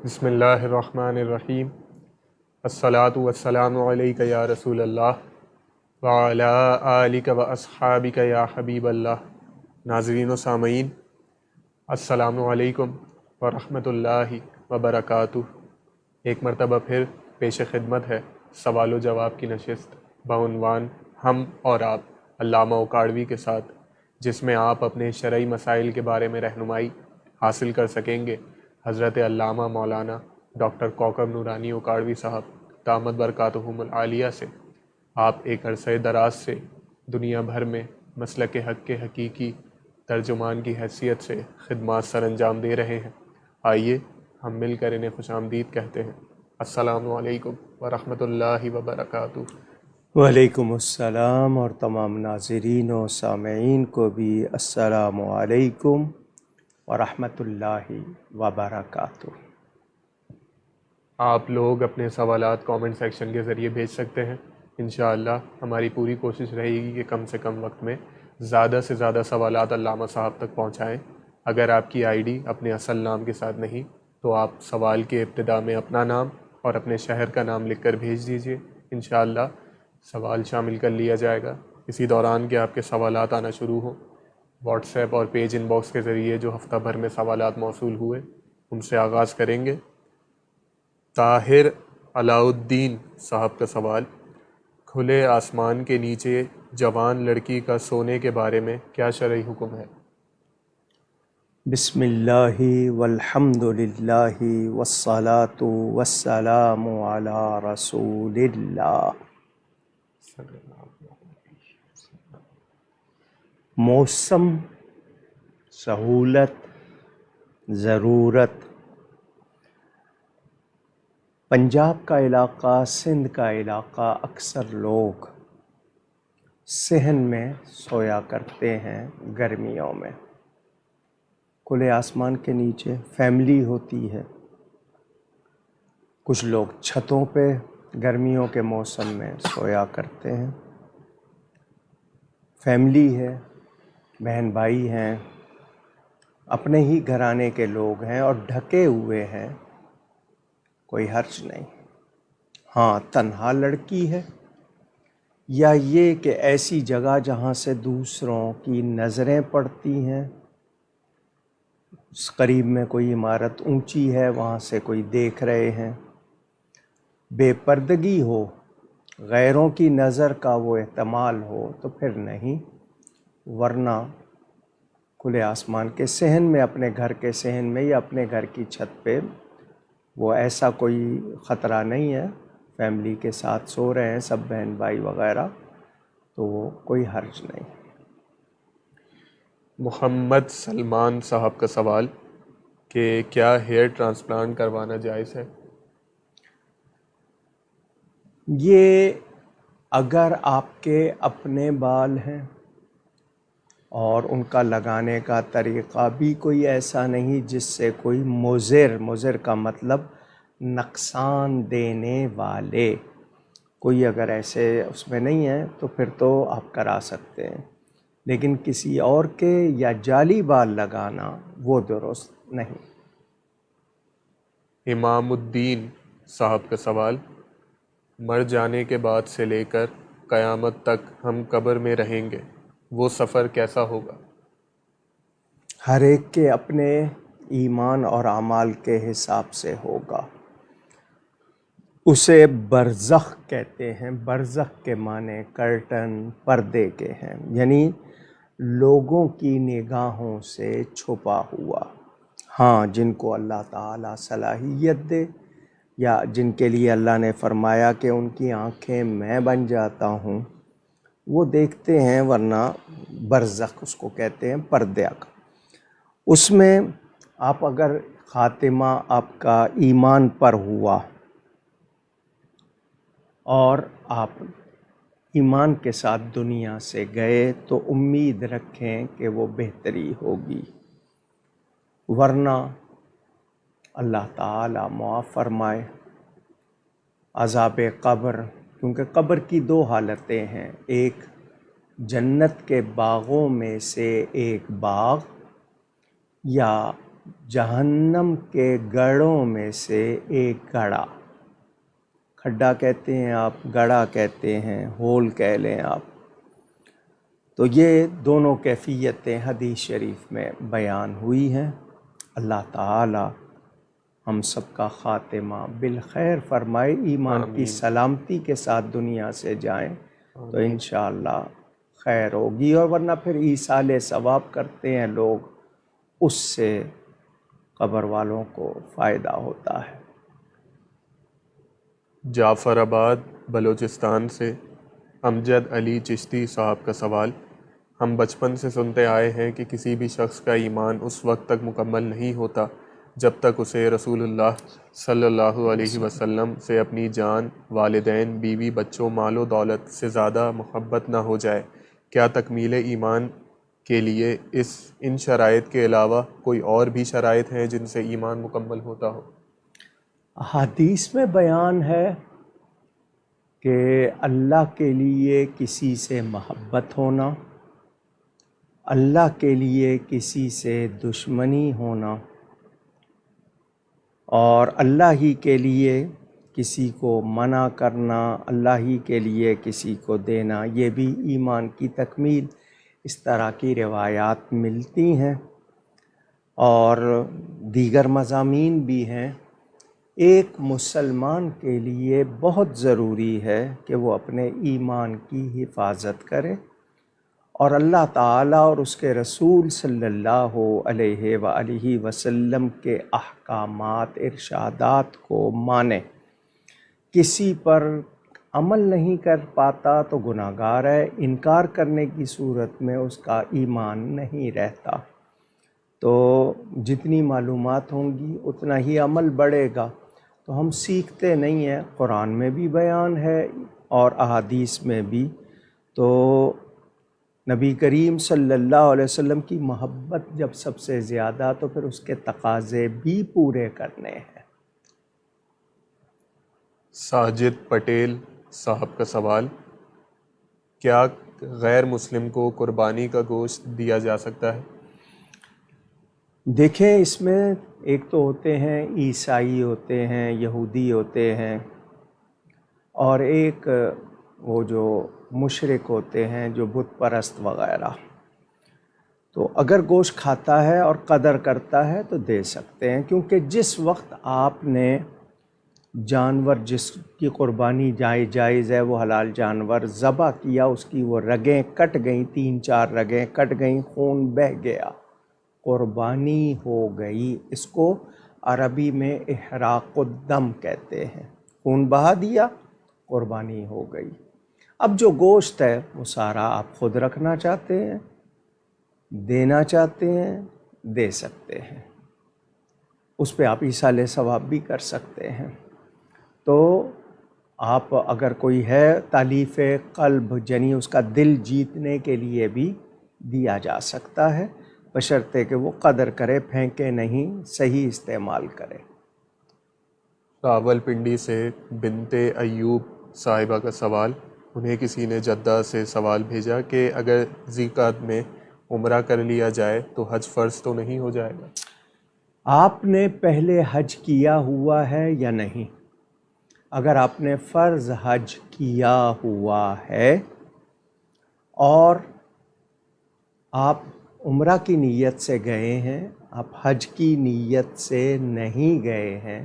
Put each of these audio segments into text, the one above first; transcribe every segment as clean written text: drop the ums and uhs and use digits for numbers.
بسم اللہ الرحمن الرحیم۔ الصلاۃ والسلام علیک یا رسول اللہ وعلی آلک و اصحابک یا حبیب اللہ۔ ناظرین و سامعین، السلام علیکم ورحمۃ اللہ وبرکاتہ۔ ایک مرتبہ پھر پیش خدمت ہے سوال و جواب کی نشست بعنوان ہم اور آپ علامہ اکاڑوی کے ساتھ، جس میں آپ اپنے شرعی مسائل کے بارے میں رہنمائی حاصل کر سکیں گے حضرت علامہ مولانا ڈاکٹر کوکب نورانی اکاڑوی صاحب دامت برکاتہم العالیہ سے۔ آپ ایک عرصہ دراز سے دنیا بھر میں مسلک حق کے حقیقی ترجمان کی حیثیت سے خدمات سر انجام دے رہے ہیں۔ آئیے ہم مل کر انہیں خوش آمدید کہتے ہیں۔ السلام علیکم ورحمۃ اللہ وبرکاتہ۔ وعلیکم السلام، اور تمام ناظرین و سامعین کو بھی السلام علیکم ورحمۃ اللہ وبرکاتہ۔ آپ لوگ اپنے سوالات کامنٹ سیکشن کے ذریعے بھیج سکتے ہیں۔ انشاءاللہ ہماری پوری کوشش رہے گی کہ کم سے کم وقت میں زیادہ سے زیادہ سوالات علامہ صاحب تک پہنچائیں۔ اگر آپ کی آئی ڈی اپنے اصل نام کے ساتھ نہیں تو آپ سوال کے ابتدا میں اپنا نام اور اپنے شہر کا نام لکھ کر بھیج دیجئے۔ انشاءاللہ سوال شامل کر لیا جائے گا۔ اسی دوران کہ آپ کے سوالات آنا شروع ہوں، واٹس ایپ اور پیج ان باکس کے ذریعے جو ہفتہ بھر میں سوالات موصول ہوئے ان سے آغاز کریں گے۔ طاہر علاء الدین صاحب کا سوال: کھلے آسمان کے نیچے جوان لڑکی کا سونے کے بارے میں کیا شرعی حکم ہے؟ بسم اللہ والحمد للہ والصلاة والسلام علی رسول اللہ۔ موسم، سہولت، ضرورت۔ پنجاب کا علاقہ، سندھ کا علاقہ، اکثر لوگ صحن میں سویا کرتے ہیں گرمیوں میں۔ کھلے آسمان کے نیچے فیملی ہوتی ہے، کچھ لوگ چھتوں پہ گرمیوں کے موسم میں سویا کرتے ہیں۔ فیملی ہے، بہن بھائی ہیں، اپنے ہی گھرانے کے لوگ ہیں اور ڈھکے ہوئے ہیں، کوئی حرج نہیں۔ ہاں، تنہا لڑکی ہے یا یہ کہ ایسی جگہ جہاں سے دوسروں کی نظریں پڑتی ہیں، اس قریب میں کوئی عمارت اونچی ہے وہاں سے کوئی دیکھ رہے ہیں، بے پردگی ہو، غیروں کی نظر کا وہ احتمال ہو تو پھر نہیں، ورنہ کھلے آسمان کے صحن میں، اپنے گھر کے صحن میں یا اپنے گھر کی چھت پہ وہ ایسا کوئی خطرہ نہیں ہے، فیملی کے ساتھ سو رہے ہیں سب بہن بھائی وغیرہ، تو وہ کوئی حرج نہیں۔ محمد سلمان صاحب کا سوال کہ کیا ہیئر ٹرانسپلانٹ کروانا جائز ہے؟ یہ اگر آپ کے اپنے بال ہیں اور ان کا لگانے کا طریقہ بھی کوئی ایسا نہیں جس سے کوئی مضر کا مطلب نقصان دینے والے، کوئی اگر ایسے اس میں نہیں ہے تو پھر تو آپ کرا سکتے ہیں، لیکن کسی اور کے یا جعلی بال لگانا وہ درست نہیں۔ امام الدین صاحب کا سوال: مر جانے کے بعد سے لے کر قیامت تک ہم قبر میں رہیں گے، وہ سفر کیسا ہوگا؟ ہر ایک کے اپنے ایمان اور اعمال کے حساب سے ہوگا۔ اسے برزخ کہتے ہیں۔ برزخ کے معنی کرٹن، پردے کے ہیں، یعنی لوگوں کی نگاہوں سے چھپا ہوا۔ ہاں، جن کو اللہ تعالیٰ صلاحیت دے یا جن کے لیے اللہ نے فرمایا کہ ان کی آنکھیں میں بن جاتا ہوں، وہ دیکھتے ہیں، ورنہ برزخ اس کو کہتے ہیں، پردے کا۔ اس میں آپ اگر خاتمہ آپ کا ایمان پر ہوا اور آپ ایمان کے ساتھ دنیا سے گئے تو امید رکھیں کہ وہ بہتری ہوگی، ورنہ اللہ تعالیٰ معاف فرمائے عذاب قبر، کیونکہ قبر کی دو حالتیں ہیں، ایک جنت کے باغوں میں سے ایک باغ یا جہنم کے گڑھوں میں سے ایک گڑھا، کھڈا کہتے ہیں آپ، گڑھا کہتے ہیں، ہول کہہ لیں آپ، تو یہ دونوں کیفیتیں حدیث شریف میں بیان ہوئی ہیں۔ اللہ تعالی ہم سب کا خاتمہ بالخیر فرمائے، ایمان کی آمین سلامتی کے ساتھ دنیا سے جائیں تو آمین۔ انشاءاللہ خیر ہوگی، اور ورنہ پھر ایصال ثواب کرتے ہیں لوگ، اس سے قبر والوں کو فائدہ ہوتا ہے۔ جعفر آباد بلوچستان سے امجد علی چشتی صاحب کا سوال، ہم بچپن سے سنتے آئے ہیں کہ کسی بھی شخص کا ایمان اس وقت تک مکمل نہیں ہوتا جب تک اسے رسول اللہ صلی اللہ علیہ وسلم سے اپنی جان، والدین، بیوی، بچوں، مال و دولت سے زیادہ محبت نہ ہو جائے۔ کیا تکمیل ایمان کے لیے ان شرائط کے علاوہ کوئی اور بھی شرائط ہیں جن سے ایمان مکمل ہوتا ہو؟ حدیث میں بیان ہے کہ اللہ کے لیے کسی سے محبت ہونا، اللہ کے لیے کسی سے دشمنی ہونا، اور اللہ ہی کے لیے کسی کو منع کرنا، اللہ ہی کے لیے کسی کو دینا، یہ بھی ایمان کی تکمیل۔ اس طرح کی روایات ملتی ہیں اور دیگر مضامین بھی ہیں۔ ایک مسلمان کے لیے بہت ضروری ہے کہ وہ اپنے ایمان کی حفاظت کرے اور اللہ تعالیٰ اور اس کے رسول صلی اللہ علیہ وآلہ وسلم کے احکامات، ارشادات کو مانے۔ کسی پر عمل نہیں کر پاتا تو گناہ گار ہے، انکار کرنے کی صورت میں اس کا ایمان نہیں رہتا۔ تو جتنی معلومات ہوں گی اتنا ہی عمل بڑھے گا۔ تو ہم سیکھتے نہیں ہیں، قرآن میں بھی بیان ہے اور احادیث میں بھی۔ تو نبی کریم صلی اللہ علیہ وسلم کی محبت جب سب سے زیادہ، تو پھر اس کے تقاضے بھی پورے کرنے ہیں۔ ساجد پٹیل صاحب کا سوال، کیا غیر مسلم کو قربانی کا گوشت دیا جا سکتا ہے؟ دیکھیں، اس میں ایک تو ہوتے ہیں عیسائی، ہوتے ہیں یہودی، ہوتے ہیں، اور ایک وہ جو مشرک ہوتے ہیں جو بت پرست وغیرہ۔ تو اگر گوشت کھاتا ہے اور قدر کرتا ہے تو دے سکتے ہیں، کیونکہ جس وقت آپ نے جانور جس کی قربانی جائز ہے، وہ حلال جانور ذبح کیا، اس کی وہ رگیں کٹ گئیں، 3-4 رگیں کٹ گئیں، خون بہہ گیا، قربانی ہو گئی۔ اس کو عربی میں احراق الدم کہتے ہیں، خون بہا دیا، قربانی ہو گئی۔ اب جو گوشت ہے وہ سارا آپ خود رکھنا چاہتے ہیں، دینا چاہتے ہیں، دے سکتے ہیں، اس پہ آپ ایصال ثواب بھی کر سکتے ہیں۔ تو آپ اگر کوئی ہے تالیف قلب، یعنی اس کا دل جیتنے کے لیے بھی دیا جا سکتا ہے، بشرطے کہ وہ قدر کرے، پھینکے نہیں، صحیح استعمال کرے۔ راول پنڈی سے بنت ایوب صاحبہ کا سوال، انہیں کسی نے جدہ سے سوال بھیجا کہ اگر ذی القعدہ میں عمرہ کر لیا جائے تو حج فرض تو نہیں ہو جائے گا؟ آپ نے پہلے حج کیا ہوا ہے یا نہیں؟ اگر آپ نے فرض حج کیا ہوا ہے اور آپ عمرہ کی نیت سے گئے ہیں، آپ حج کی نیت سے نہیں گئے ہیں،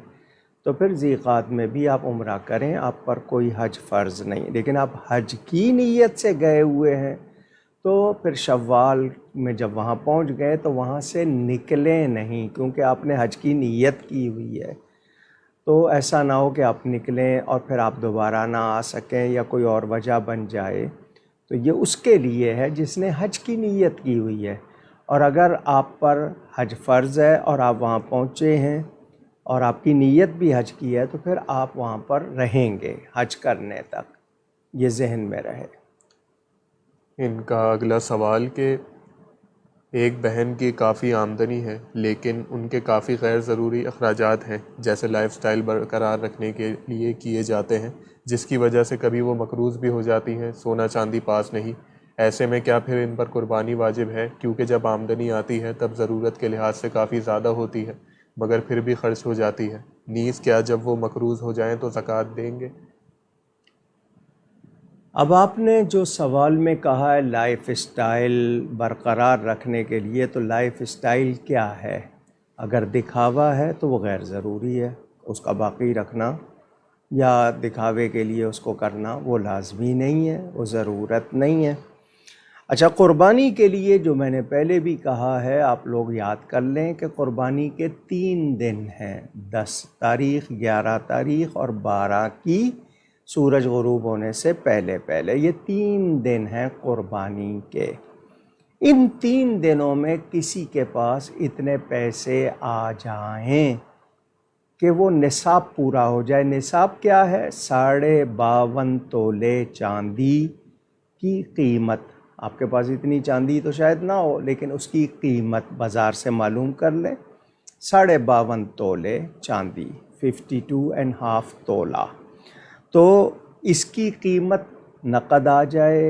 تو پھر ذی القعدہ میں بھی آپ عمرہ کریں، آپ پر کوئی حج فرض نہیں۔ لیکن آپ حج کی نیت سے گئے ہوئے ہیں تو پھر شوال میں جب وہاں پہنچ گئے تو وہاں سے نکلیں نہیں، کیونکہ آپ نے حج کی نیت کی ہوئی ہے۔ تو ایسا نہ ہو کہ آپ نکلیں اور پھر آپ دوبارہ نہ آ سکیں یا کوئی اور وجہ بن جائے، تو یہ اس کے لیے ہے جس نے حج کی نیت کی ہوئی ہے۔ اور اگر آپ پر حج فرض ہے اور آپ وہاں پہنچے ہیں اور آپ کی نیت بھی حج کی ہے، تو پھر آپ وہاں پر رہیں گے حج کرنے تک، یہ ذہن میں رہے۔ ان کا اگلا سوال کہ ایک بہن کی کافی آمدنی ہے لیکن ان کے کافی غیر ضروری اخراجات ہیں، جیسے لائف سٹائل برقرار رکھنے کے لیے کیے جاتے ہیں، جس کی وجہ سے کبھی وہ مقروض بھی ہو جاتی ہیں، سونا چاندی پاس نہیں، ایسے میں کیا پھر ان پر قربانی واجب ہے؟ کیونکہ جب آمدنی آتی ہے تب ضرورت کے لحاظ سے کافی زیادہ ہوتی ہے مگر پھر بھی خرچ ہو جاتی ہے، نیز کیا جب وہ مقروض ہو جائیں تو زکوٰۃ دیں گے؟ اب آپ نے جو سوال میں کہا ہے لائف اسٹائل برقرار رکھنے کے لیے، تو لائف اسٹائل کیا ہے؟ اگر دکھاوا ہے تو وہ غیر ضروری ہے، اس کا باقی رکھنا یا دکھاوے کے لیے اس کو کرنا وہ لازمی نہیں ہے، وہ ضرورت نہیں ہے۔ اچھا، قربانی کے لیے جو میں نے پہلے بھی کہا ہے، آپ لوگ یاد کر لیں کہ قربانی کے 3 دن ہیں، 10 تاریخ، 11 تاریخ اور 12 کی سورج غروب ہونے سے پہلے یہ 3 دن ہیں قربانی کے۔ ان 3 دنوں میں کسی کے پاس اتنے پیسے آ جائیں کہ وہ نصاب پورا ہو جائے۔ نصاب کیا ہے؟ 52.5 تولے چاندی کی قیمت۔ آپ کے پاس اتنی چاندی تو شاید نہ ہو، لیکن اس کی قیمت بازار سے معلوم کر لیں۔ 52.5 تولے چاندی، 52.5 تولہ، تو اس کی قیمت نقد آ جائے،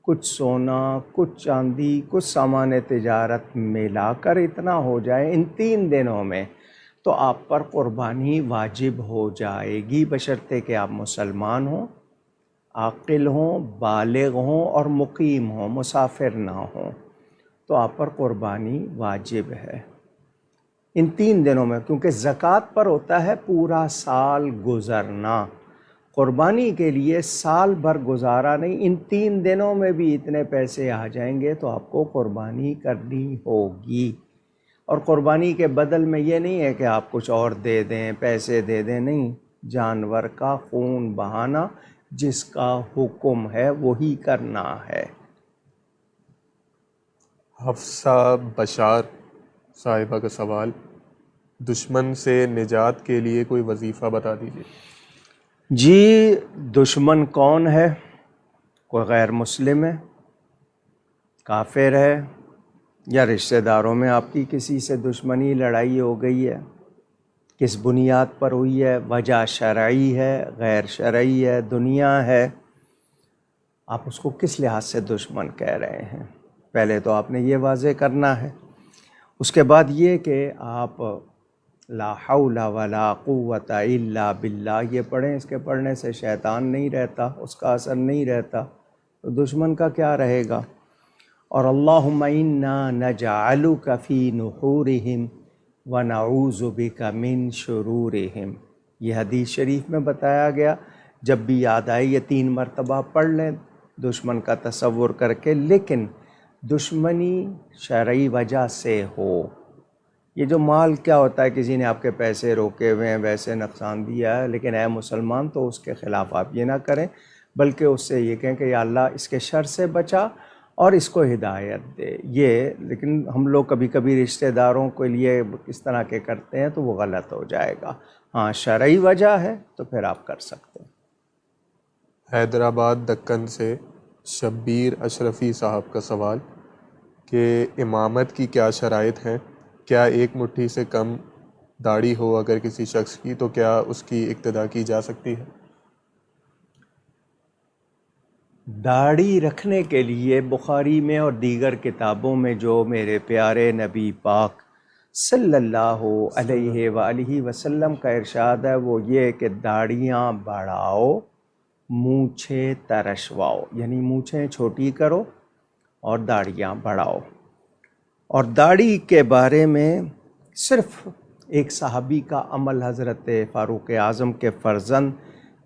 کچھ سونا، کچھ چاندی، کچھ سامان تجارت ملا کر اتنا ہو جائے ان 3 دنوں میں، تو آپ پر قربانی واجب ہو جائے گی، بشرطے کہ آپ مسلمان ہوں، عاقل ہوں، بالغ ہوں اور مقیم ہوں، مسافر نہ ہوں، تو آپ پر قربانی واجب ہے ان 3 دنوں میں، کیونکہ زکوٰۃ پر ہوتا ہے پورا سال گزرنا۔ قربانی کے لیے سال بھر گزارا نہیں، ان 3 دنوں میں بھی اتنے پیسے آ جائیں گے تو آپ کو قربانی کرنی ہوگی۔ اور قربانی کے بدل میں یہ نہیں ہے کہ آپ کچھ اور دے دیں، پیسے دے دیں، نہیں، جانور کا خون بہانا، جس کا حکم ہے وہی کرنا ہے۔ حفصہ بشار صاحبہ کا سوال، دشمن سے نجات کے لیے کوئی وظیفہ بتا دیجیے۔ جی، دشمن کون ہے؟ کوئی غیر مسلم ہے، کافر ہے، یا رشتہ داروں میں آپ کی کسی سے دشمنی لڑائی ہو گئی ہے؟ کس بنیاد پر ہوئی ہے؟ وجہ شرعی ہے، غیر شرعی ہے، دنیا ہے؟ آپ اس کو کس لحاظ سے دشمن کہہ رہے ہیں؟ پہلے تو آپ نے یہ واضح کرنا ہے۔ اس کے بعد یہ کہ آپ لا حول ولا قوت الا باللہ یہ پڑھیں، اس کے پڑھنے سے شیطان نہیں رہتا، اس کا اثر نہیں رہتا، تو دشمن کا کیا رہے گا؟ اور اللہم انا نجعلک فی نحورہم ونعوذ بک من شرورہم، یہ حدیث شریف میں بتایا گیا۔ جب بھی یاد آئے یہ 3 مرتبہ پڑھ لیں دشمن کا تصور کر کے، لیکن دشمنی شرعی وجہ سے ہو۔ یہ جو مال کیا ہوتا ہے، کسی نے آپ کے پیسے روکے ہوئے ہیں، ویسے نقصان دیا ہے، لیکن اے مسلمان تو اس کے خلاف آپ یہ نہ کریں، بلکہ اس سے یہ کہیں کہ یا اللہ اس کے شر سے بچا اور اس کو ہدایت دے۔ یہ لیکن ہم لوگ کبھی کبھی رشتہ داروں کے لیے اس طرح کے کرتے ہیں تو وہ غلط ہو جائے گا۔ ہاں، شرعی وجہ ہے تو پھر آپ کر سکتے ہیں۔ حیدرآباد دکن سے شبیر اشرفی صاحب کا سوال کہ امامت کی کیا شرائط ہیں؟ کیا ایک مٹھی سے کم داڑھی ہو اگر کسی شخص کی تو کیا اس کی اقتدا کی جا سکتی ہے؟ داڑھی رکھنے کے لیے بخاری میں اور دیگر کتابوں میں جو میرے پیارے نبی پاک صلی اللہ علیہ وآلہ وسلم کا ارشاد ہے وہ یہ کہ داڑھیاں بڑھاؤ، مونچھیں ترشواؤ، یعنی مونچھیں چھوٹی کرو اور داڑھیاں بڑھاؤ۔ اور داڑھی کے بارے میں صرف ایک صحابی کا عمل حضرت فاروق اعظم کے فرزند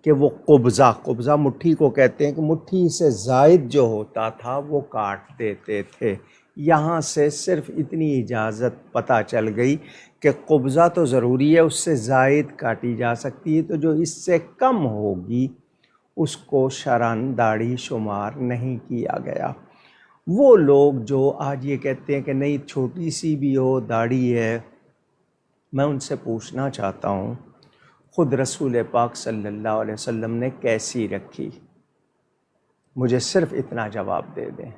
کہ وہ قبضہ مٹھی کو کہتے ہیں کہ مٹھی سے زائد جو ہوتا تھا وہ کاٹ دیتے تھے۔ یہاں سے صرف اتنی اجازت پتہ چل گئی کہ قبضہ تو ضروری ہے، اس سے زائد کاٹی جا سکتی ہے، تو جو اس سے کم ہوگی اس کو شرعاً داڑھی شمار نہیں کیا گیا۔ وہ لوگ جو آج یہ کہتے ہیں کہ نہیں چھوٹی سی بھی ہو داڑھی ہے، میں ان سے پوچھنا چاہتا ہوں خود رسول پاک صلی اللہ علیہ وسلم نے کیسی رکھی؟ مجھے صرف اتنا جواب دے دیں۔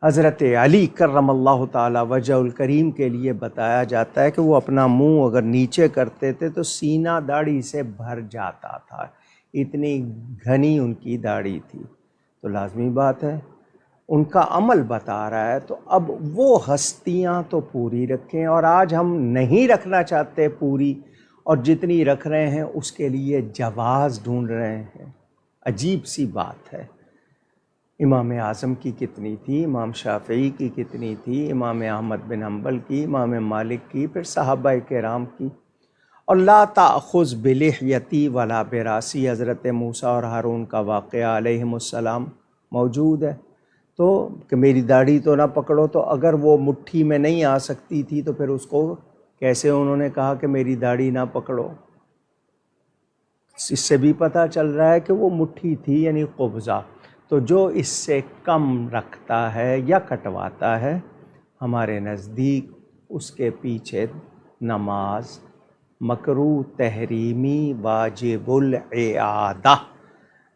حضرت علی کرم اللہ تعالی وجہ الکریم کے لیے بتایا جاتا ہے کہ وہ اپنا منہ اگر نیچے کرتے تھے تو سینہ داڑھی سے بھر جاتا تھا، اتنی گھنی ان کی داڑھی تھی۔ تو لازمی بات ہے ان کا عمل بتا رہا ہے، تو اب وہ ہستیاں تو پوری رکھیں، اور آج ہم نہیں رکھنا چاہتے پوری، اور جتنی رکھ رہے ہیں اس کے لیے جواز ڈھونڈ رہے ہیں۔ عجیب سی بات ہے۔ امام اعظم کی کتنی تھی، امام شافعی کی کتنی تھی، امام احمد بن حنبل کی، امام مالک کی، پھر صحابہ کرام کی، اور لا تأخذ بلحیتی ولا براسی، حضرت موسیٰ اور ہارون کا واقعہ علیہم السلام موجود ہے۔ تو کہ میری داڑھی تو نہ پکڑو، تو اگر وہ مٹھی میں نہیں آ سکتی تھی تو پھر اس کو کیسے انہوں نے کہا کہ میری داڑھی نہ پکڑو؟ اس سے بھی پتہ چل رہا ہے کہ وہ مٹھی تھی، یعنی قبضہ۔ تو جو اس سے کم رکھتا ہے یا کٹواتا ہے، ہمارے نزدیک اس کے پیچھے نماز مکروہ تحریمی واجب الاعادہ،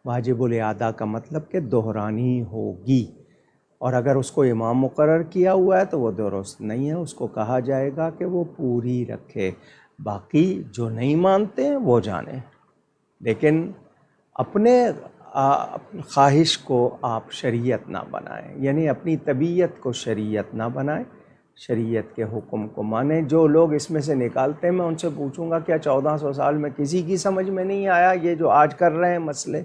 واجب الاعادہ کا مطلب کہ دہرانی ہوگی، اور اگر اس کو امام مقرر کیا ہوا ہے تو وہ درست نہیں ہے، اس کو کہا جائے گا کہ وہ پوری رکھے۔ باقی جو نہیں مانتے ہیں وہ جانیں، لیکن اپنے خواہش کو آپ شریعت نہ بنائیں، یعنی اپنی طبیعت کو شریعت نہ بنائیں، شریعت کے حکم کو مانیں۔ جو لوگ اس میں سے نکالتے ہیں، میں ان سے پوچھوں گا کیا 1400 سال میں کسی کی سمجھ میں نہیں آیا یہ جو آج کر رہے ہیں مسئلے؟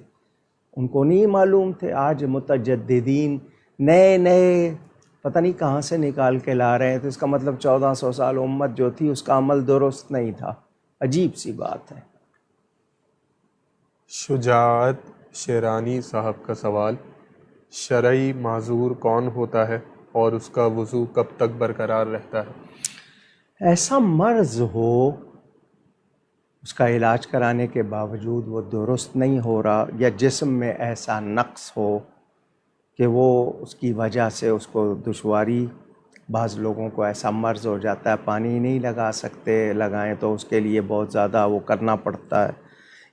ان کو نہیں معلوم تھے؟ آج متجددین نئے پتہ نہیں کہاں سے نکال کے لا رہے ہیں، تو اس کا مطلب 1400 سال امت جو تھی اس کا عمل درست نہیں تھا۔ عجیب سی بات ہے۔ شجاعت شیرانی صاحب کا سوال: شرعی معذور کون ہوتا ہے اور اس کا وضو کب تک برقرار رہتا ہے؟ ایسا مرض ہو، اس کا علاج کرانے کے باوجود وہ درست نہیں ہو رہا، یا جسم میں ایسا نقص ہو کہ وہ اس کی وجہ سے اس کو دشواری، بعض لوگوں کو ایسا مرض ہو جاتا ہے پانی نہیں لگا سکتے، لگائیں تو اس کے لیے بہت زیادہ وہ کرنا پڑتا ہے،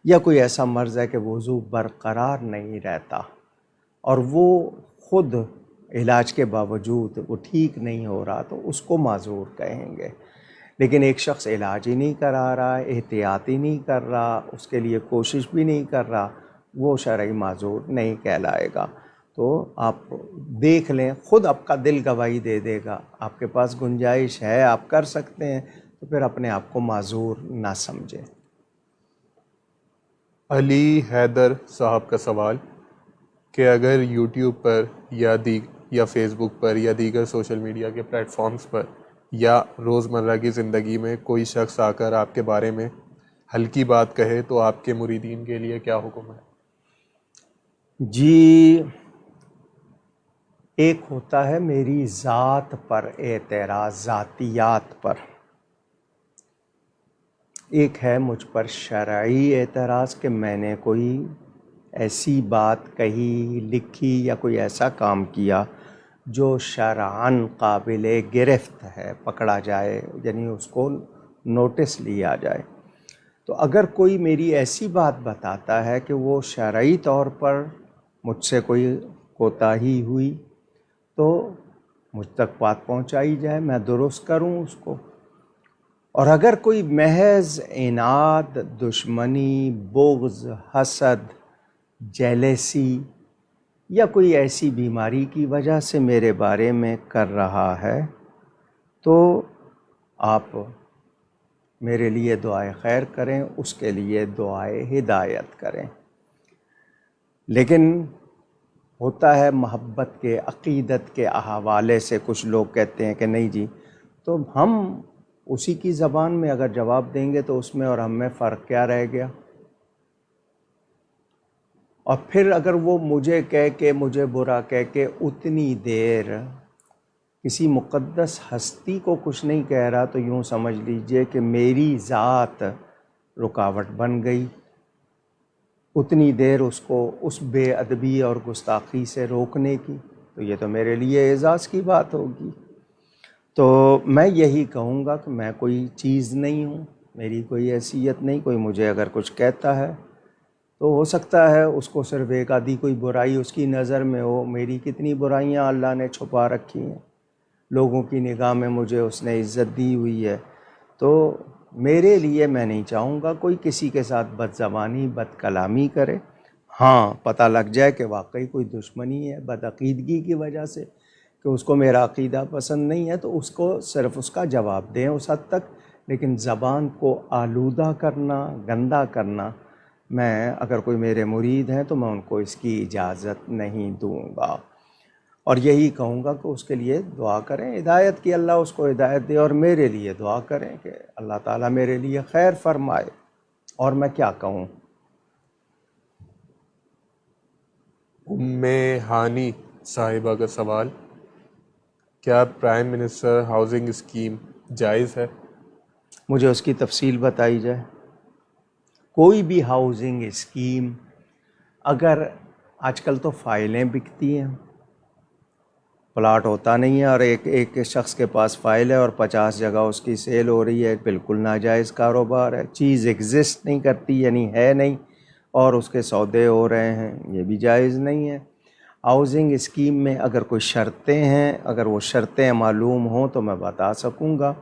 یا کوئی ایسا مرض ہے کہ وضو برقرار نہیں رہتا اور وہ خود علاج کے باوجود وہ ٹھیک نہیں ہو رہا، تو اس کو معذور کہیں گے۔ لیکن ایک شخص علاج ہی نہیں کرا رہا، احتیاط ہی نہیں کر رہا، اس کے لیے کوشش بھی نہیں کر رہا، وہ شرعی معذور نہیں کہلائے گا۔ تو آپ دیکھ لیں، خود آپ کا دل گواہی دے دے گا، آپ کے پاس گنجائش ہے، آپ کر سکتے ہیں، تو پھر اپنے آپ کو معذور نہ سمجھیں۔ علی حیدر صاحب کا سوال کہ اگر یوٹیوب پر یا فیس بک پر یا دیگر سوشل میڈیا کے پلیٹ فارمز پر یا روزمرہ کی زندگی میں کوئی شخص آ کر آپ کے بارے میں ہلکی بات کہے تو آپ کے مریدین کے لیے کیا حکم ہے؟ جی، ایک ہوتا ہے میری ذات پر اعتراض، ذاتیات پر، ایک ہے مجھ پر شرعی اعتراض کہ میں نے کوئی ایسی بات کہی، لکھی یا کوئی ایسا کام کیا جو شرعاً قابل گرفت ہے، پکڑا جائے، یعنی اس کو نوٹس لیا جائے۔ تو اگر کوئی میری ایسی بات بتاتا ہے کہ وہ شرعی طور پر مجھ سے کوئی کوتاہی ہوئی، تو مجھ تک بات پہنچائی جائے، میں درست کروں اس کو۔ اور اگر کوئی محض عناد، دشمنی، بغض، حسد، جیلیسی یا کوئی ایسی بیماری کی وجہ سے میرے بارے میں کر رہا ہے، تو آپ میرے لیے دعائے خیر کریں، اس کے لیے دعائے ہدایت کریں۔ لیکن ہوتا ہے محبت کے، عقیدت کے حوالے سے کچھ لوگ کہتے ہیں کہ نہیں جی، تو ہم اسی کی زبان میں اگر جواب دیں گے تو اس میں اور ہم میں فرق کیا رہ گیا؟ اور پھر اگر وہ مجھے کہہ کے، مجھے برا کہہ کے اتنی دیر کسی مقدس ہستی کو کچھ نہیں کہہ رہا، تو یوں سمجھ لیجئے کہ میری ذات رکاوٹ بن گئی، اتنی دیر اس کو اس بے ادبی اور گستاخی سے روکنے کی، تو یہ تو میرے لیے اعزاز کی بات ہوگی۔ تو میں یہی کہوں گا کہ میں کوئی چیز نہیں ہوں، میری کوئی حیثیت نہیں، کوئی مجھے اگر کچھ کہتا ہے تو ہو سکتا ہے اس کو صرف ایک آدھی کوئی برائی اس کی نظر میں ہو، میری کتنی برائیاں اللہ نے چھپا رکھی ہیں، لوگوں کی نگاہ میں مجھے اس نے عزت دی ہوئی ہے، تو میرے لیے میں نہیں چاہوں گا کوئی کسی کے ساتھ بد زبانی، بد کلامی کرے۔ ہاں پتہ لگ جائے کہ واقعی کوئی دشمنی ہے بدعقیدگی کی وجہ سے، کہ اس کو میرا عقیدہ پسند نہیں ہے، تو اس کو صرف اس کا جواب دیں اس حد تک، لیکن زبان کو آلودہ کرنا، گندا کرنا، میں اگر کوئی میرے مرید ہیں تو میں ان کو اس کی اجازت نہیں دوں گا، اور یہی کہوں گا کہ اس کے لیے دعا کریں ہدایت کی، اللہ اس کو ہدایت دے، اور میرے لیے دعا کریں کہ اللہ تعالیٰ میرے لیے خیر فرمائے، اور میں کیا کہوں۔ ام ہانی صاحبہ کا سوال: کیا پرائم منسٹر ہاؤسنگ اسکیم جائز ہے؟ مجھے اس کی تفصیل بتائی جائے۔ کوئی بھی ہاؤسنگ اسکیم، اگر آج کل تو فائلیں بکتی ہیں، پلاٹ ہوتا نہیں ہے اور ایک شخص کے پاس فائل ہے اور 50 جگہ اس کی سیل ہو رہی ہے، بالکل ناجائز کاروبار ہے، چیز ایگزسٹ نہیں کرتی یعنی ہے نہیں، اور اس کے سودے ہو رہے ہیں، یہ بھی جائز نہیں ہے۔ ہاؤسنگ اسکیم میں اگر کوئی شرطیں ہیں، اگر وہ شرطیں معلوم ہوں تو میں بتا سکوں گا۔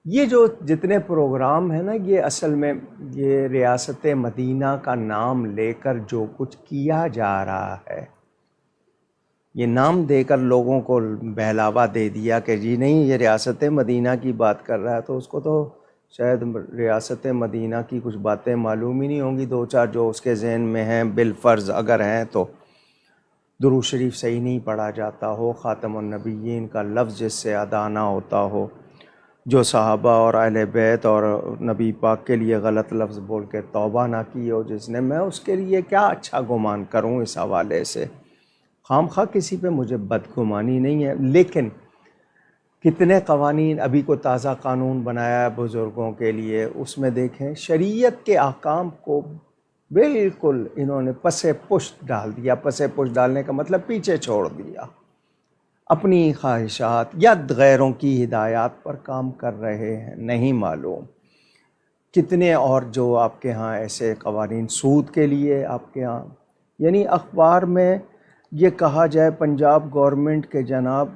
یہ جو جتنے پروگرام ہیں نا، یہ اصل میں یہ ریاست مدینہ کا نام لے کر جو کچھ کیا جا رہا ہے، یہ نام دے کر لوگوں کو بہلاوا دے دیا کہ جی نہیں یہ ریاست مدینہ کی بات کر رہا ہے، تو اس کو تو شاید ریاست مدینہ کی کچھ باتیں معلوم ہی نہیں ہوں گی، دو چار جو اس کے ذہن میں ہیں بالفرض اگر ہیں تو۔ درود شریف صحیح نہیں پڑھا جاتا ہو، خاتم النبیین کا لفظ جس سے ادا نہ ہوتا ہو، جو صحابہ اور اہل بیت اور نبی پاک کے لیے غلط لفظ بول کے توبہ نہ کی ہو جس نے، میں اس کے لیے کیا اچھا گمان کروں اس حوالے سے۔ خام خواہ کسی پہ مجھے بدگمانی نہیں ہے، لیکن کتنے قوانین، ابھی کو تازہ قانون بنایا ہے بزرگوں کے لیے، اس میں دیکھیں شریعت کے احکام کو بالکل انہوں نے پس پشت ڈال دیا۔ پس پشت ڈالنے کا مطلب پیچھے چھوڑ دیا، اپنی خواہشات یا غیروں کی ہدایات پر کام کر رہے ہیں، نہیں معلوم کتنے اور جو آپ کے ہاں ایسے قوانین سود کے لیے آپ کے ہاں، یعنی اخبار میں یہ کہا جائے پنجاب گورنمنٹ کے جناب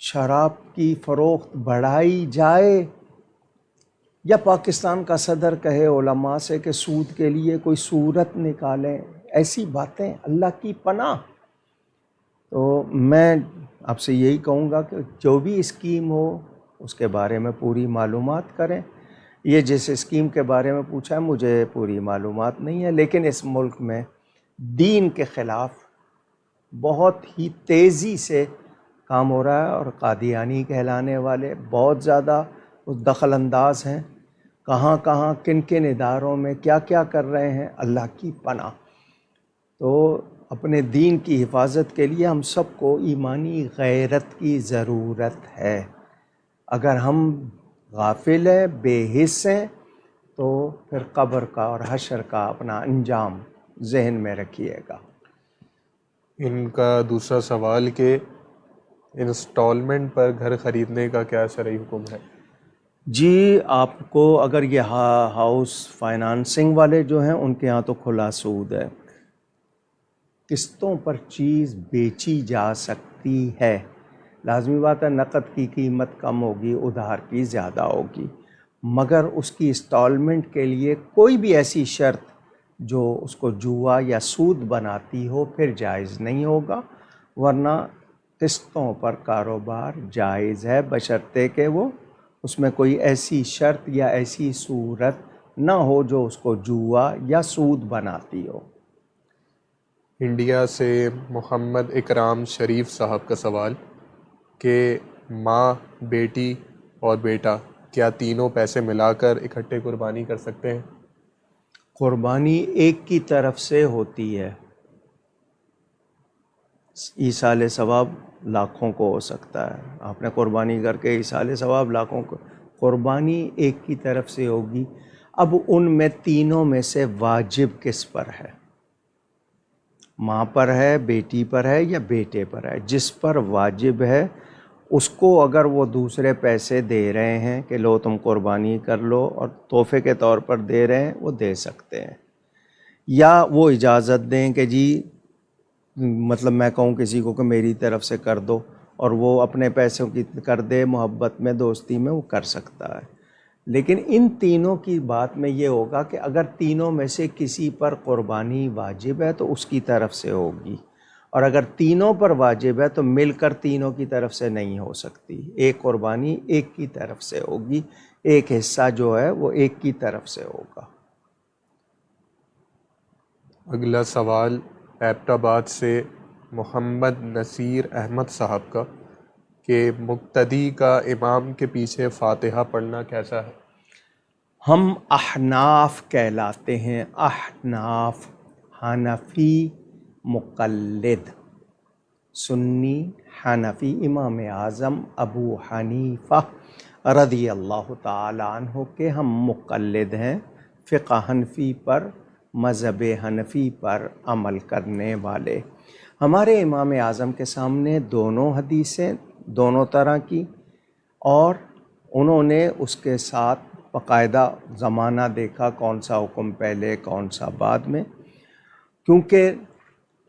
شراب کی فروخت بڑھائی جائے، یا پاکستان کا صدر کہے علماء سے کہ سود کے لیے کوئی صورت نکالیں، ایسی باتیں اللہ کی پناہ۔ تو میں آپ سے یہی کہوں گا کہ جو بھی اسکیم ہو اس کے بارے میں پوری معلومات کریں۔ یہ جس اسکیم کے بارے میں پوچھا ہے مجھے پوری معلومات نہیں ہے، لیکن اس ملک میں دین کے خلاف بہت ہی تیزی سے کام ہو رہا ہے، اور قادیانی کہلانے والے بہت زیادہ دخل انداز ہیں، کہاں کہاں کن کن اداروں میں کیا کیا کر رہے ہیں، اللہ کی پناہ۔ تو اپنے دین کی حفاظت کے لیے ہم سب کو ایمانی غیرت کی ضرورت ہے۔ اگر ہم غافل ہیں، بے حس ہیں، تو پھر قبر کا اور حشر کا اپنا انجام ذہن میں رکھیے گا۔ ان کا دوسرا سوال کہ انسٹالمنٹ پر گھر خریدنے کا کیا شرعی حکم ہے؟ جی آپ کو اگر یہ ہاؤس فائنانسنگ والے جو ہیں ان کے ہاں تو کھلا سود ہے، قسطوں پر چیز بیچی جا سکتی ہے، لازمی بات ہے نقد کی قیمت کم ہوگی، ادھار کی زیادہ ہوگی، مگر اس کی انسٹالمنٹ کے لیے کوئی بھی ایسی شرط جو اس کو جوا یا سود بناتی ہو پھر جائز نہیں ہوگا، ورنہ قسطوں پر کاروبار جائز ہے بشرطے کہ وہ اس میں کوئی ایسی شرط یا ایسی صورت نہ ہو جو اس کو جوا یا سود بناتی ہو۔ انڈیا سے محمد اکرام شریف صاحب کا سوال کہ ماں، بیٹی اور بیٹا کیا تینوں پیسے ملا کر اکٹھے قربانی کر سکتے ہیں؟ قربانی ایک کی طرف سے ہوتی ہے، ایصال ثواب لاکھوں کو ہو سکتا ہے، آپ نے قربانی کر کے ایصال ثواب لاکھوں کو، قربانی ایک کی طرف سے ہوگی۔ اب ان میں تینوں میں سے واجب کس پر ہے؟ ماں پر ہے، بیٹی پر ہے یا بیٹے پر ہے؟ جس پر واجب ہے اس کو اگر وہ دوسرے پیسے دے رہے ہیں کہ لو تم قربانی کر لو اور تحفے کے طور پر دے رہے ہیں، وہ دے سکتے ہیں، یا وہ اجازت دیں کہ جی مطلب میں کہوں کسی کو کہ میری طرف سے کر دو اور وہ اپنے پیسوں کی کر دے، محبت میں دوستی میں وہ کر سکتا ہے، لیکن ان تینوں کی بات میں یہ ہوگا کہ اگر تینوں میں سے کسی پر قربانی واجب ہے تو اس کی طرف سے ہوگی، اور اگر تینوں پر واجب ہے تو مل کر تینوں کی طرف سے نہیں ہو سکتی، ایک قربانی ایک کی طرف سے ہوگی، ایک حصہ جو ہے وہ ایک کی طرف سے ہوگا۔ اگلا سوال ایبٹ آباد سے محمد نصیر احمد صاحب کا کہ مقتدی کا امام کے پیچھے فاتحہ پڑھنا کیسا ہے؟ ہم احناف کہلاتے ہیں، احناف، حنفی مقلد، سنی حنفی، امام اعظم ابو حنیفہ رضی اللہ تعالیٰ عنہ کے ہم مقلد ہیں، فقہ حنفی پر، مذہب حنفی پر عمل کرنے والے۔ ہمارے امام اعظم کے سامنے دونوں حدیثیں دونوں طرح کی، اور انہوں نے اس کے ساتھ باقاعدہ زمانہ دیکھا کون سا حکم پہلے کون سا بعد میں، کیونکہ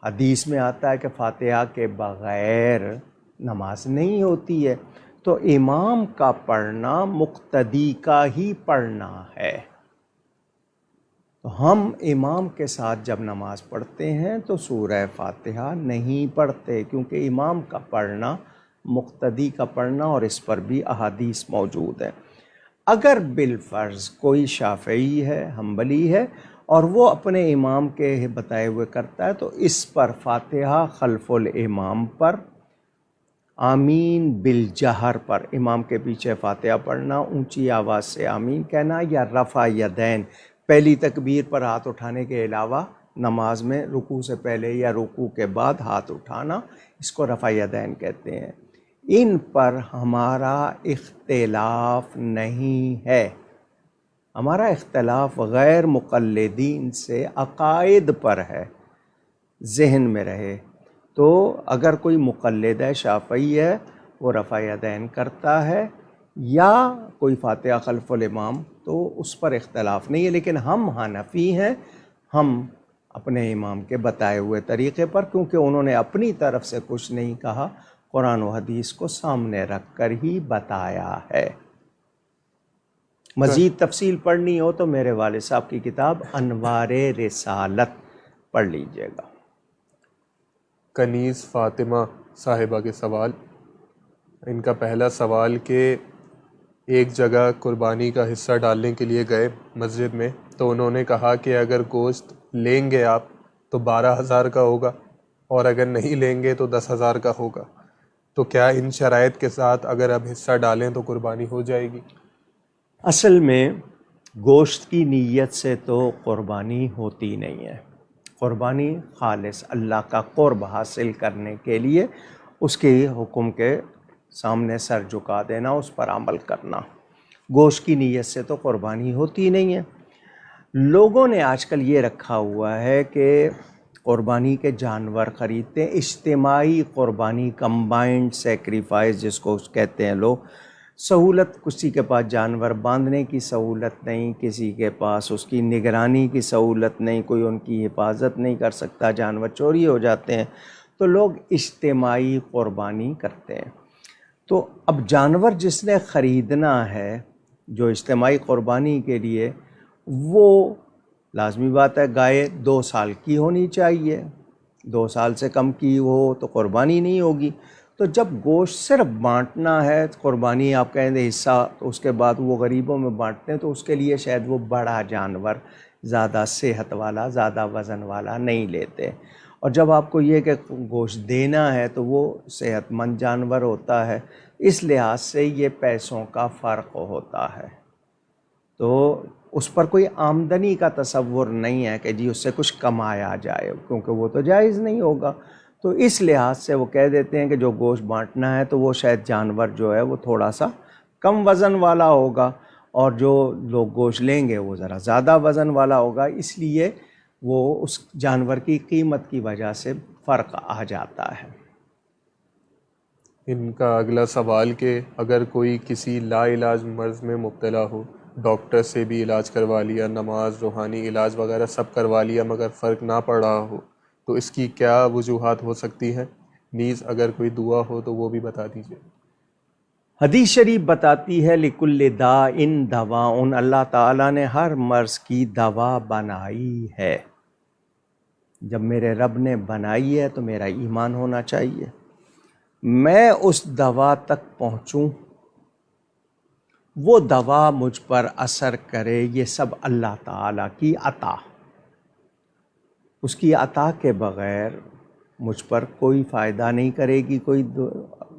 حدیث میں آتا ہے کہ فاتحہ کے بغیر نماز نہیں ہوتی ہے، تو امام کا پڑھنا مقتدی کا ہی پڑھنا ہے۔ تو ہم امام کے ساتھ جب نماز پڑھتے ہیں تو سورہ فاتحہ نہیں پڑھتے، کیونکہ امام کا پڑھنا مقتدی کا پڑھنا، اور اس پر بھی احادیث موجود ہیں۔ اگر بالفرض کوئی شافعی ہے، حنبلی ہے، اور وہ اپنے امام کے بتائے ہوئے کرتا ہے تو اس پر فاتحہ خلف الامام پر، آمین بالجہر پر، امام کے پیچھے فاتحہ پڑھنا، اونچی آواز سے آمین کہنا، یا رفع یدین، پہلی تکبیر پر ہاتھ اٹھانے کے علاوہ نماز میں رکوع سے پہلے یا رکوع کے بعد ہاتھ اٹھانا، اس کو رفع یدین کہتے ہیں۔ ان پر ہمارا اختلاف نہیں ہے، ہمارا اختلاف غیر مقلدین سے عقائد پر ہے، ذہن میں رہے۔ تو اگر کوئی مقلد ہے، شافعی ہے، وہ رفع یدین کرتا ہے، یا کوئی فاتحہ خلف الامام، تو اس پر اختلاف نہیں ہے۔ لیکن ہم حنفی ہیں، ہم اپنے امام کے بتائے ہوئے طریقے پر، کیونکہ انہوں نے اپنی طرف سے کچھ نہیں کہا، قرآن و حدیث کو سامنے رکھ کر ہی بتایا ہے۔ مزید تفصیل پڑھنی ہو تو میرے والد صاحب کی کتاب انوار رسالت پڑھ لیجئے گا۔ کنیز فاطمہ صاحبہ کے سوال، ان کا پہلا سوال کہ ایک جگہ قربانی کا حصہ ڈالنے کے لیے گئے مسجد میں، تو انہوں نے کہا کہ اگر گوشت لیں گے آپ تو 12,000 کا ہوگا، اور اگر نہیں لیں گے تو 10,000 کا ہوگا، تو کیا ان شرائط کے ساتھ اگر اب حصہ ڈالیں تو قربانی ہو جائے گی؟ اصل میں گوشت کی نیت سے تو قربانی ہوتی نہیں ہے، قربانی خالص اللہ کا قرب حاصل کرنے کے لیے اس کے حکم کے سامنے سر جھکا دینا، اس پر عمل کرنا، گوشت کی نیت سے تو قربانی ہوتی نہیں ہے۔ لوگوں نے آج کل یہ رکھا ہوا ہے کہ قربانی کے جانور خریدتے ہیں، اجتماعی قربانی، کمبائنڈ سیکریفائس جس کو کہتے ہیں لوگ، سہولت کسی کے پاس جانور باندھنے کی سہولت نہیں، کسی کے پاس اس کی نگرانی کی سہولت نہیں، کوئی ان کی حفاظت نہیں کر سکتا، جانور چوری ہو جاتے ہیں، تو لوگ اجتماعی قربانی کرتے ہیں۔ تو اب جانور جس نے خریدنا ہے جو اجتماعی قربانی کے لیے، وہ لازمی بات ہے گائے 2 سال کی ہونی چاہیے، 2 سال سے کم کی ہو تو قربانی نہیں ہوگی۔ تو جب گوشت صرف بانٹنا ہے، قربانی آپ کہیں گے حصہ، تو اس کے بعد وہ غریبوں میں بانٹتے ہیں، تو اس کے لیے شاید وہ بڑا جانور، زیادہ صحت والا، زیادہ وزن والا نہیں لیتے۔ اور جب آپ کو یہ کہ گوشت دینا ہے تو وہ صحت مند جانور ہوتا ہے، اس لحاظ سے یہ پیسوں کا فرق ہوتا ہے۔ تو اس پر کوئی آمدنی کا تصور نہیں ہے کہ جی اس سے کچھ کمایا جائے، کیونکہ وہ تو جائز نہیں ہوگا۔ تو اس لحاظ سے وہ کہہ دیتے ہیں کہ جو گوشت بانٹنا ہے تو وہ شاید جانور جو ہے وہ تھوڑا سا کم وزن والا ہوگا، اور جو لوگ گوشت لیں گے وہ ذرا زیادہ وزن والا ہوگا، اس لیے وہ اس جانور کی قیمت کی وجہ سے فرق آ جاتا ہے۔ ان کا اگلا سوال کہ اگر کوئی کسی لا علاج مرض میں مبتلا ہو، ڈاکٹر سے بھی علاج کروا لیا، نماز، روحانی علاج وغیرہ سب کروا لیا، مگر فرق نہ پڑ رہا ہو، تو اس کی کیا وجوہات ہو سکتی ہیں؟ نیز اگر کوئی دعا ہو تو وہ بھی بتا دیجیے۔ حدیث شریف بتاتی ہے لکل داء دواء، اللہ تعالیٰ نے ہر مرض کی دوا بنائی ہے۔ جب میرے رب نے بنائی ہے تو میرا ایمان ہونا چاہیے، میں اس دوا تک پہنچوں، وہ دوا مجھ پر اثر کرے، یہ سب اللہ تعالیٰ کی عطا۔ اس کی عطا کے بغیر مجھ پر کوئی فائدہ نہیں کرے گی کوئی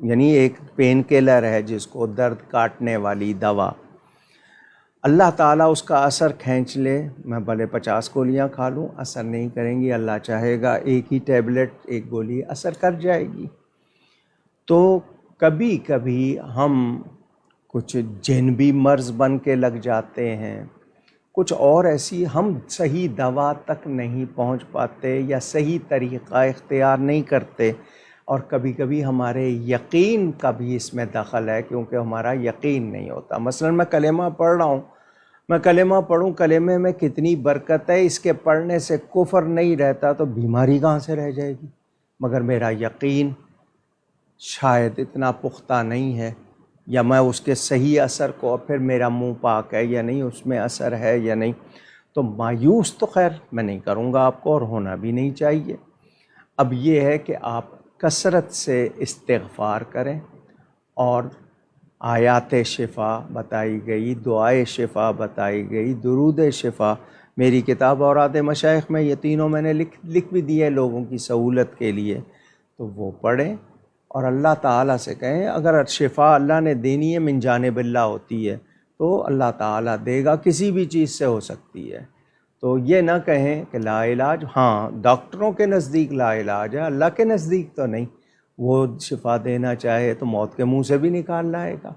یعنی ایک پین کلر ہے جس کو درد کاٹنے والی دوا، اللہ تعالیٰ اس کا اثر کھینچ لے، میں بھلے 50 گولیاں کھا لوں، اثر نہیں کریں گی، اللہ چاہے گا ایک ہی ٹیبلٹ، ایک گولی اثر کر جائے گی۔ تو کبھی کبھی ہم کچھ جانبی مرض بن کے لگ جاتے ہیں، کچھ اور ایسی ہم صحیح دوا تک نہیں پہنچ پاتے یا صحیح طریقہ اختیار نہیں کرتے، اور کبھی کبھی ہمارے یقین کا بھی اس میں دخل ہے، کیونکہ ہمارا یقین نہیں ہوتا۔ مثلا میں کلمہ پڑھ رہا ہوں، میں کلمہ پڑھوں، کلمے میں کتنی برکت ہے، اس کے پڑھنے سے کفر نہیں رہتا تو بیماری کہاں سے رہ جائے گی؟ مگر میرا یقین شاید اتنا پختہ نہیں ہے، یا میں اس کے صحیح اثر کو، پھر میرا منہ پاک ہے یا نہیں، اس میں اثر ہے یا نہیں، تو مایوس تو خیر میں نہیں کروں گا آپ کو، اور ہونا بھی نہیں چاہیے۔ اب یہ ہے کہ آپ کثرت سے استغفار کریں، اور آیات شفا بتائی گئی، دعائے شفا بتائی گئی، درود شفا، میری کتاب اوراد مشائخ میں یہ تینوں میں نے لکھ بھی دیے لوگوں کی سہولت کے لیے، تو وہ پڑھیں اور اللہ تعالیٰ سے کہیں، اگر شفا اللہ نے دینی ہے من جانب اللہ ہوتی ہے تو اللہ تعالیٰ دے گا، کسی بھی چیز سے ہو سکتی ہے۔ تو یہ نہ کہیں کہ لا علاج، ہاں ڈاکٹروں کے نزدیک لا علاج ہے، اللہ کے نزدیک تو نہیں، وہ شفا دینا چاہے تو موت کے منہ سے بھی نکال لائے گا،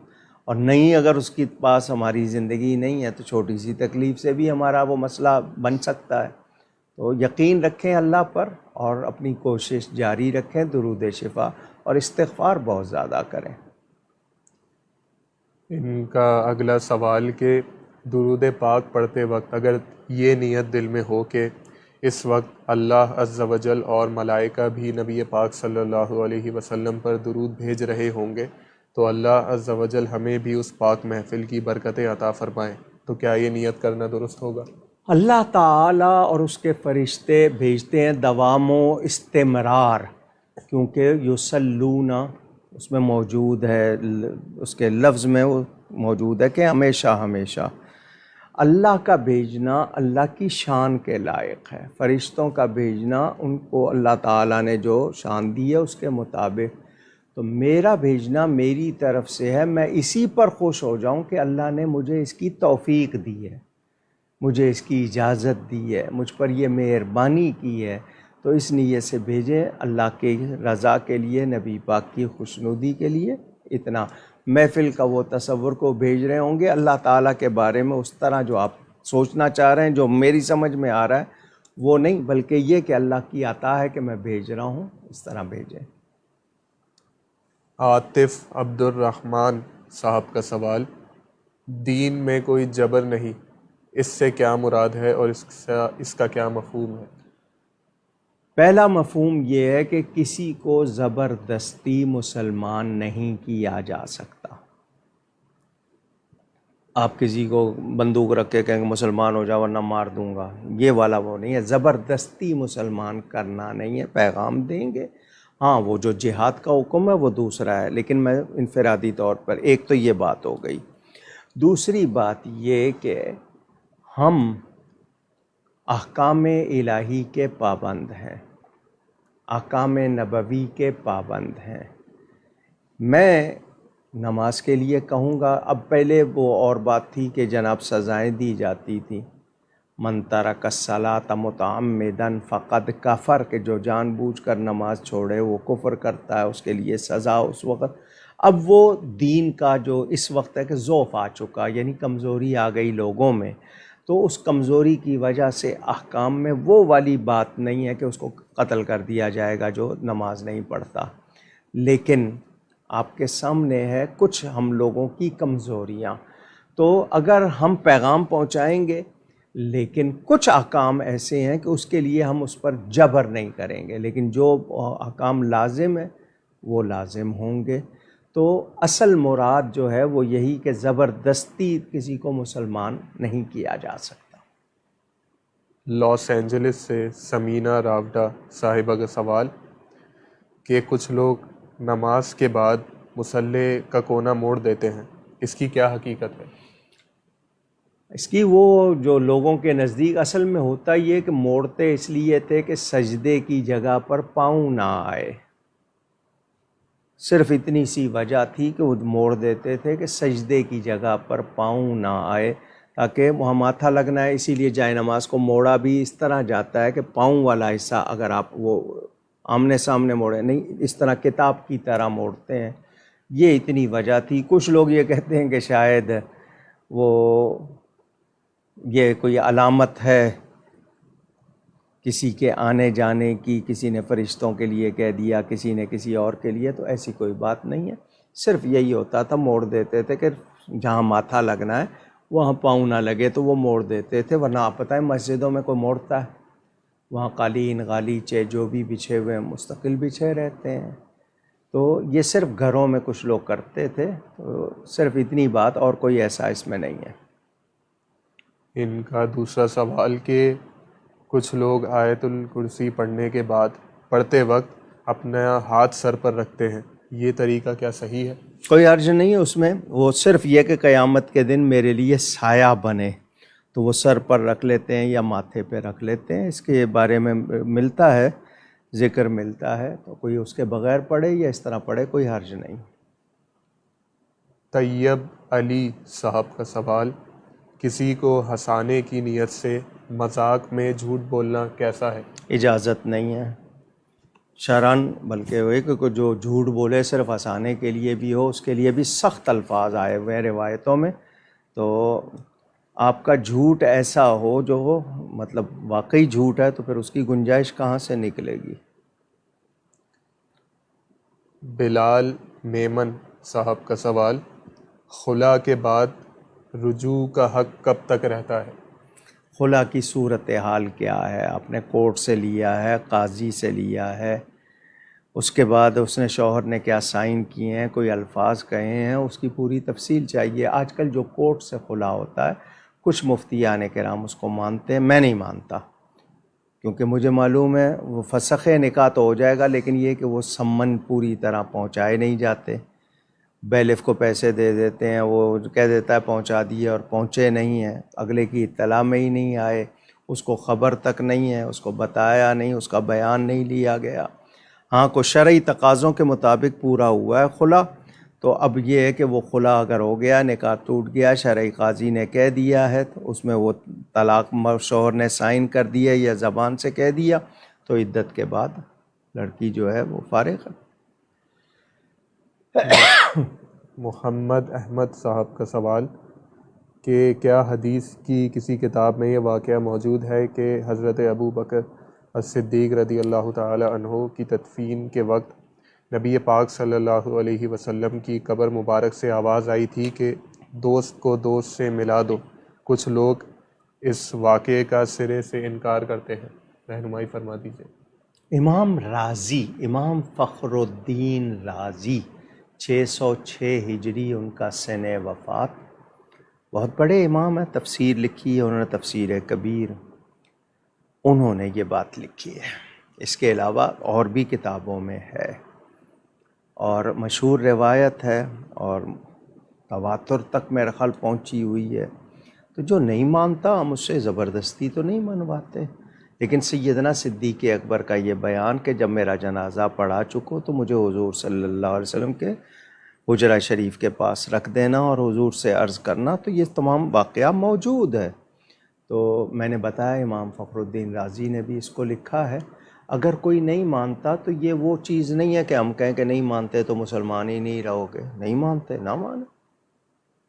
اور نہیں اگر اس کے پاس ہماری زندگی نہیں ہے تو چھوٹی سی تکلیف سے بھی ہمارا وہ مسئلہ بن سکتا ہے۔ تو یقین رکھیں اللہ پر اور اپنی کوشش جاری رکھیں، درود شفا اور استغفار بہت زیادہ کریں۔ ان کا اگلا سوال کہ درود پاک پڑھتے وقت اگر یہ نیت دل میں ہو کہ اس وقت اللہ عز و جل اور ملائکہ بھی نبی پاک صلی اللہ علیہ وسلم پر درود بھیج رہے ہوں گے، تو اللہ عز و جل ہمیں بھی اس پاک محفل کی برکتیں عطا فرمائیں، تو کیا یہ نیت کرنا درست ہوگا؟ اللہ تعالیٰ اور اس کے فرشتے بھیجتے ہیں دوام و استمرار، کیونکہ یصلون اس میں موجود ہے، اس کے لفظ میں وہ موجود ہے کہ ہمیشہ ہمیشہ۔ اللہ کا بھیجنا اللہ کی شان کے لائق ہے، فرشتوں کا بھیجنا ان کو اللہ تعالیٰ نے جو شان دی ہے اس کے مطابق، تو میرا بھیجنا میری طرف سے ہے، میں اسی پر خوش ہو جاؤں کہ اللہ نے مجھے اس کی توفیق دی ہے، مجھے اس کی اجازت دی ہے، مجھ پر یہ مہربانی کی ہے، تو اس نیت سے بھیجیں اللہ کی رضا کے لیے، نبی پاک کی خوشنودی کے لیے۔ اتنا محفل کا وہ تصور کو بھیج رہے ہوں گے اللہ تعالیٰ کے بارے میں اس طرح جو آپ سوچنا چاہ رہے ہیں، جو میری سمجھ میں آ رہا ہے وہ نہیں، بلکہ یہ کہ اللہ کی عطا ہے کہ میں بھیج رہا ہوں، اس طرح بھیجیں۔ عاطف عبد الرحمن صاحب کا سوال، دین میں کوئی جبر نہیں، اس سے کیا مراد ہے اور اس کا کیا مفہوم ہے؟ پہلا مفہوم یہ ہے کہ کسی کو زبردستی مسلمان نہیں کیا جا سکتا۔ آپ کسی کو بندوق رکھ کے کہیں گے مسلمان ہو جا ورنہ مار دوں گا، یہ والا وہ نہیں ہے، زبردستی مسلمان کرنا نہیں ہے، پیغام دیں گے۔ ہاں وہ جو جہاد کا حکم ہے وہ دوسرا ہے، لیکن میں انفرادی طور پر، ایک تو یہ بات ہو گئی۔ دوسری بات یہ کہ ہم احکام الہی کے پابند ہیں، احکام نبوی کے پابند ہیں۔ میں نماز کے لیے کہوں گا، اب پہلے وہ اور بات تھی کہ جناب سزائیں دی جاتی تھیں، من ترک الصلاۃ متعمدا فقد کفر، کہ جو جان بوجھ کر نماز چھوڑے وہ کفر کرتا ہے، اس کے لیے سزا اس وقت۔ اب وہ دین کا جو اس وقت ہے کہ ضعف آ چکا، یعنی کمزوری آ گئی لوگوں میں، تو اس کمزوری کی وجہ سے احکام میں وہ والی بات نہیں ہے کہ اس کو قتل کر دیا جائے گا جو نماز نہیں پڑھتا، لیکن آپ کے سامنے ہے کچھ ہم لوگوں کی کمزوریاں، تو اگر ہم پیغام پہنچائیں گے لیکن کچھ احکام ایسے ہیں کہ اس کے لیے ہم اس پر جبر نہیں کریں گے، لیکن جو احکام لازم ہے وہ لازم ہوں گے۔ تو اصل مراد جو ہے وہ یہی کہ زبردستی کسی کو مسلمان نہیں کیا جا سکتا۔ لاس اینجلس سے سمینہ راوڈا صاحبہ کا سوال کہ کچھ لوگ نماز کے بعد مصلی کا کونا موڑ دیتے ہیں، اس کی کیا حقیقت ہے؟ اس کی وہ جو لوگوں کے نزدیک اصل میں ہوتا یہ کہ موڑتے اس لیے تھے کہ سجدے کی جگہ پر پاؤں نہ آئے، صرف اتنی سی وجہ تھی کہ وہ موڑ دیتے تھے کہ سجدے کی جگہ پر پاؤں نہ آئے، تاکہ وہاں ماتھا لگنا ہے، اسی لیے جائے نماز کو موڑا بھی اس طرح جاتا ہے کہ پاؤں والا حصہ اگر آپ وہ آمنے سامنے موڑے نہیں، اس طرح کتاب کی طرح موڑتے ہیں، یہ اتنی وجہ تھی۔ کچھ لوگ یہ کہتے ہیں کہ شاید وہ یہ کوئی علامت ہے کسی کے آنے جانے کی، کسی نے فرشتوں کے لیے کہہ دیا، کسی نے کسی اور کے لیے، تو ایسی کوئی بات نہیں ہے، صرف یہی ہوتا تھا، موڑ دیتے تھے کہ جہاں ماتھا لگنا ہے وہاں پاؤں نہ لگے تو وہ موڑ دیتے تھے، ورنہ آپ پتہ ہے مسجدوں میں کوئی موڑتا ہے، وہاں قالین غالیچے جو بھی بچھے ہوئے ہیں مستقل بچھے رہتے ہیں، تو یہ صرف گھروں میں کچھ لوگ کرتے تھے، تو صرف اتنی بات، اور کوئی ایسا اس میں نہیں ہے۔ ان کا دوسرا سوال کہ کچھ لوگ آیت الکرسی پڑھتے وقت اپنا ہاتھ سر پر رکھتے ہیں، یہ طریقہ کیا صحیح ہے؟ کوئی حرج نہیں ہے اس میں، وہ صرف یہ کہ قیامت کے دن میرے لیے سایہ بنے، تو وہ سر پر رکھ لیتے ہیں یا ماتھے پہ رکھ لیتے ہیں، اس کے بارے میں ملتا ہے، ذکر ملتا ہے، تو کوئی اس کے بغیر پڑھے یا اس طرح پڑھے، کوئی حرج نہیں۔ طیب علی صاحب کا سوال، کسی کو ہنسانے کی نیت سے مذاق میں جھوٹ بولنا کیسا ہے؟ اجازت نہیں ہے شرعاً، بلکہ وہ کہ جو جھوٹ بولے صرف ہنسانے کے لیے بھی ہو، اس کے لیے بھی سخت الفاظ آئے ہوئے ہیں روایتوں میں، تو آپ کا جھوٹ ایسا ہو جو ہو مطلب واقعی جھوٹ ہے، تو پھر اس کی گنجائش کہاں سے نکلے گی۔ بلال میمن صاحب کا سوال، خلا کے بعد رجوع کا حق کب تک رہتا ہے؟ خلا کی صورتحال کیا ہے، آپ نے کورٹ سے لیا ہے، قاضی سے لیا ہے، اس کے بعد اس نے شوہر نے کیا سائن کیے ہیں، کوئی الفاظ کہے ہیں، اس کی پوری تفصیل چاہیے۔ آج کل جو کورٹ سے خلا ہوتا ہے، کچھ مفتیان کرام اس کو مانتے ہیں، میں نہیں مانتا، کیونکہ مجھے معلوم ہے وہ فسخ نکاح تو ہو جائے گا، لیکن یہ کہ وہ سمن پوری طرح پہنچائے نہیں جاتے، بیلف کو پیسے دے دیتے ہیں، وہ کہہ دیتا ہے پہنچا دیے اور پہنچے نہیں ہیں، اگلے کی اطلاع میں ہی نہیں آئے، اس کو خبر تک نہیں ہے، اس کو بتایا نہیں، اس کا بیان نہیں لیا گیا۔ ہاں کو شرعی تقاضوں کے مطابق پورا ہوا ہے خلا، تو اب یہ ہے کہ وہ خلا اگر ہو گیا، نکاح ٹوٹ گیا، شرعی قاضی نے کہہ دیا ہے، تو اس میں وہ طلاق شوہر نے سائن کر دیا یا زبان سے کہہ دیا، تو عدت کے بعد لڑکی جو ہے وہ فارغ ہے۔ محمد احمد صاحب کا سوال کہ کیا حدیث کی کسی کتاب میں یہ واقعہ موجود ہے کہ حضرت ابو بکر الصدیق رضی اللہ تعالی عنہ کی تدفین کے وقت نبی پاک صلی اللہ علیہ وسلم کی قبر مبارک سے آواز آئی تھی کہ دوست کو دوست سے ملا دو؟ کچھ لوگ اس واقعے کا سرے سے انکار کرتے ہیں، رہنمائی فرما دیجیے۔ امام رازی، امام فخر الدین رازی 606 ہجری ان کا سن وفات، بہت بڑے امام ہیں، تفسیر لکھی ہے انہوں نے، تفسیر کبیر، انہوں نے یہ بات لکھی ہے، اس کے علاوہ اور بھی کتابوں میں ہے، اور مشہور روایت ہے، اور تواتر تک میرے خیال پہنچی ہوئی ہے، تو جو نہیں مانتا ہم اس سے زبردستی تو نہیں منواتے، لیکن سیدنا صدیق اکبر کا یہ بیان کہ جب میرا جنازہ پڑھا چکو تو مجھے حضور صلی اللہ علیہ وسلم کے حجرہ شریف کے پاس رکھ دینا اور حضور سے عرض کرنا، تو یہ تمام واقعہ موجود ہے۔ تو میں نے بتایا امام فخر الدین رازی نے بھی اس کو لکھا ہے۔ اگر کوئی نہیں مانتا تو یہ وہ چیز نہیں ہے کہ ہم کہیں کہ نہیں مانتے تو مسلمان ہی نہیں رہو گے، نہیں مانتے نہ مانو،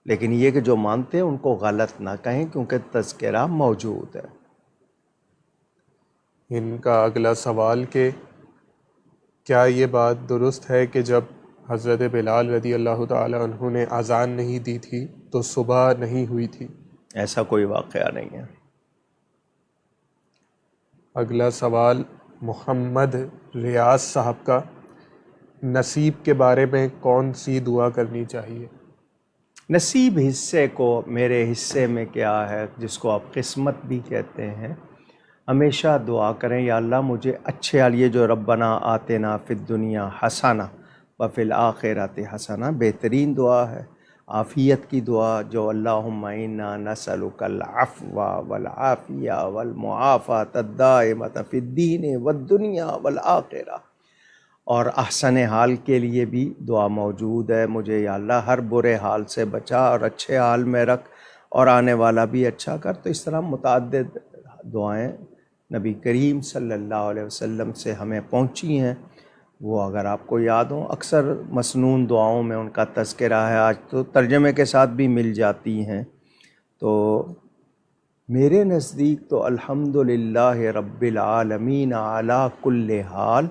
لیکن یہ کہ جو مانتے ہیں ان کو غلط نہ کہیں، کیونکہ تذکرہ موجود ہے۔ ان کا اگلا سوال کہ کیا یہ بات درست ہے کہ جب حضرت بلال رضی اللہ تعالی عنہ نے اذان نہیں دی تھی تو صبح نہیں ہوئی تھی؟ ایسا کوئی واقعہ نہیں ہے۔ اگلا سوال محمد ریاض صاحب کا نصیب کے بارے میں کون سی دعا کرنی چاہیے؟ نصیب حصے کو، میرے حصے میں کیا ہے، جس کو آپ قسمت بھی کہتے ہیں، ہمیشہ دعا کریں یا اللہ مجھے اچھے حال، یہ جو ربنا آتنا فی الدنیا حسنہ وفی الآخرۃ حسنہ، بہترین دعا ہے، عافیت کی دعا، جو اللہم انا نسألک العفو والعافیہ والمعافاۃ الدائمۃ فی الدین والدنیا والآخرہ، اور احسن حال کے لیے بھی دعا موجود ہے، مجھے یا اللہ ہر برے حال سے بچا اور اچھے حال میں رکھ اور آنے والا بھی اچھا کر۔ تو اس طرح متعدد دعائیں نبی کریم صلی اللہ علیہ وسلم سے ہمیں پہنچی ہیں، وہ اگر آپ کو یاد ہوں، اکثر مسنون دعاؤں میں ان کا تذکرہ ہے، آج تو ترجمے کے ساتھ بھی مل جاتی ہیں۔ تو میرے نزدیک تو الحمدللہ رب العالمین علی کل حال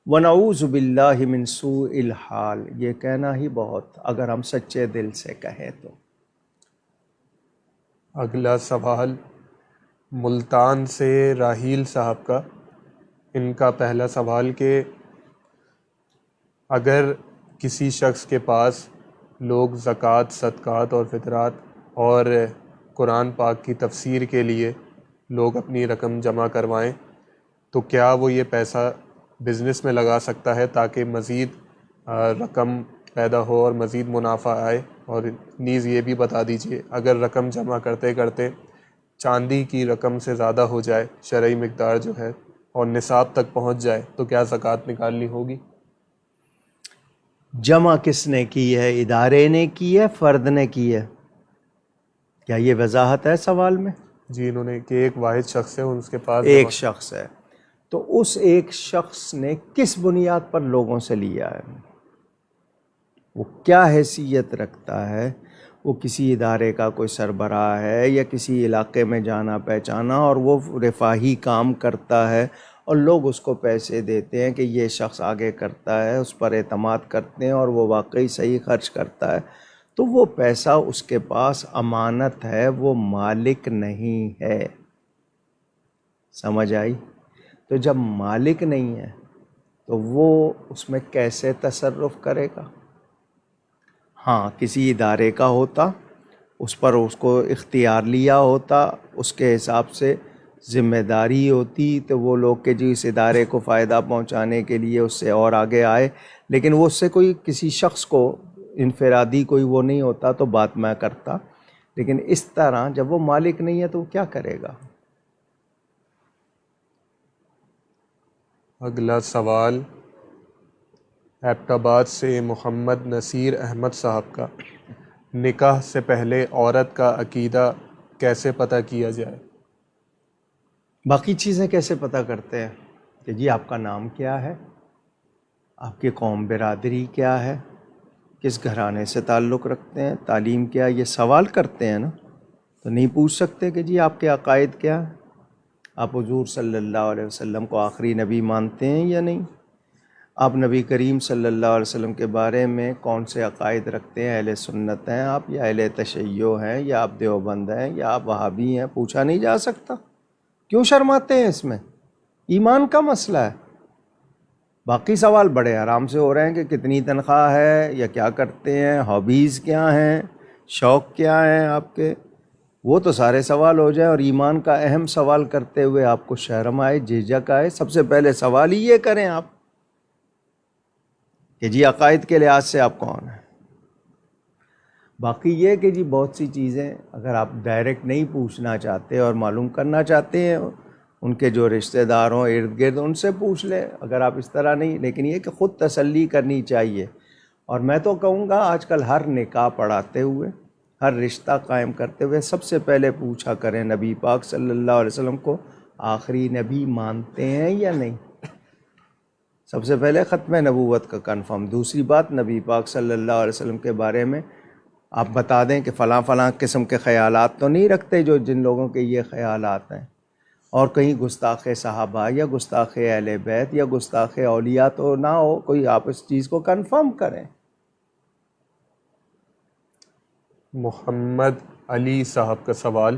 ونعوذ باللہ من سوء الحال، یہ کہنا ہی بہت، اگر ہم سچے دل سے کہیں تو۔ اگلا سوال ملتان سے راحیل صاحب کا، ان کا پہلا سوال کہ اگر کسی شخص کے پاس لوگ زکوٰۃ، صدقات اور فطرات اور قرآن پاک کی تفسیر کے لیے لوگ اپنی رقم جمع کروائیں تو کیا وہ یہ پیسہ بزنس میں لگا سکتا ہے تاکہ مزید رقم پیدا ہو اور مزید منافع آئے؟ اور نیز یہ بھی بتا دیجئے اگر رقم جمع کرتے کرتے چاندی کی رقم سے زیادہ ہو جائے شرعی مقدار جو ہے اور نصاب تک پہنچ جائے تو کیا زکوٰۃ نکالنی ہوگی؟ جمع کس نے کی ہے؟ ادارے نے کی ہے، فرد نے کی ہے؟ کیا یہ وضاحت ہے سوال میں؟ جی، انہوں نے کہ ایک واحد شخص ہے اس کے پاس ایک شخص ہے، تو اس ایک شخص نے کس بنیاد پر لوگوں سے لیا ہے؟ وہ کیا حیثیت رکھتا ہے؟ وہ کسی ادارے کا کوئی سربراہ ہے یا کسی علاقے میں جانا پہچانا اور وہ رفاہی کام کرتا ہے اور لوگ اس کو پیسے دیتے ہیں کہ یہ شخص آگے کرتا ہے، اس پر اعتماد کرتے ہیں اور وہ واقعی صحیح خرچ کرتا ہے، تو وہ پیسہ اس کے پاس امانت ہے، وہ مالک نہیں ہے۔ سمجھ آئی؟ تو جب مالک نہیں ہے تو وہ اس میں کیسے تصرف کرے گا؟ ہاں، کسی ادارے کا ہوتا، اس پر اس کو اختیار لیا ہوتا، اس کے حساب سے ذمہ داری ہوتی، تو وہ لوگ کہ جی اس ادارے کو فائدہ پہنچانے کے لیے اس سے اور آگے آئے، لیکن وہ اس سے کوئی کسی شخص کو انفرادی کوئی وہ نہیں ہوتا تو بات میں کرتا، لیکن اس طرح جب وہ مالک نہیں ہے تو وہ کیا کرے گا؟ اگلا سوال ایبٹ آباد سے محمد نصیر احمد صاحب کا، نکاح سے پہلے عورت کا عقیدہ کیسے پتہ کیا جائے؟ باقی چیزیں کیسے پتہ کرتے ہیں کہ جی آپ کا نام کیا ہے، آپ کی قوم برادری کیا ہے، کس گھرانے سے تعلق رکھتے ہیں، تعلیم کیا ہے، یہ سوال کرتے ہیں نا، تو نہیں پوچھ سکتے کہ جی آپ کے عقائد کیا ہیں، آپ حضور صلی اللہ علیہ وسلم کو آخری نبی مانتے ہیں یا نہیں، آپ نبی کریم صلی اللہ علیہ وسلم کے بارے میں کون سے عقائد رکھتے ہیں، اہل سنت ہیں آپ یا اہل تشیع ہیں یا آپ دیوبند ہیں یا آپ وہابی ہیں، پوچھا نہیں جا سکتا؟ کیوں شرماتے ہیں؟ اس میں ایمان کا مسئلہ ہے۔ باقی سوال بڑے آرام سے ہو رہے ہیں کہ کتنی تنخواہ ہے یا کیا کرتے ہیں، ہابیز کیا ہیں، شوق کیا ہیں آپ کے، وہ تو سارے سوال ہو جائیں، اور ایمان کا اہم سوال کرتے ہوئے آپ کو شرم آئے، جھجک آئے، سب سے پہلے سوال ہی یہ کریں آپ کہ جی عقائد کے لحاظ سے آپ کون ہیں۔ باقی یہ کہ جی بہت سی چیزیں اگر آپ ڈائریکٹ نہیں پوچھنا چاہتے اور معلوم کرنا چاہتے ہیں، ان کے جو رشتہ دار ہوں ارد گرد ان سے پوچھ لیں، اگر آپ اس طرح نہیں، لیکن یہ کہ خود تسلی کرنی چاہیے۔ اور میں تو کہوں گا آج کل ہر نکاح پڑھاتے ہوئے، ہر رشتہ قائم کرتے ہوئے سب سے پہلے پوچھا کریں نبی پاک صلی اللہ علیہ وسلم کو آخری نبی مانتے ہیں یا نہیں، سب سے پہلے ختم نبوت کا کنفرم۔ دوسری بات، نبی پاک صلی اللہ علیہ وسلم کے بارے میں آپ بتا دیں کہ فلاں فلاں قسم کے خیالات تو نہیں رکھتے جو جن لوگوں کے یہ خیالات ہیں، اور کہیں گستاخ صحابہ یا گستاخ اہل بیت یا گستاخ اولیاء تو نہ ہو، کوئی آپ اس چیز کو کنفرم کریں۔ محمد علی صاحب کا سوال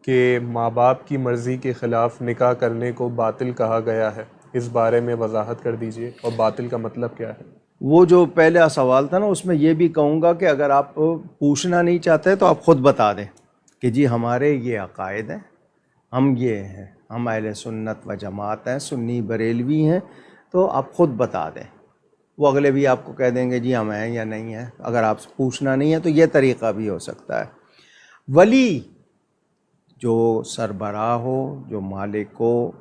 کہ ماں باپ کی مرضی کے خلاف نکاح کرنے کو باطل کہا گیا ہے، اس بارے میں وضاحت کر دیجئے، اور باطل کا مطلب کیا ہے؟ وہ جو پہلا سوال تھا نا، اس میں یہ بھی کہوں گا کہ اگر آپ پوچھنا نہیں چاہتے تو آپ خود بتا دیں کہ جی ہمارے یہ عقائد ہیں، ہم یہ ہیں، ہم اہل سنت و جماعت ہیں، سنی بریلوی ہیں، تو آپ خود بتا دیں۔ وہ اگلے بھی آپ کو کہہ دیں گے جی ہم ہیں یا نہیں ہیں۔ اگر آپ پوچھنا نہیں ہے تو یہ طریقہ بھی ہو سکتا ہے۔ ولی جو سربراہ ہو، جو مالک ہو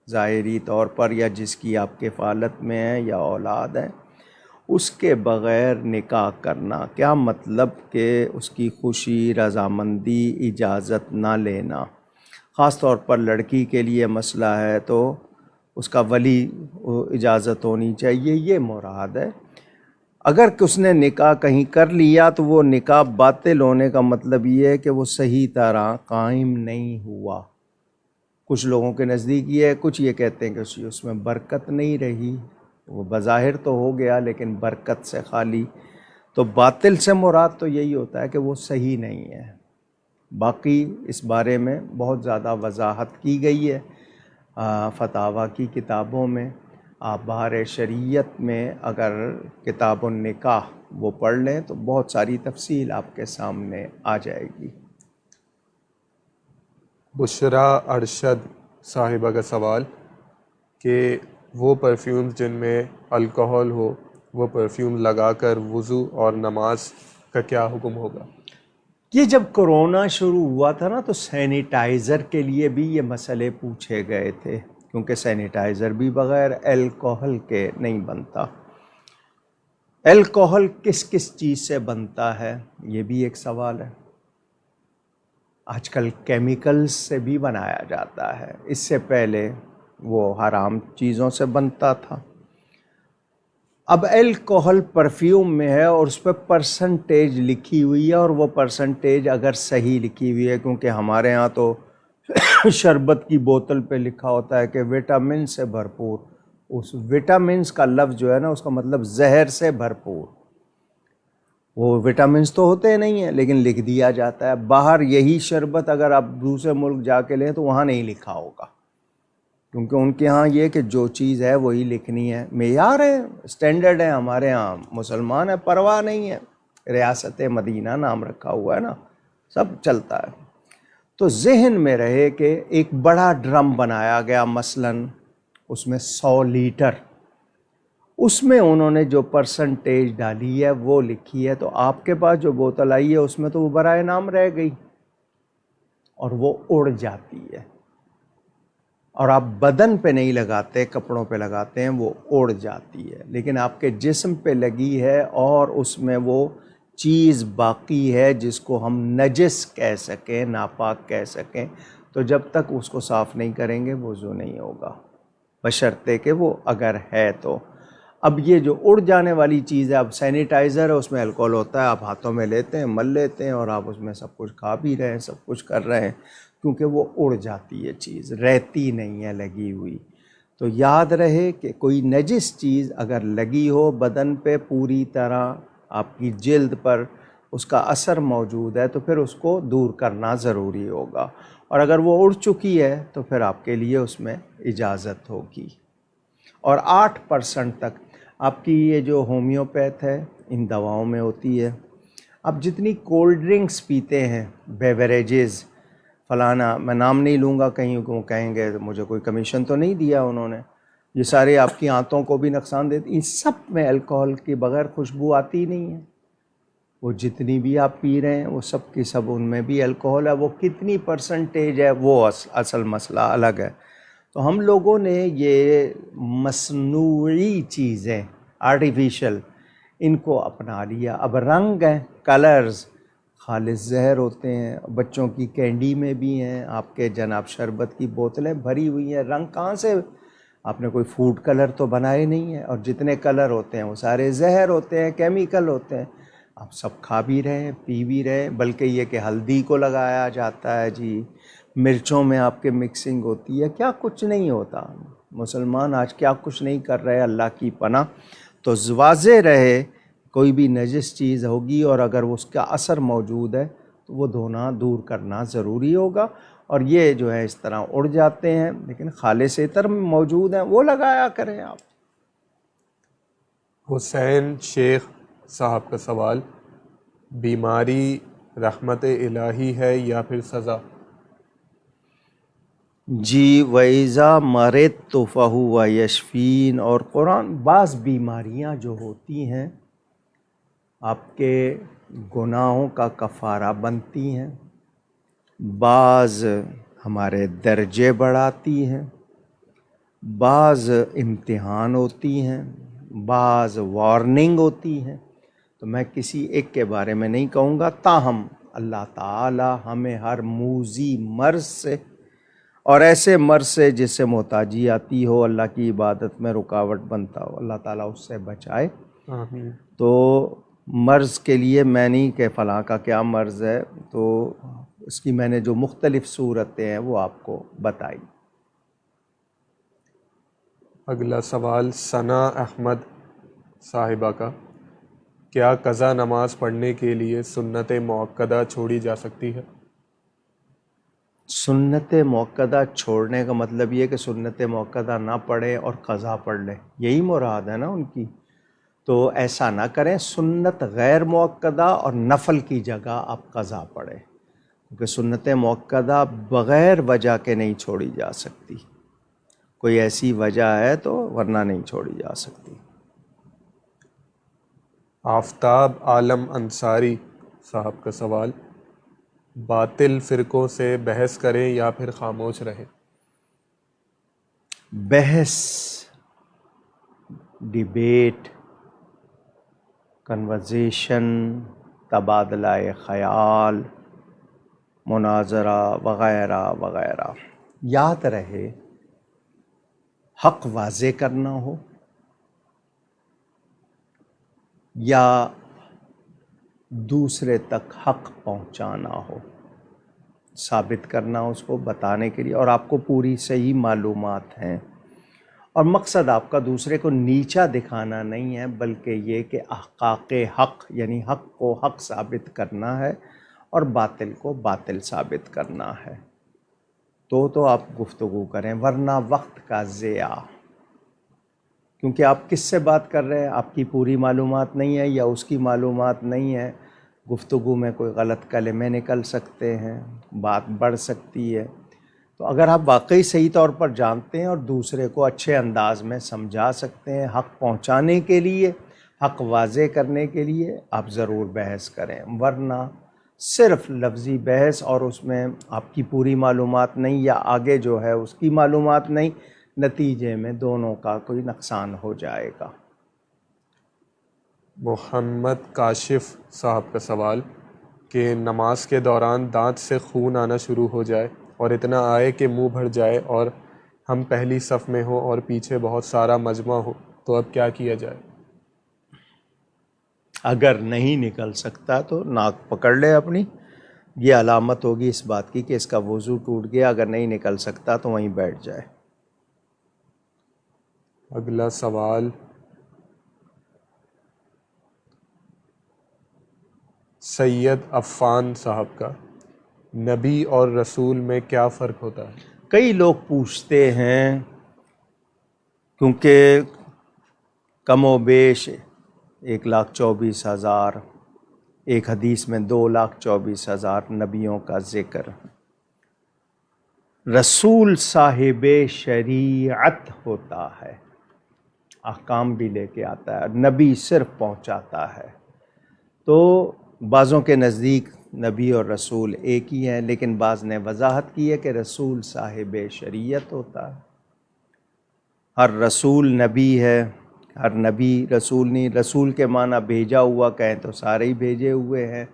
ظاہری طور پر، یا جس کی آپ کفالت میں ہے یا اولاد ہے، اس کے بغیر نکاح کرنا، کیا مطلب کہ اس کی خوشی، رضامندی، اجازت نہ لینا، خاص طور پر لڑکی کے لیے مسئلہ ہے تو اس کا ولی اجازت ہونی چاہیے، یہ مراد ہے۔ اگر اس نے نکاح کہیں کر لیا تو وہ نکاح باطل ہونے کا مطلب یہ ہے کہ وہ صحیح طرح قائم نہیں ہوا۔ کچھ لوگوں کے نزدیک یہ ہے، کچھ یہ کہتے ہیں کہ اس میں برکت نہیں رہی، وہ بظاہر تو ہو گیا لیکن برکت سے خالی۔ تو باطل سے مراد تو یہی ہوتا ہے کہ وہ صحیح نہیں ہے۔ باقی اس بارے میں بہت زیادہ وضاحت کی گئی ہے فتاویٰ کی کتابوں میں۔ آپ بہار شریعت میں اگر کتاب النکاح وہ پڑھ لیں تو بہت ساری تفصیل آپ کے سامنے آ جائے گی۔ بشرا ارشد صاحبہ کا سوال کہ وہ پرفیومز جن میں الکحل ہو، وہ پرفیوم لگا کر وضو اور نماز کا کیا حکم ہوگا؟ یہ جب کرونا شروع ہوا تھا نا تو سینیٹائزر کے لیے بھی یہ مسئلے پوچھے گئے تھے، کیونکہ سینیٹائزر بھی بغیر الکحل کے نہیں بنتا۔ الکحل کس کس چیز سے بنتا ہے یہ بھی ایک سوال ہے۔ آج کل کیمیکلز سے بھی بنایا جاتا ہے، اس سے پہلے وہ حرام چیزوں سے بنتا تھا۔ اب الکحل پرفیوم میں ہے اور اس پہ پرسنٹیج لکھی ہوئی ہے، اور وہ پرسنٹیج اگر صحیح لکھی ہوئی ہے، کیونکہ ہمارے ہاں تو شربت کی بوتل پہ لکھا ہوتا ہے کہ وٹامن سے بھرپور، اس وٹامنس کا لفظ جو ہے نا اس کا مطلب زہر سے بھرپور۔ وہ وٹامنس تو ہوتے نہیں ہیں لیکن لکھ دیا جاتا ہے۔ باہر یہی شربت اگر آپ دوسرے ملک جا کے لیں تو وہاں نہیں لکھا ہوگا، کیونکہ ان کے ہاں یہ کہ جو چیز ہے وہی لکھنی ہے، معیار ہے، اسٹینڈرڈ ہے۔ ہمارے ہاں مسلمان ہے، پرواہ نہیں ہے، ریاست مدینہ نام رکھا ہوا ہے نا، سب چلتا ہے۔ تو ذہن میں رہے کہ ایک بڑا ڈرم بنایا گیا، مثلاً اس میں 100 لیٹر، اس میں انہوں نے جو پرسنٹیج ڈالی ہے وہ لکھی ہے، تو آپ کے پاس جو بوتل آئی ہے اس میں تو وہ برائے نام رہ گئی اور وہ اڑ جاتی ہے، اور آپ بدن پہ نہیں لگاتے، کپڑوں پہ لگاتے ہیں، وہ اڑ جاتی ہے، لیکن آپ کے جسم پہ لگی ہے اور اس میں وہ چیز باقی ہے جس کو ہم نجس کہہ سکیں، ناپاک کہہ سکیں، تو جب تک اس کو صاف نہیں کریں گے وضو نہیں ہوگا، بشرطے کہ وہ اگر ہے تو۔ اب یہ جو اڑ جانے والی چیز ہے، اب سینیٹائزر ہے، اس میں الکحل ہوتا ہے، آپ ہاتھوں میں لیتے ہیں، مل لیتے ہیں، اور آپ اس میں سب کچھ کھا بھی رہے ہیں، سب کچھ کر رہے ہیں، کیونکہ وہ اڑ جاتی ہے، چیز رہتی نہیں ہے لگی ہوئی۔ تو یاد رہے کہ کوئی نجس چیز اگر لگی ہو بدن پہ پوری طرح، آپ کی جلد پر اس کا اثر موجود ہے، تو پھر اس کو دور کرنا ضروری ہوگا، اور اگر وہ اڑ چکی ہے تو پھر آپ کے لیے اس میں اجازت ہوگی۔ اور 8% تک آپ کی یہ جو ہومیوپیتھ ہے ان دواؤں میں ہوتی ہے۔ اب جتنی کولڈ ڈرنکس پیتے ہیں، بیوریجز فلانا، میں نام نہیں لوں گا، کہیں وہ کہیں گے مجھے کوئی کمیشن تو نہیں دیا انہوں نے، یہ سارے آپ کی آنتوں کو بھی نقصان دیتے، ان سب میں الکحل کے بغیر خوشبو آتی نہیں ہے۔ وہ جتنی بھی آپ پی رہے ہیں وہ سب کی سب ان میں بھی الکحل ہے، وہ کتنی پرسنٹیج ہے وہ اصل مسئلہ الگ ہے۔ تو ہم لوگوں نے یہ مصنوعی چیزیں، آرٹیفیشل، ان کو اپنا لیا۔ اب رنگ ہیں، کلرز خالص زہر ہوتے ہیں، بچوں کی کینڈی میں بھی ہیں، آپ کے جناب شربت کی بوتلیں بھری ہوئی ہیں، رنگ کہاں سے؟ آپ نے کوئی فوڈ کلر تو بنائے نہیں ہے، اور جتنے کلر ہوتے ہیں وہ سارے زہر ہوتے ہیں، کیمیکل ہوتے ہیں، آپ سب کھا بھی رہے ہیں، پی بھی رہے ہیں، بلکہ یہ کہ ہلدی کو لگایا جاتا ہے جی، مرچوں میں آپ کے مکسنگ ہوتی ہے، کیا کچھ نہیں ہوتا۔ مسلمان آج کیا کچھ نہیں کر رہے، اللہ کی پناہ۔ تو واضح رہے کوئی بھی نجس چیز ہوگی اور اگر اس کا اثر موجود ہے تو وہ دھونا دور کرنا ضروری ہوگا. اور یہ جو ہے اس طرح اڑ جاتے ہیں، لیکن خالص عطر موجود ہیں وہ لگایا کریں آپ. حسین شیخ صاحب کا سوال، بیماری رحمت الہی ہے یا پھر سزا؟ جی، وَإِذَا مَرِضْتُ فَهُوَ يَشْفِينِ. اور قرآن، بعض بیماریاں جو ہوتی ہیں آپ کے گناہوں کا کفارہ بنتی ہیں، بعض ہمارے درجے بڑھاتی ہیں، بعض امتحان ہوتی ہیں، بعض وارننگ ہوتی ہیں. تو میں کسی ایک کے بارے میں نہیں کہوں گا، تاہم اللہ تعالی ہمیں ہر موذی مرض سے اور ایسے مرض سے جس سے محتاجی آتی ہو، اللہ کی عبادت میں رکاوٹ بنتا ہو، اللہ تعالیٰ اس سے بچائے. آمین. تو مرض کے لیے میں نہیں کہ فلاں کا کیا مرض ہے، تو اس کی میں نے جو مختلف صورتیں ہیں وہ آپ کو بتائی. اگلا سوال ثنا احمد صاحبہ کا، کیا قضا نماز پڑھنے کے لیے سنت مؤکدہ چھوڑی جا سکتی ہے؟ سنت مؤکدہ چھوڑنے کا مطلب یہ کہ سنت مؤکدہ نہ پڑھے اور قضا پڑھ لے، یہی مراد ہے نا ان کی. تو ایسا نہ کریں، سنت غیر مؤکدہ اور نفل کی جگہ آپ قضا پڑھیں، کیونکہ سنت مؤکدہ بغیر وجہ کے نہیں چھوڑی جا سکتی. کوئی ایسی وجہ ہے تو، ورنہ نہیں چھوڑی جا سکتی. آفتاب عالم انصاری صاحب کا سوال، باطل فرقوں سے بحث کریں یا پھر خاموش رہیں؟ بحث، ڈیبیٹ، کنورزیشن، تبادلہ خیال، مناظرہ وغیرہ وغیرہ. یاد رہے، حق واضح کرنا ہو یا دوسرے تک حق پہنچانا ہو، ثابت کرنا اس کو بتانے کے لیے، اور آپ کو پوری صحیح معلومات ہیں، اور مقصد آپ کا دوسرے کو نیچا دکھانا نہیں ہے، بلکہ یہ کہ احقاق حق یعنی حق کو حق ثابت کرنا ہے اور باطل کو باطل ثابت کرنا ہے. تو آپ گفتگو کریں، ورنہ وقت کا ضیاع. کیونکہ آپ کس سے بات کر رہے ہیں، آپ کی پوری معلومات نہیں ہے یا اس کی معلومات نہیں ہے، گفتگو میں کوئی غلط کلمے نکل سکتے ہیں، بات بڑھ سکتی ہے. تو اگر آپ واقعی صحیح طور پر جانتے ہیں اور دوسرے کو اچھے انداز میں سمجھا سکتے ہیں، حق پہنچانے کے لیے، حق واضح کرنے کے لیے، آپ ضرور بحث کریں. ورنہ صرف لفظی بحث اور اس میں آپ کی پوری معلومات نہیں یا آگے جو ہے اس کی معلومات نہیں، نتیجے میں دونوں کا کوئی نقصان ہو جائے گا. محمد کاشف صاحب کا سوال کہ نماز کے دوران دانت سے خون آنا شروع ہو جائے اور اتنا آئے کہ منہ بھر جائے اور ہم پہلی صف میں ہوں اور پیچھے بہت سارا مجمع ہو، تو اب کیا کیا جائے؟ اگر نہیں نکل سکتا تو ناک پکڑ لے اپنی، یہ علامت ہوگی اس بات کی کہ اس کا وضو ٹوٹ گیا. اگر نہیں نکل سکتا تو وہیں بیٹھ جائے. اگلا سوال سید عفان صاحب کا، نبی اور رسول میں کیا فرق ہوتا ہے؟ کئی لوگ پوچھتے ہیں، کیونکہ کم و بیش 1,24,000، ایک حدیث میں 2,24,000 نبیوں کا ذکر. رسول صاحب شریعت ہوتا ہے، احکام بھی لے کے آتا ہے، نبی صرف پہنچاتا ہے. تو بعضوں کے نزدیک نبی اور رسول ایک ہی ہیں، لیکن بعض نے وضاحت کی ہے کہ رسول صاحب شریعت ہوتا ہے. ہر رسول نبی ہے، ہر نبی رسول نہیں. رسول کے معنی بھیجا ہوا کہیں تو سارے ہی بھیجے ہوئے ہیں.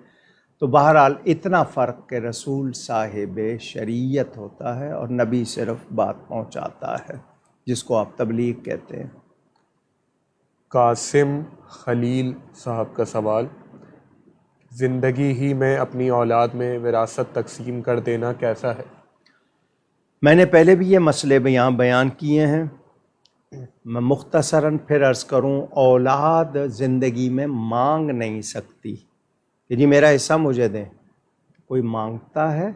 تو بہرحال اتنا فرق کہ رسول صاحب شریعت ہوتا ہے اور نبی صرف بات پہنچاتا ہے، جس کو آپ تبلیغ کہتے ہیں. قاسم خلیل صاحب کا سوال، زندگی ہی میں اپنی اولاد میں وراثت تقسیم کر دینا کیسا ہے؟ میں نے پہلے بھی یہ مسئلے یہاں بیان کیے ہیں. میں مختصراً پھر عرض کروں، اولاد زندگی میں مانگ نہیں سکتی کہ جی میرا حصہ مجھے دیں. کوئی مانگتا ہے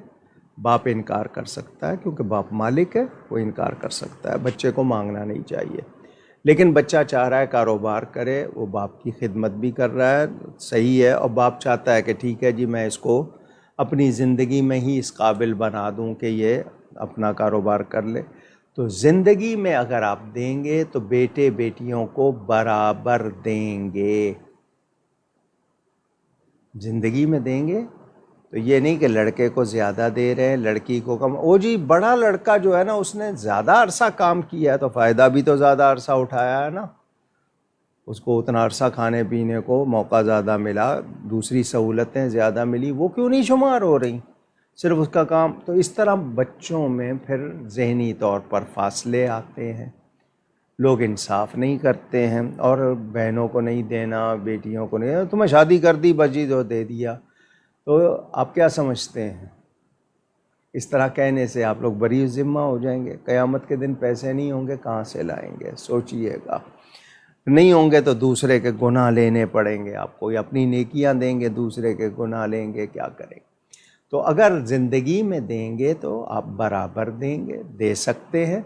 باپ انکار کر سکتا ہے، کیونکہ باپ مالک ہے، وہ انکار کر سکتا ہے، بچے کو مانگنا نہیں چاہیے۔ لیکن بچہ چاہ رہا ہے کاروبار کرے، وہ باپ کی خدمت بھی کر رہا ہے، صحیح ہے، اور باپ چاہتا ہے کہ ٹھیک ہے جی میں اس کو اپنی زندگی میں ہی اس قابل بنا دوں کہ یہ اپنا کاروبار کر لے۔ تو زندگی میں اگر آپ دیں گے تو بیٹے بیٹیوں کو برابر دیں گے، زندگی میں دیں گے تو یہ نہیں کہ لڑکے کو زیادہ دے رہے ہیں لڑکی کو کم۔ او جی بڑا لڑکا جو ہے نا اس نے زیادہ عرصہ کام کیا ہے تو فائدہ بھی تو زیادہ عرصہ اٹھایا ہے نا، اس کو اتنا عرصہ کھانے پینے کو موقع زیادہ ملا، دوسری سہولتیں زیادہ ملی، وہ کیوں نہیں شمار ہو رہی؟ صرف اس کا کام۔ تو اس طرح بچوں میں پھر ذہنی طور پر فاصلے آتے ہیں، لوگ انصاف نہیں کرتے ہیں، اور بہنوں کو نہیں دینا، بیٹیوں کو نہیں، تمہیں شادی کر دی بجی تو دے دیا۔ تو آپ کیا سمجھتے ہیں؟ اس طرح کہنے سے آپ لوگ بری ذمہ ہو جائیں گے، قیامت کے دن پیسے نہیں ہوں گے کہاں سے لائیں گے؟ سوچئے گا، نہیں ہوں گے تو دوسرے کے گناہ لینے پڑیں گے آپ کو، یا اپنی نیکیاں دیں گے دوسرے کے گناہ لیں گے، کیا کریں گے؟ تو اگر زندگی میں دیں گے تو آپ برابر دیں گے، دے سکتے ہیں۔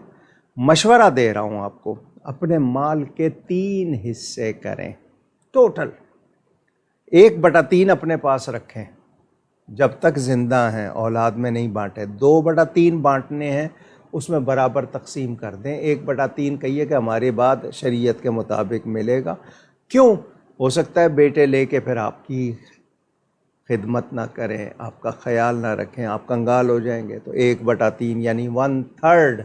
مشورہ دے رہا ہوں آپ کو، اپنے مال کے 3 حصے کریں ٹوٹل، 1/3 اپنے پاس رکھیں جب تک زندہ ہیں، اولاد میں نہیں بانٹے، 2/3 بانٹنے ہیں، اس میں برابر تقسیم کر دیں، 1/3 کہیے کہ ہمارے بعد شریعت کے مطابق ملے گا۔ کیوں؟ ہو سکتا ہے بیٹے لے کے پھر آپ کی خدمت نہ کریں، آپ کا خیال نہ رکھیں، آپ کنگال ہو جائیں گے، تو 1/3 یعنی 1/3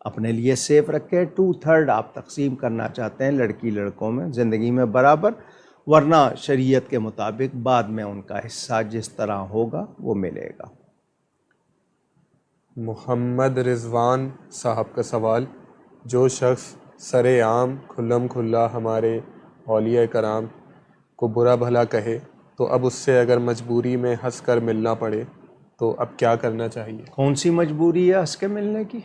اپنے لیے سیف رکھیں، 2/3 آپ تقسیم کرنا چاہتے ہیں لڑکی لڑکوں میں زندگی میں برابر، ورنہ شریعت کے مطابق بعد میں ان کا حصہ جس طرح ہوگا وہ ملے گا۔ محمد رضوان صاحب کا سوال، جو شخص سر عام کھلم کھلا ہمارے اولیاء کرام کو برا بھلا کہے تو اب اس سے اگر مجبوری میں ہنس کر ملنا پڑے تو اب کیا کرنا چاہیے؟ کون سی مجبوری ہے ہنس کے ملنے کی؟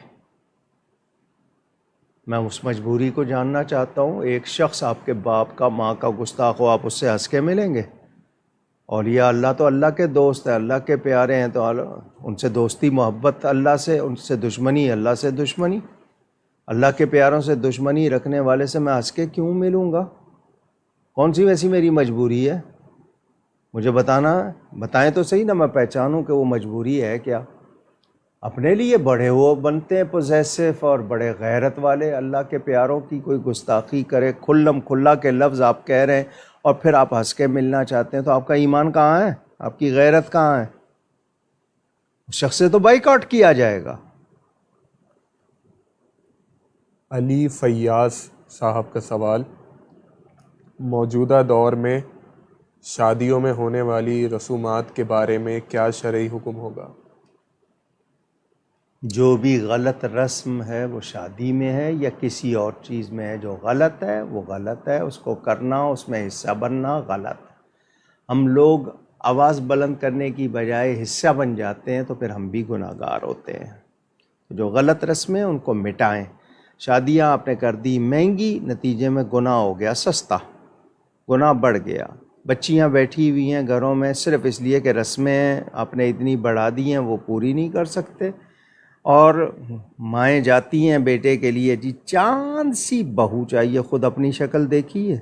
میں اس مجبوری کو جاننا چاہتا ہوں۔ ایک شخص آپ کے باپ کا ماں کا گستاخ ہو، آپ اس سے ہنس کے ملیں گے؟ اولیاء اللہ تو اللہ کے دوست ہیں، اللہ کے پیارے ہیں، تو ان سے دوستی محبت اللہ سے، ان سے دشمنی اللہ سے دشمنی۔ اللہ کے پیاروں سے دشمنی رکھنے والے سے میں ہنس کے کیوں ملوں گا؟ کون سی ویسی میری مجبوری ہے؟ مجھے بتائیں تو صحیح نا، میں پہچانوں کہ وہ مجبوری ہے کیا۔ اپنے لیے بڑے وہ بنتے ہیں پوزیسو اور بڑے غیرت والے، اللہ کے پیاروں کی کوئی گستاخی کرے، کھلم کھلا کے لفظ آپ کہہ رہے ہیں اور پھر آپ ہنس کے ملنا چاہتے ہیں، تو آپ کا ایمان کہاں ہے؟ آپ کی غیرت کہاں ہے؟ اس شخص سے تو بائیکاٹ کیا جائے گا۔ علی فیاض صاحب کا سوال، موجودہ دور میں شادیوں میں ہونے والی رسومات کے بارے میں کیا شرعی حکم ہوگا؟ جو بھی غلط رسم ہے وہ شادی میں ہے یا کسی اور چیز میں ہے، جو غلط ہے وہ غلط ہے، اس کو کرنا، اس میں حصہ بننا غلط ہے۔ ہم لوگ آواز بلند کرنے کی بجائے حصہ بن جاتے ہیں تو پھر ہم بھی گناہ گار ہوتے ہیں۔ جو غلط رسمیں ان کو مٹائیں۔ شادیاں آپ نے کر دی مہنگی، نتیجے میں گناہ ہو گیا سستا، گناہ بڑھ گیا۔ بچیاں بیٹھی ہوئی ہیں گھروں میں صرف اس لیے کہ رسمیں آپ نے اتنی بڑھا دی ہیں وہ پوری نہیں کر سکتے، اور مائیں جاتی ہیں بیٹے کے لیے، جی چاند سی بہو چاہیے، خود اپنی شکل دیکھی ہے،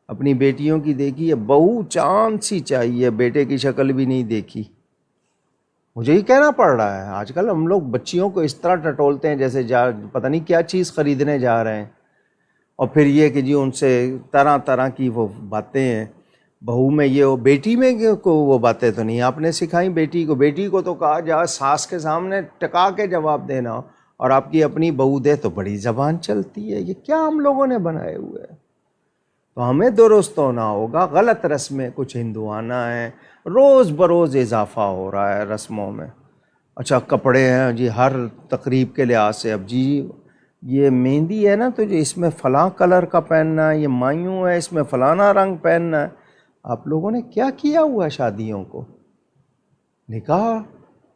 اپنی بیٹیوں کی دیکھی ہے، بہو چاند سی چاہیے، بیٹے کی شکل بھی نہیں دیکھی۔ مجھے ہی کہنا پڑ رہا ہے، آج کل ہم لوگ بچیوں کو اس طرح ٹٹولتے ہیں جیسے پتہ نہیں کیا چیز خریدنے جا رہے ہیں، اور پھر یہ کہ جی ان سے طرح طرح کی وہ باتیں ہیں، بہو میں یہ ہو، بیٹی میں کو وہ باتیں تو نہیں آپ نے سکھائیں بیٹی کو۔ بیٹی کو تو کہا جا ساس کے سامنے ٹکا کے جواب دینا، اور آپ کی اپنی بہو دے تو بڑی زبان چلتی ہے۔ یہ کیا ہم لوگوں نے بنائے ہوئے ہیں؟ تو ہمیں درست ہونا ہوگا۔ غلط رسمیں کچھ ہندوانہ ہیں، روز بروز اضافہ ہو رہا ہے رسموں میں۔ اچھا کپڑے ہیں جی ہر تقریب کے لحاظ سے، اب جی یہ مہندی ہے نا تو جی اس میں فلاں کلر کا پہننا ہے، یہ مایوں ہے اس میں فلانا رنگ پہننا ہے۔ آپ لوگوں نے کیا کیا ہوا ہے شادیوں کو؟ نکاح،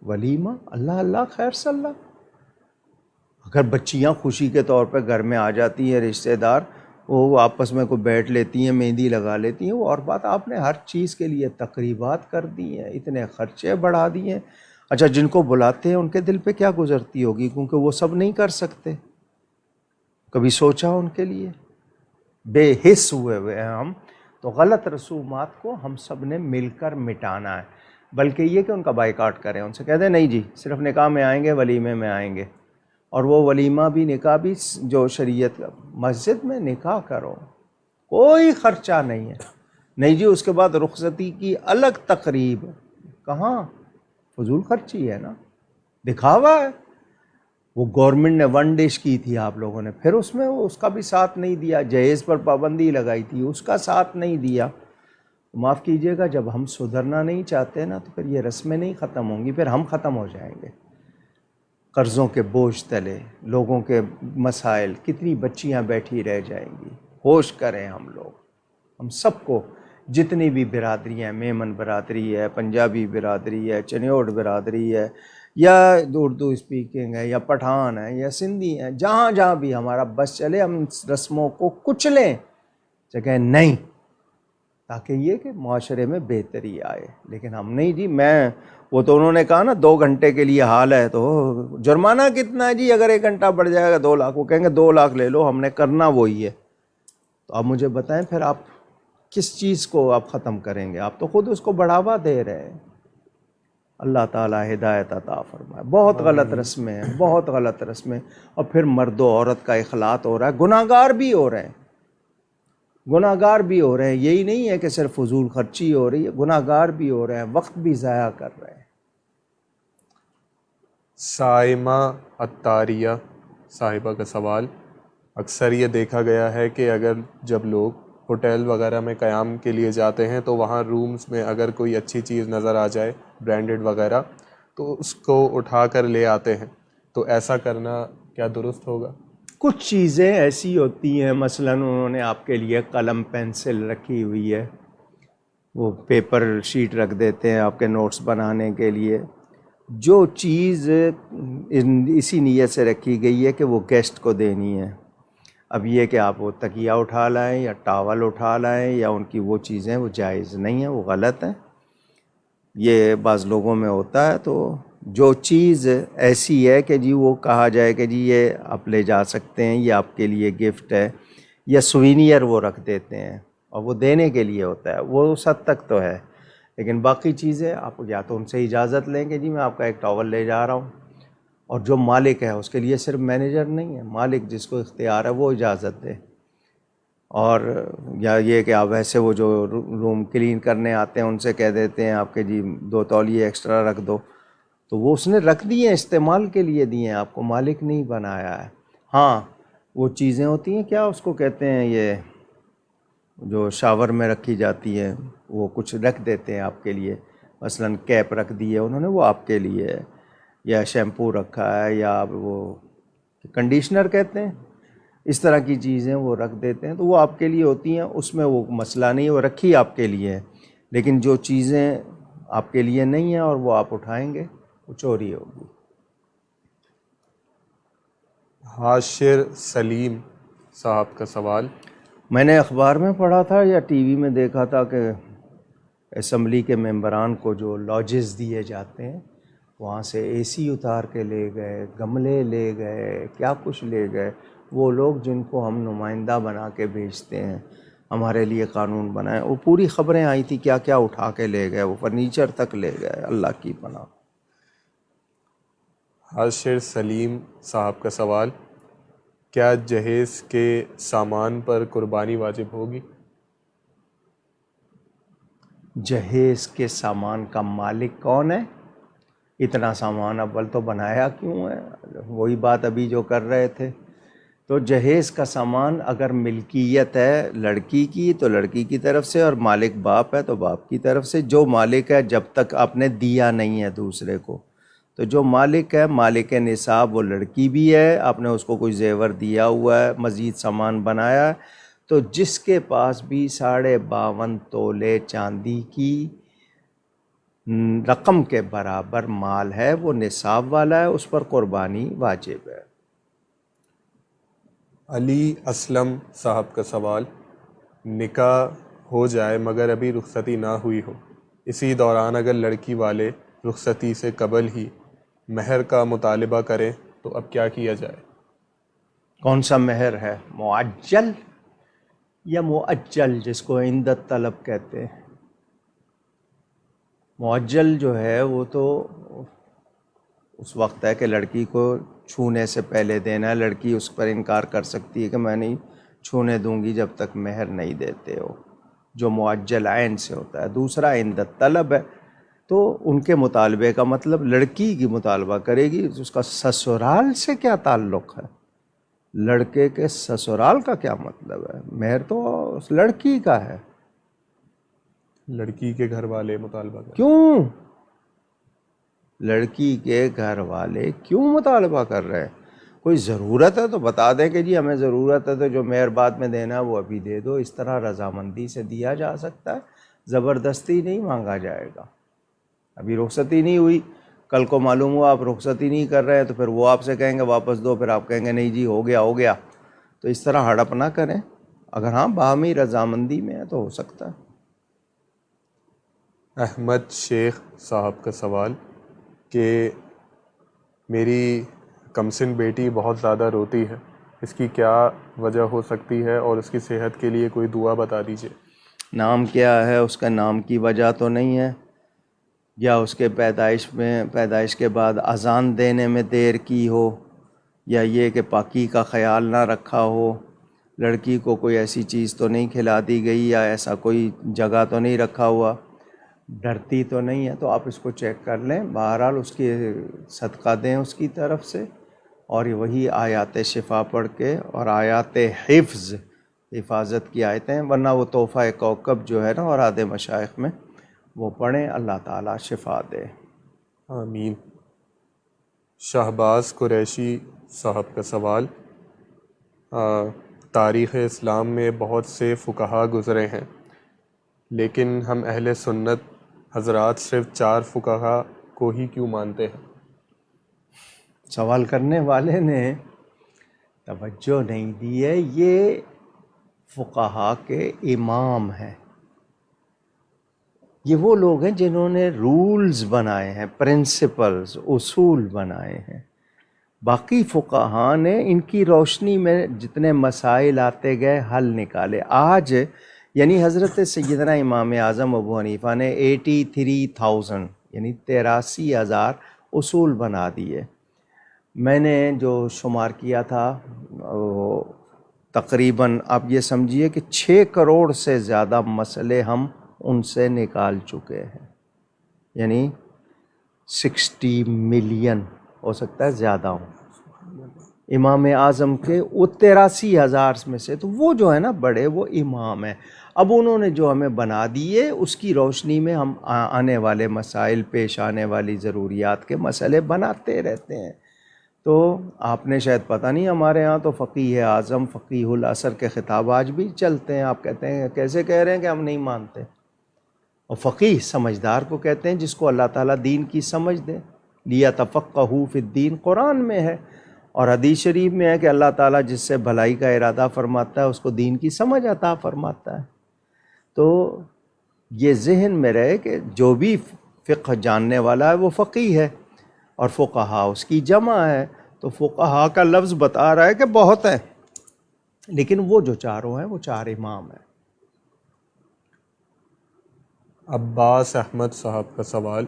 ولیمہ، اللہ اللہ خیر صلی اللہ۔ اگر بچیاں خوشی کے طور پہ گھر میں آ جاتی ہیں رشتہ دار، وہ آپس میں کوئی بیٹھ لیتی ہیں، مہندی لگا لیتی ہیں، وہ اور بات. آپ نے ہر چیز کے لیے تقریبات کر دی ہیں، اتنے خرچے بڑھا دیے ہیں. اچھا جن کو بلاتے ہیں ان کے دل پہ کیا گزرتی ہوگی، کیونکہ وہ سب نہیں کر سکتے. کبھی سوچا ان کے لیے؟ بے حس ہوئے ہیں ہم. تو غلط رسومات کو ہم سب نے مل کر مٹانا ہے، بلکہ یہ کہ ان کا بائیکاٹ کریں، ان سے کہہ دیں نہیں جی صرف نکاح میں آئیں گے، ولیمے میں آئیں گے. اور وہ ولیمہ بھی نکاح بھی جو شریعت کا، مسجد میں نکاح کرو، کوئی خرچہ نہیں ہے. نہیں جی اس کے بعد رخصتی کی الگ تقریب، کہاں؟ فضول خرچی ہے نا، دکھاوا ہے. وہ گورنمنٹ نے 1 ڈش کی تھی آپ لوگوں نے، پھر اس میں اس کا بھی ساتھ نہیں دیا. جہیز پر پابندی لگائی تھی، اس کا ساتھ نہیں دیا. معاف کیجئے گا، جب ہم سدھرنا نہیں چاہتے نا تو پھر یہ رسمیں نہیں ختم ہوں گی، پھر ہم ختم ہو جائیں گے. قرضوں کے بوجھ تلے، لوگوں کے مسائل، کتنی بچیاں بیٹھی رہ جائیں گی. ہوش کریں ہم لوگ، ہم سب کو، جتنی بھی برادری ہیں، میمن برادری ہے، پنجابی برادری ہے، چنیوٹ برادری ہے، یا اردو اسپیکنگ ہے، یا پٹھان ہے، یا سندھی ہیں، جہاں جہاں بھی ہمارا بس چلے ہم رسموں کو کچلیں، جگہ نہیں، تاکہ یہ کہ معاشرے میں بہتری آئے. لیکن ہم نہیں جی. وہ تو انہوں نے کہا نا 2 گھنٹے کے لیے حال ہے، تو جرمانہ کتنا ہے جی؟ اگر 1 گھنٹہ بڑھ جائے گا 2 لاکھ، وہ کہیں گے 2 لاکھ لے لو، ہم نے کرنا وہی ہے. تو آپ مجھے بتائیں پھر آپ کس چیز کو آپ ختم کریں گے؟ آپ تو خود اس کو بڑھاوا دے رہے ہیں. اللہ تعالیٰ ہدایت عطا فرمائے. بہت غلط رسمیں ہیں، بہت غلط رسمیں. اور پھر مرد و عورت کا اخلاط ہو رہا ہے، گناہ گار بھی ہو رہے ہیں، گناہ گار بھی ہو رہے ہیں. یہی نہیں ہے کہ صرف فضول خرچی ہو رہی ہے، گناہ گار بھی ہو رہے ہیں، وقت بھی ضائع کر رہے ہیں. سائمہ الطاریہ صاحبہ کا سوال: اکثر یہ دیکھا گیا ہے کہ اگر جب لوگ ہوٹل وغیرہ میں قیام کے لیے جاتے ہیں تو وہاں رومز میں اگر کوئی اچھی چیز نظر آ جائے برانڈڈ وغیرہ تو اس کو اٹھا کر لے آتے ہیں، تو ایسا کرنا کیا درست ہوگا؟ کچھ چیزیں ایسی ہوتی ہیں، مثلا انہوں نے آپ کے لیے قلم پینسل رکھی ہوئی ہے، وہ پیپر شیٹ رکھ دیتے ہیں آپ کے نوٹس بنانے کے لیے. جو چیز اسی نیت سے رکھی گئی ہے کہ وہ گیسٹ کو دینی ہے. اب یہ کہ آپ وہ تکیہ اٹھا لائیں یا ٹاول اٹھا لائیں یا ان کی وہ چیزیں، وہ جائز نہیں ہیں، وہ غلط ہیں. یہ بعض لوگوں میں ہوتا ہے. تو جو چیز ایسی ہے کہ جی وہ کہا جائے کہ جی یہ آپ لے جا سکتے ہیں، یہ آپ کے لیے گفٹ ہے، یا سوینئر وہ رکھ دیتے ہیں اور وہ دینے کے لیے ہوتا ہے، وہ اس حد تک تو ہے. لیکن باقی چیزیں آپ یا تو ان سے اجازت لیں کہ جی میں آپ کا ایک ٹاول لے جا رہا ہوں، اور جو مالک ہے اس کے لیے صرف مینیجر نہیں ہے، مالک جس کو اختیار ہے وہ اجازت دے. اور یا یہ کہ آپ ایسے وہ جو روم کلین کرنے آتے ہیں ان سے کہہ دیتے ہیں آپ کے جی 2 تولیے ایکسٹرا رکھ دو، تو وہ اس نے رکھ دی ہیں، استعمال کے لیے دی ہیں، آپ کو مالک نہیں بنایا ہے. ہاں وہ چیزیں ہوتی ہیں، کیا اس کو کہتے ہیں، یہ جو شاور میں رکھی جاتی ہیں، وہ کچھ رکھ دیتے ہیں آپ کے لیے، مثلا کیپ رکھ دی ہے انہوں نے، وہ آپ کے لیے ہے، یا شیمپو رکھا ہے، یا وہ کنڈیشنر کہتے ہیں، اس طرح کی چیزیں وہ رکھ دیتے ہیں، تو وہ آپ کے لیے ہوتی ہیں، اس میں وہ مسئلہ نہیں ہے، وہ رکھی آپ کے لیے ہے. لیکن جو چیزیں آپ کے لیے نہیں ہیں اور وہ آپ اٹھائیں گے، وہ چوری ہوگی. حاشر سلیم صاحب کا سوال: میں نے اخبار میں پڑھا تھا یا ٹی وی میں دیکھا تھا کہ اسمبلی کے ممبران کو جو لاجز دیے جاتے ہیں وہاں سے اے سی اتار کے لے گئے، گملے لے گئے، کیا کچھ لے گئے. وہ لوگ جن کو ہم نمائندہ بنا کے بھیجتے ہیں، ہمارے لیے قانون بنائے، وہ پوری خبریں آئی تھی کیا کیا اٹھا کے لے گئے، وہ فرنیچر تک لے گئے. اللہ کی پناہ. حاشر سلیم صاحب کا سوال: کیا جہیز کے سامان پر قربانی واجب ہوگی؟ جہیز کے سامان کا مالک کون ہے؟ اتنا سامان اول تو بنایا کیوں ہے؟ وہی بات ابھی جو کر رہے تھے. تو جہیز کا سامان اگر ملکیت ہے لڑکی کی تو لڑکی کی طرف سے، اور مالک باپ ہے تو باپ کی طرف سے. جو مالک ہے جب تک آپ نے دیا نہیں ہے دوسرے کو، تو جو مالک ہے، مالک نصاب وہ لڑکی بھی ہے، آپ نے اس کو کوئی زیور دیا ہوا ہے، مزید سامان بنایا ہے، تو جس کے پاس بھی 52.5 تولے چاندی کی رقم کے برابر مال ہے، وہ نصاب والا ہے، اس پر قربانی واجب ہے. علی اسلم صاحب کا سوال، نکاح ہو جائے مگر ابھی رخصتی نہ ہوئی ہو، اسی دوران اگر لڑکی والے رخصتی سے قبل ہی مہر کا مطالبہ کریں تو اب کیا کیا جائے؟ کون سا مہر ہے، معجل یا مؤجل، جس کو عند طلب کہتے ہیں؟ معجل جو ہے وہ تو اس وقت ہے کہ لڑکی کو چھونے سے پہلے دینا ہے. لڑکی اس پر انکار کر سکتی ہے کہ میں نہیں چھونے دوں گی جب تک مہر نہیں دیتے ہو، جو معجل عین سے ہوتا ہے. دوسرا عند طلب ہے، تو ان کے مطالبے کا مطلب لڑکی کی مطالبہ کرے گی. اس کا سسرال سے کیا تعلق ہے؟ لڑکے کے سسرال کا کیا مطلب ہے؟ مہر تو اس لڑکی کا ہے. لڑکی کے گھر والے مطالبہ کریں. کیوں لڑکی کے گھر والے کیوں مطالبہ کر رہے ہیں؟ کوئی ضرورت ہے تو بتا دیں کہ جی ہمیں ضرورت ہے، تو جو مہر بعد میں دینا ہے وہ ابھی دے دو. اس طرح رضامندی سے دیا جا سکتا ہے، زبردستی نہیں مانگا جائے گا. ابھی رخصتی نہیں ہوئی، کل کو معلوم ہوا آپ رخصتی نہیں کر رہے ہیں، تو پھر وہ آپ سے کہیں گے واپس دو، پھر آپ کہیں گے نہیں جی ہو گیا. تو اس طرح ہڑپ نہ کریں. اگر ہاں باہمی رضامندی میں ہے تو ہو سکتا ہے. احمد شیخ صاحب کا سوال کہ میری کمسن بیٹی بہت زیادہ روتی ہے، اس کی کیا وجہ ہو سکتی ہے اور اس کی صحت کے لیے کوئی دعا بتا دیجیے. نام کیا ہے؟ اس کا نام کی وجہ تو نہیں ہے، یا اس کے پیدائش کے بعد اذان دینے میں دیر کی ہو، یا یہ کہ پاکی کا خیال نہ رکھا ہو، لڑکی کو کوئی ایسی چیز تو نہیں کھلا دی گئی، یا ایسا کوئی جگہ تو نہیں رکھا ہوا، ڈرتی تو نہیں ہے. تو آپ اس کو چیک کر لیں. بہرحال اس کی صدقہ دیں اس کی طرف سے، اور وہی آیات شفا پڑھ کے اور آیات حفاظت کی آیتیں، ورنہ وہ تحفہ کوکب جو ہے نا اور آدھے مشائخ میں، وہ پڑھیں. اللہ تعالیٰ شفا دے. آمین. شہباز قریشی صاحب کا سوال، تاریخ اسلام میں بہت سے فقہا گزرے ہیں، لیکن ہم اہل سنت حضرات صرف 4 فقہا کو ہی کیوں مانتے ہیں؟ سوال کرنے والے نے توجہ نہیں دی ہے. یہ فقہا کے امام ہیں، یہ وہ لوگ ہیں جنہوں نے رولز بنائے ہیں، پرنسپلز، اصول بنائے ہیں. باقی فقہا نے ان کی روشنی میں جتنے مسائل آتے گئے حل نکالے. آج یعنی حضرت سیدنا امام اعظم ابو حنیفہ نے 83,000 یعنی 83,000 اصول بنا دیے. میں نے جو شمار کیا تھا تقریباً آپ یہ سمجھیے کہ 6 کروڑ سے زیادہ مسئلے ہم ان سے نکال چکے ہیں. یعنی 60 ملین، ہو سکتا ہے زیادہ ہوں، امام اعظم کے وہ 83,000 میں سے. تو وہ جو ہے نا بڑے، وہ امام ہیں. اب انہوں نے جو ہمیں بنا دیے اس کی روشنی میں ہم آنے والے مسائل، پیش آنے والی ضروریات کے مسئلے بناتے رہتے ہیں. تو آپ نے شاید پتہ نہیں، ہمارے ہاں تو فقیہ اعظم، فقیہ العصر کے خطاب آج بھی چلتے ہیں. آپ کہتے ہیں کیسے کہہ رہے ہیں کہ ہم نہیں مانتے؟ اور فقیہ سمجھدار کو کہتے ہیں جس کو اللہ تعالیٰ دین کی سمجھ دے. لیتفقہوا فی الدین قرآن میں ہے، اور حدیث شریف میں ہے کہ اللہ تعالیٰ جس سے بھلائی کا ارادہ فرماتا ہے اس کو دین کی سمجھ عطا فرماتا ہے. تو یہ ذہن میں رہے کہ جو بھی فقہ جاننے والا ہے وہ فقیہ ہے، اور فقہا اس کی جمع ہے. تو فقہا کا لفظ بتا رہا ہے کہ بہت ہیں، لیکن وہ جو چاروں ہیں وہ 4 امام ہیں. عباس احمد صاحب کا سوال،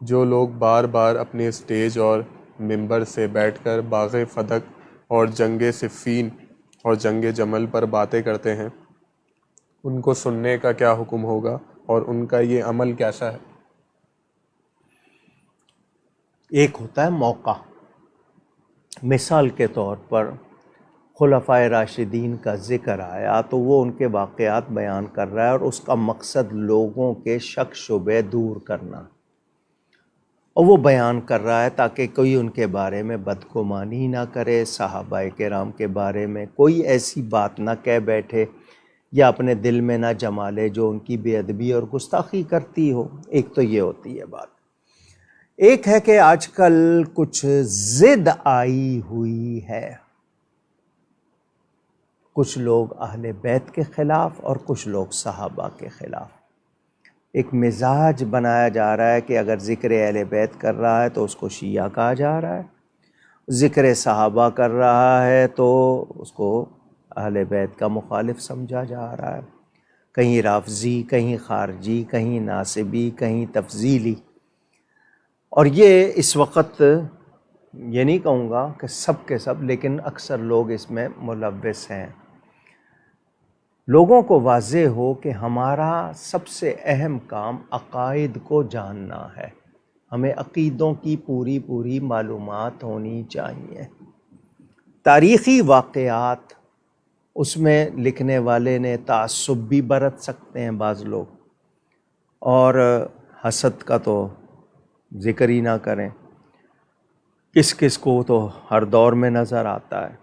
جو لوگ بار بار اپنے اسٹیج اور ممبر سے بیٹھ کر باغ فدق اور جنگ صفین اور جنگ جمل پر باتیں کرتے ہیں، ان کو سننے کا کیا حکم ہوگا اور ان کا یہ عمل کیسا ہے؟ ایک ہوتا ہے موقع، مثال کے طور پر خلفائے راشدین کا ذکر آیا تو وہ ان کے واقعات بیان کر رہا ہے، اور اس کا مقصد لوگوں کے شک شبے دور کرنا، اور وہ بیان کر رہا ہے تاکہ کوئی ان کے بارے میں بدگمانی نہ کرے، صحابہ کرام کے بارے میں کوئی ایسی بات نہ کہہ بیٹھے یا اپنے دل میں نہ جما لے جو ان کی بے ادبی اور گستاخی کرتی ہو. ایک تو یہ ہوتی ہے بات. ایک ہے کہ آج کل کچھ ضد آئی ہوئی ہے کچھ لوگ اہل بیت کے خلاف اور کچھ لوگ صحابہ کے خلاف۔ ایک مزاج بنایا جا رہا ہے کہ اگر ذکر اہل بیت کر رہا ہے تو اس کو شیعہ کہا جا رہا ہے، ذکر صحابہ کر رہا ہے تو اس کو اہل بیت کا مخالف سمجھا جا رہا ہے، کہیں رافضی، کہیں خارجی، کہیں ناسبی، کہیں تفضیلی۔ اور یہ اس وقت یہ نہیں کہوں گا کہ سب کے سب، لیکن اکثر لوگ اس میں ملوث ہیں۔ لوگوں کو واضح ہو کہ ہمارا سب سے اہم کام عقائد کو جاننا ہے، ہمیں عقیدوں کی پوری معلومات ہونی چاہیے۔ تاریخی واقعات، اس میں لکھنے والے نے تعصب بھی برت سکتے ہیں بعض لوگ، اور حسد کا تو ذکر ہی نہ کریں، کس کس کو تو ہر دور میں نظر آتا ہے۔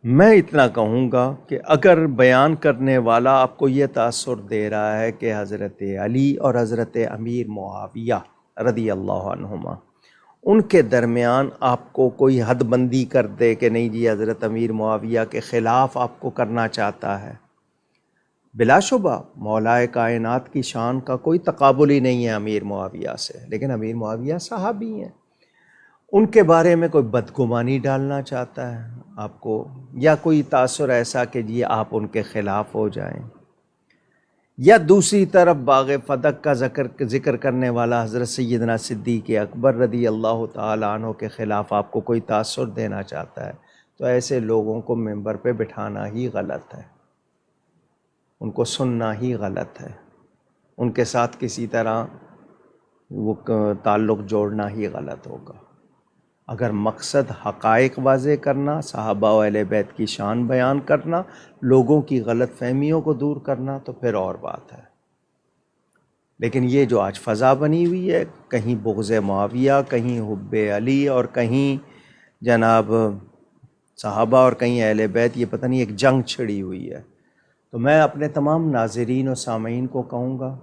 میں اتنا کہوں گا کہ اگر بیان کرنے والا آپ کو یہ تاثر دے رہا ہے کہ حضرت علی اور حضرت امیر معاویہ رضی اللہ عنہما، ان کے درمیان آپ کو کوئی حد بندی کر دے کہ نہیں جی حضرت امیر معاویہ کے خلاف آپ کو کرنا چاہتا ہے، بلا شبہ مولائے کائنات کی شان کا کوئی تقابل ہی نہیں ہے امیر معاویہ سے، لیکن امیر معاویہ صحابی ہیں، ان کے بارے میں کوئی بدگمانی ڈالنا چاہتا ہے آپ کو، یا کوئی تاثر ایسا کہ جی آپ ان کے خلاف ہو جائیں، یا دوسری طرف باغ فدق کا ذکر کرنے والا حضرت سیدنا صدیق اکبر رضی اللہ تعالیٰ عنہ کے خلاف آپ کو کوئی تاثر دینا چاہتا ہے، تو ایسے لوگوں کو ممبر پہ بٹھانا ہی غلط ہے، ان کو سننا ہی غلط ہے، ان کے ساتھ کسی طرح وہ تعلق جوڑنا ہی غلط ہوگا۔ اگر مقصد حقائق واضح کرنا، صحابہ و اہل بیت کی شان بیان کرنا، لوگوں کی غلط فہمیوں کو دور کرنا، تو پھر اور بات ہے۔ لیکن یہ جو آج فضا بنی ہوئی ہے، کہیں بغض معاویہ، کہیں حب علی، اور کہیں جناب صحابہ اور کہیں اہل بیت، یہ پتہ نہیں ایک جنگ چھڑی ہوئی ہے۔ تو میں اپنے تمام ناظرین و سامعین کو کہوں گا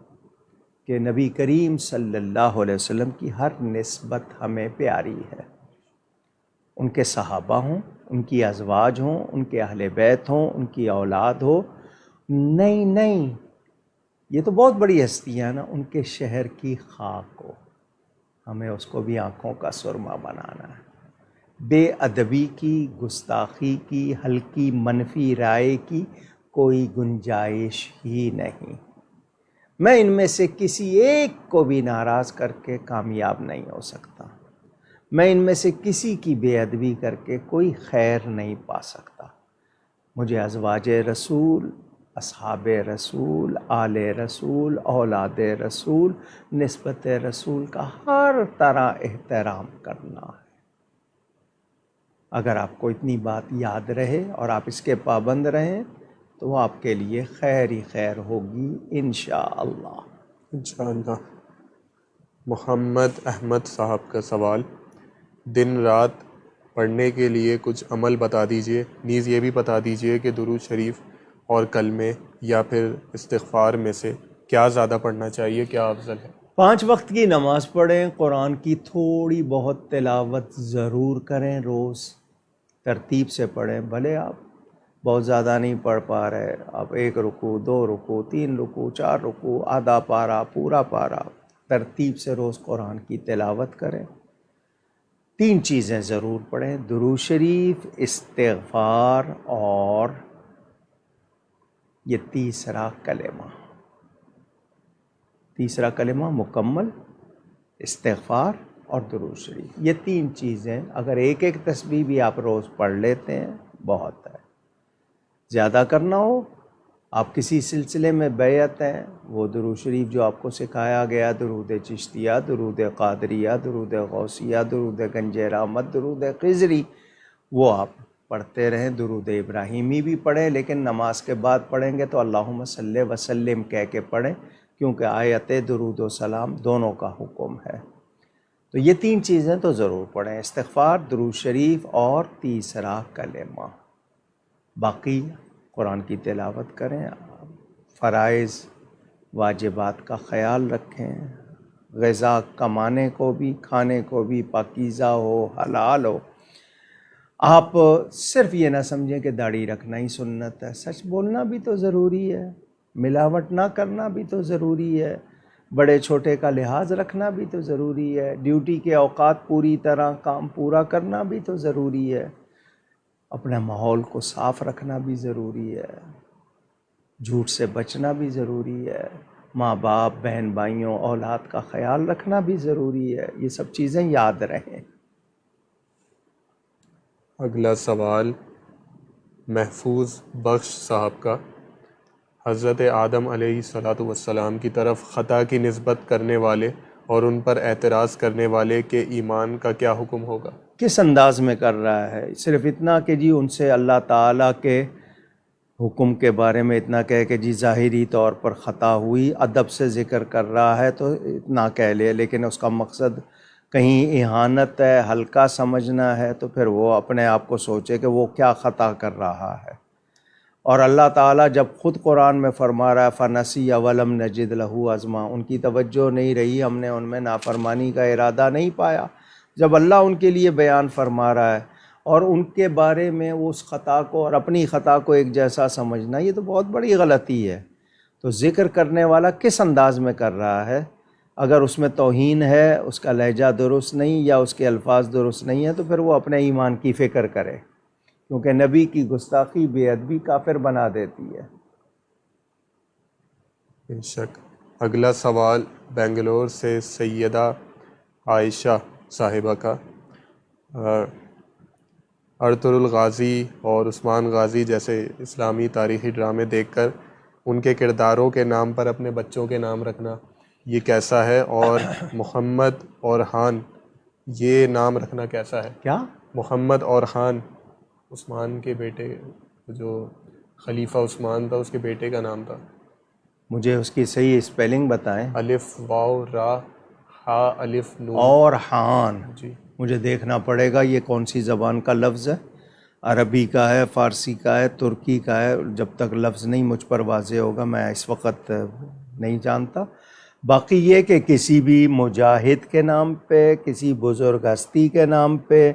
کہ نبی کریم صلی اللہ علیہ وسلم کی ہر نسبت ہمیں پیاری ہے، ان کے صحابہ ہوں، ان کی ازواج ہوں، ان کے اہل بیت ہوں، ان کی اولاد ہو، نہیں، یہ تو بہت بڑی ہستی ہے نا، ان کے شہر کی خاک ہو، ہمیں اس کو بھی آنکھوں کا سرما بنانا ہے۔ بے ادبی کی، گستاخی کی، ہلکی منفی رائے کی کوئی گنجائش ہی نہیں۔ میں ان میں سے کسی ایک کو بھی ناراض کر کے کامیاب نہیں ہو سکتا، میں ان میں سے کسی کی بے ادبی کر کے کوئی خیر نہیں پا سکتا۔ مجھے ازواج رسول، اصحاب رسول، آل رسول، اولاد رسول، نسبت رسول کا ہر طرح احترام کرنا ہے۔ اگر آپ کو اتنی بات یاد رہے اور آپ اس کے پابند رہیں تو وہ آپ کے لیے خیر ہی خیر ہوگی انشاءاللہ۔ انشاءاللہ۔ محمد احمد صاحب کا سوال، دن رات پڑھنے کے لیے کچھ عمل بتا دیجئے، نیز یہ بھی بتا دیجئے کہ درود شریف اور کلمے یا پھر استغفار میں سے کیا زیادہ پڑھنا چاہیے، کیا افضل ہے؟ 5 وقت کی نماز پڑھیں، قرآن کی تھوڑی بہت تلاوت ضرور کریں، روز ترتیب سے پڑھیں، بھلے آپ بہت زیادہ نہیں پڑھ پا رہے، آپ 1 رکوع، 2 رکوع، 3 رکوع، 4 رکوع، آدھا پارہ، پورا پارہ، ترتیب سے روز قرآن کی تلاوت کریں۔ 3 چیزیں ضرور پڑھیں، درود شریف، استغفار، اور یہ تیسرا کلمہ مکمل، استغفار اور درود شریف۔ یہ 3 چیزیں اگر ایک تسبیح بھی آپ روز پڑھ لیتے ہیں بہت ہے۔ زیادہ کرنا ہو، آپ کسی سلسلے میں بیعت ہیں، وہ درود شریف جو آپ کو سکھایا گیا، درود چشتیہ، درود قادریہ، درود غوثیہ، درود گنج رحمت، درود خضری، وہ آپ پڑھتے رہیں۔ درود ابراہیمی بھی پڑھیں، لیکن نماز کے بعد پڑھیں گے تو اللہم صلی وسلم کہہ کے پڑھیں، کیونکہ آیت درود و سلام دونوں کا حکم ہے۔ تو یہ 3 چیزیں تو ضرور پڑھیں، استغفار، درود شریف اور تیسرا کلمہ۔ باقی قرآن کی تلاوت کریں، فرائض واجبات کا خیال رکھیں، غذا کمانے کو بھی، کھانے کو بھی پاکیزہ ہو، حلال ہو، آپ صرف یہ نہ سمجھیں کہ داڑھی رکھنا ہی سنت ہے، سچ بولنا بھی تو ضروری ہے، ملاوٹ نہ کرنا بھی تو ضروری ہے، بڑے چھوٹے کا لحاظ رکھنا بھی تو ضروری ہے، ڈیوٹی کے اوقات پوری طرح کام پورا کرنا بھی تو ضروری ہے، اپنے ماحول کو صاف رکھنا بھی ضروری ہے، جھوٹ سے بچنا بھی ضروری ہے، ماں باپ بہن بھائیوں اولاد کا خیال رکھنا بھی ضروری ہے، یہ سب چیزیں یاد رہیں۔ اگلا سوال محفوظ بخش صاحب کا، حضرت آدم علیہ الصلاۃ والسلام کی طرف خطا کی نسبت کرنے والے اور ان پر اعتراض کرنے والے کے ایمان کا کیا حکم ہوگا؟ کس انداز میں کر رہا ہے؟ صرف اتنا کہ جی ان سے اللہ تعالیٰ کے حکم کے بارے میں اتنا کہے کہ جی ظاہری طور پر خطا ہوئی، ادب سے ذکر کر رہا ہے تو اتنا کہہ لے، لیکن اس کا مقصد کہیں اہانت ہے، ہلکا سمجھنا ہے، تو پھر وہ اپنے آپ کو سوچے کہ وہ کیا خطا کر رہا ہے۔ اور اللہ تعالیٰ جب خود قرآن میں فرما رہا ہے فَنَسِیَ وَلَمْ نَجِدْ لَهُ عَزْمًا، ان کی توجہ نہیں رہی، ہم نے ان میں نافرمانی کا ارادہ نہیں پایا۔ جب اللہ ان کے لیے بیان فرما رہا ہے اور ان کے بارے میں اس خطا کو اور اپنی خطا کو ایک جیسا سمجھنا، یہ تو بہت بڑی غلطی ہے۔ تو ذکر کرنے والا کس انداز میں کر رہا ہے؟ اگر اس میں توہین ہے، اس کا لہجہ درست نہیں یا اس کے الفاظ درست نہیں ہیں، تو پھر وہ اپنے ایمان کی فکر کرے، کیونکہ نبی کی گستاخی بے ادبی کافر بنا دیتی ہے۔ بے شک۔ اگلا سوال بنگلور سے سیدہ عائشہ صاحبہ کا، ارطغرل غازی اور عثمان غازی جیسے اسلامی تاریخی ڈرامے دیکھ کر ان کے کرداروں کے نام پر اپنے بچوں کے نام رکھنا یہ کیسا ہے؟ اور محمد اورحان یہ نام رکھنا کیسا ہے؟ کیا؟ محمد اورحان عثمان کے بیٹے، جو خلیفہ عثمان تھا اس کے بیٹے کا نام تھا۔ مجھے اس کی صحیح اسپیلنگ بتائیں۔ الف واو را ہا الف نون۔ اورحان، جی مجھے دیکھنا پڑے گا یہ کون سی زبان کا لفظ ہے، عربی کا ہے، فارسی کا ہے، ترکی کا ہے۔ جب تک لفظ نہیں مجھ پر واضح ہوگا میں اس وقت نہیں جانتا۔ باقی یہ کہ کسی بھی مجاہد کے نام پہ، کسی بزرگ ہستی کے نام پہ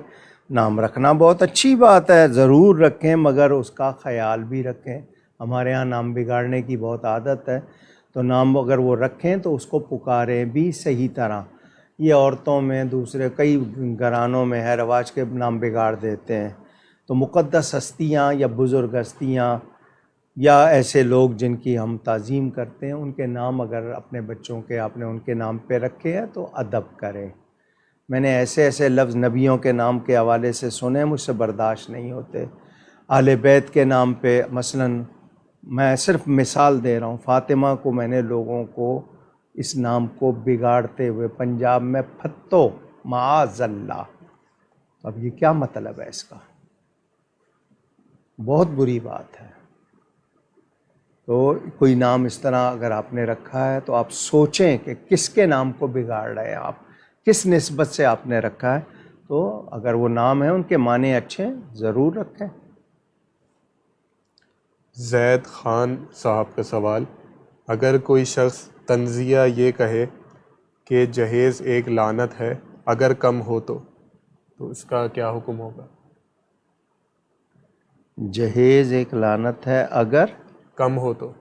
نام رکھنا بہت اچھی بات ہے، ضرور رکھیں، مگر اس کا خیال بھی رکھیں۔ ہمارے ہاں نام بگاڑنے کی بہت عادت ہے، تو نام اگر وہ رکھیں تو اس کو پکاریں بھی صحیح طرح۔ یہ عورتوں میں، دوسرے کئی گھرانوں میں ہے رواج کے نام بگاڑ دیتے ہیں۔ تو مقدس ہستیاں یا بزرگ ہستیاں یا ایسے لوگ جن کی ہم تعظیم کرتے ہیں، ان کے نام اگر اپنے بچوں کے آپ نے ان کے نام پہ رکھے ہیں تو ادب کریں۔ میں نے ایسے لفظ نبیوں کے نام کے حوالے سے سنے، مجھ سے برداشت نہیں ہوتے۔ اہل بیت کے نام پہ مثلا میں صرف مثال دے رہا ہوں، فاطمہ کو میں نے لوگوں کو اس نام کو بگاڑتے ہوئے پنجاب میں پھتو، معاذ اللہ۔ اب یہ کیا مطلب ہے اس کا؟ بہت بری بات ہے۔ تو کوئی نام اس طرح اگر آپ نے رکھا ہے تو آپ سوچیں کہ کس کے نام کو بگاڑ رہے ہیں آپ، کس نسبت سے آپ نے رکھا ہے۔ تو اگر وہ نام ہیں ان کے معنی اچھے ہیں ضرور رکھیں۔ زید خان صاحب کا سوال، اگر کوئی شخص تنزیہ یہ کہے کہ جہیز ایک لعنت ہے اگر کم ہو تو اس کا کیا حکم ہوگا؟ جہیز ایک لعنت ہے اگر کم ہو تو؟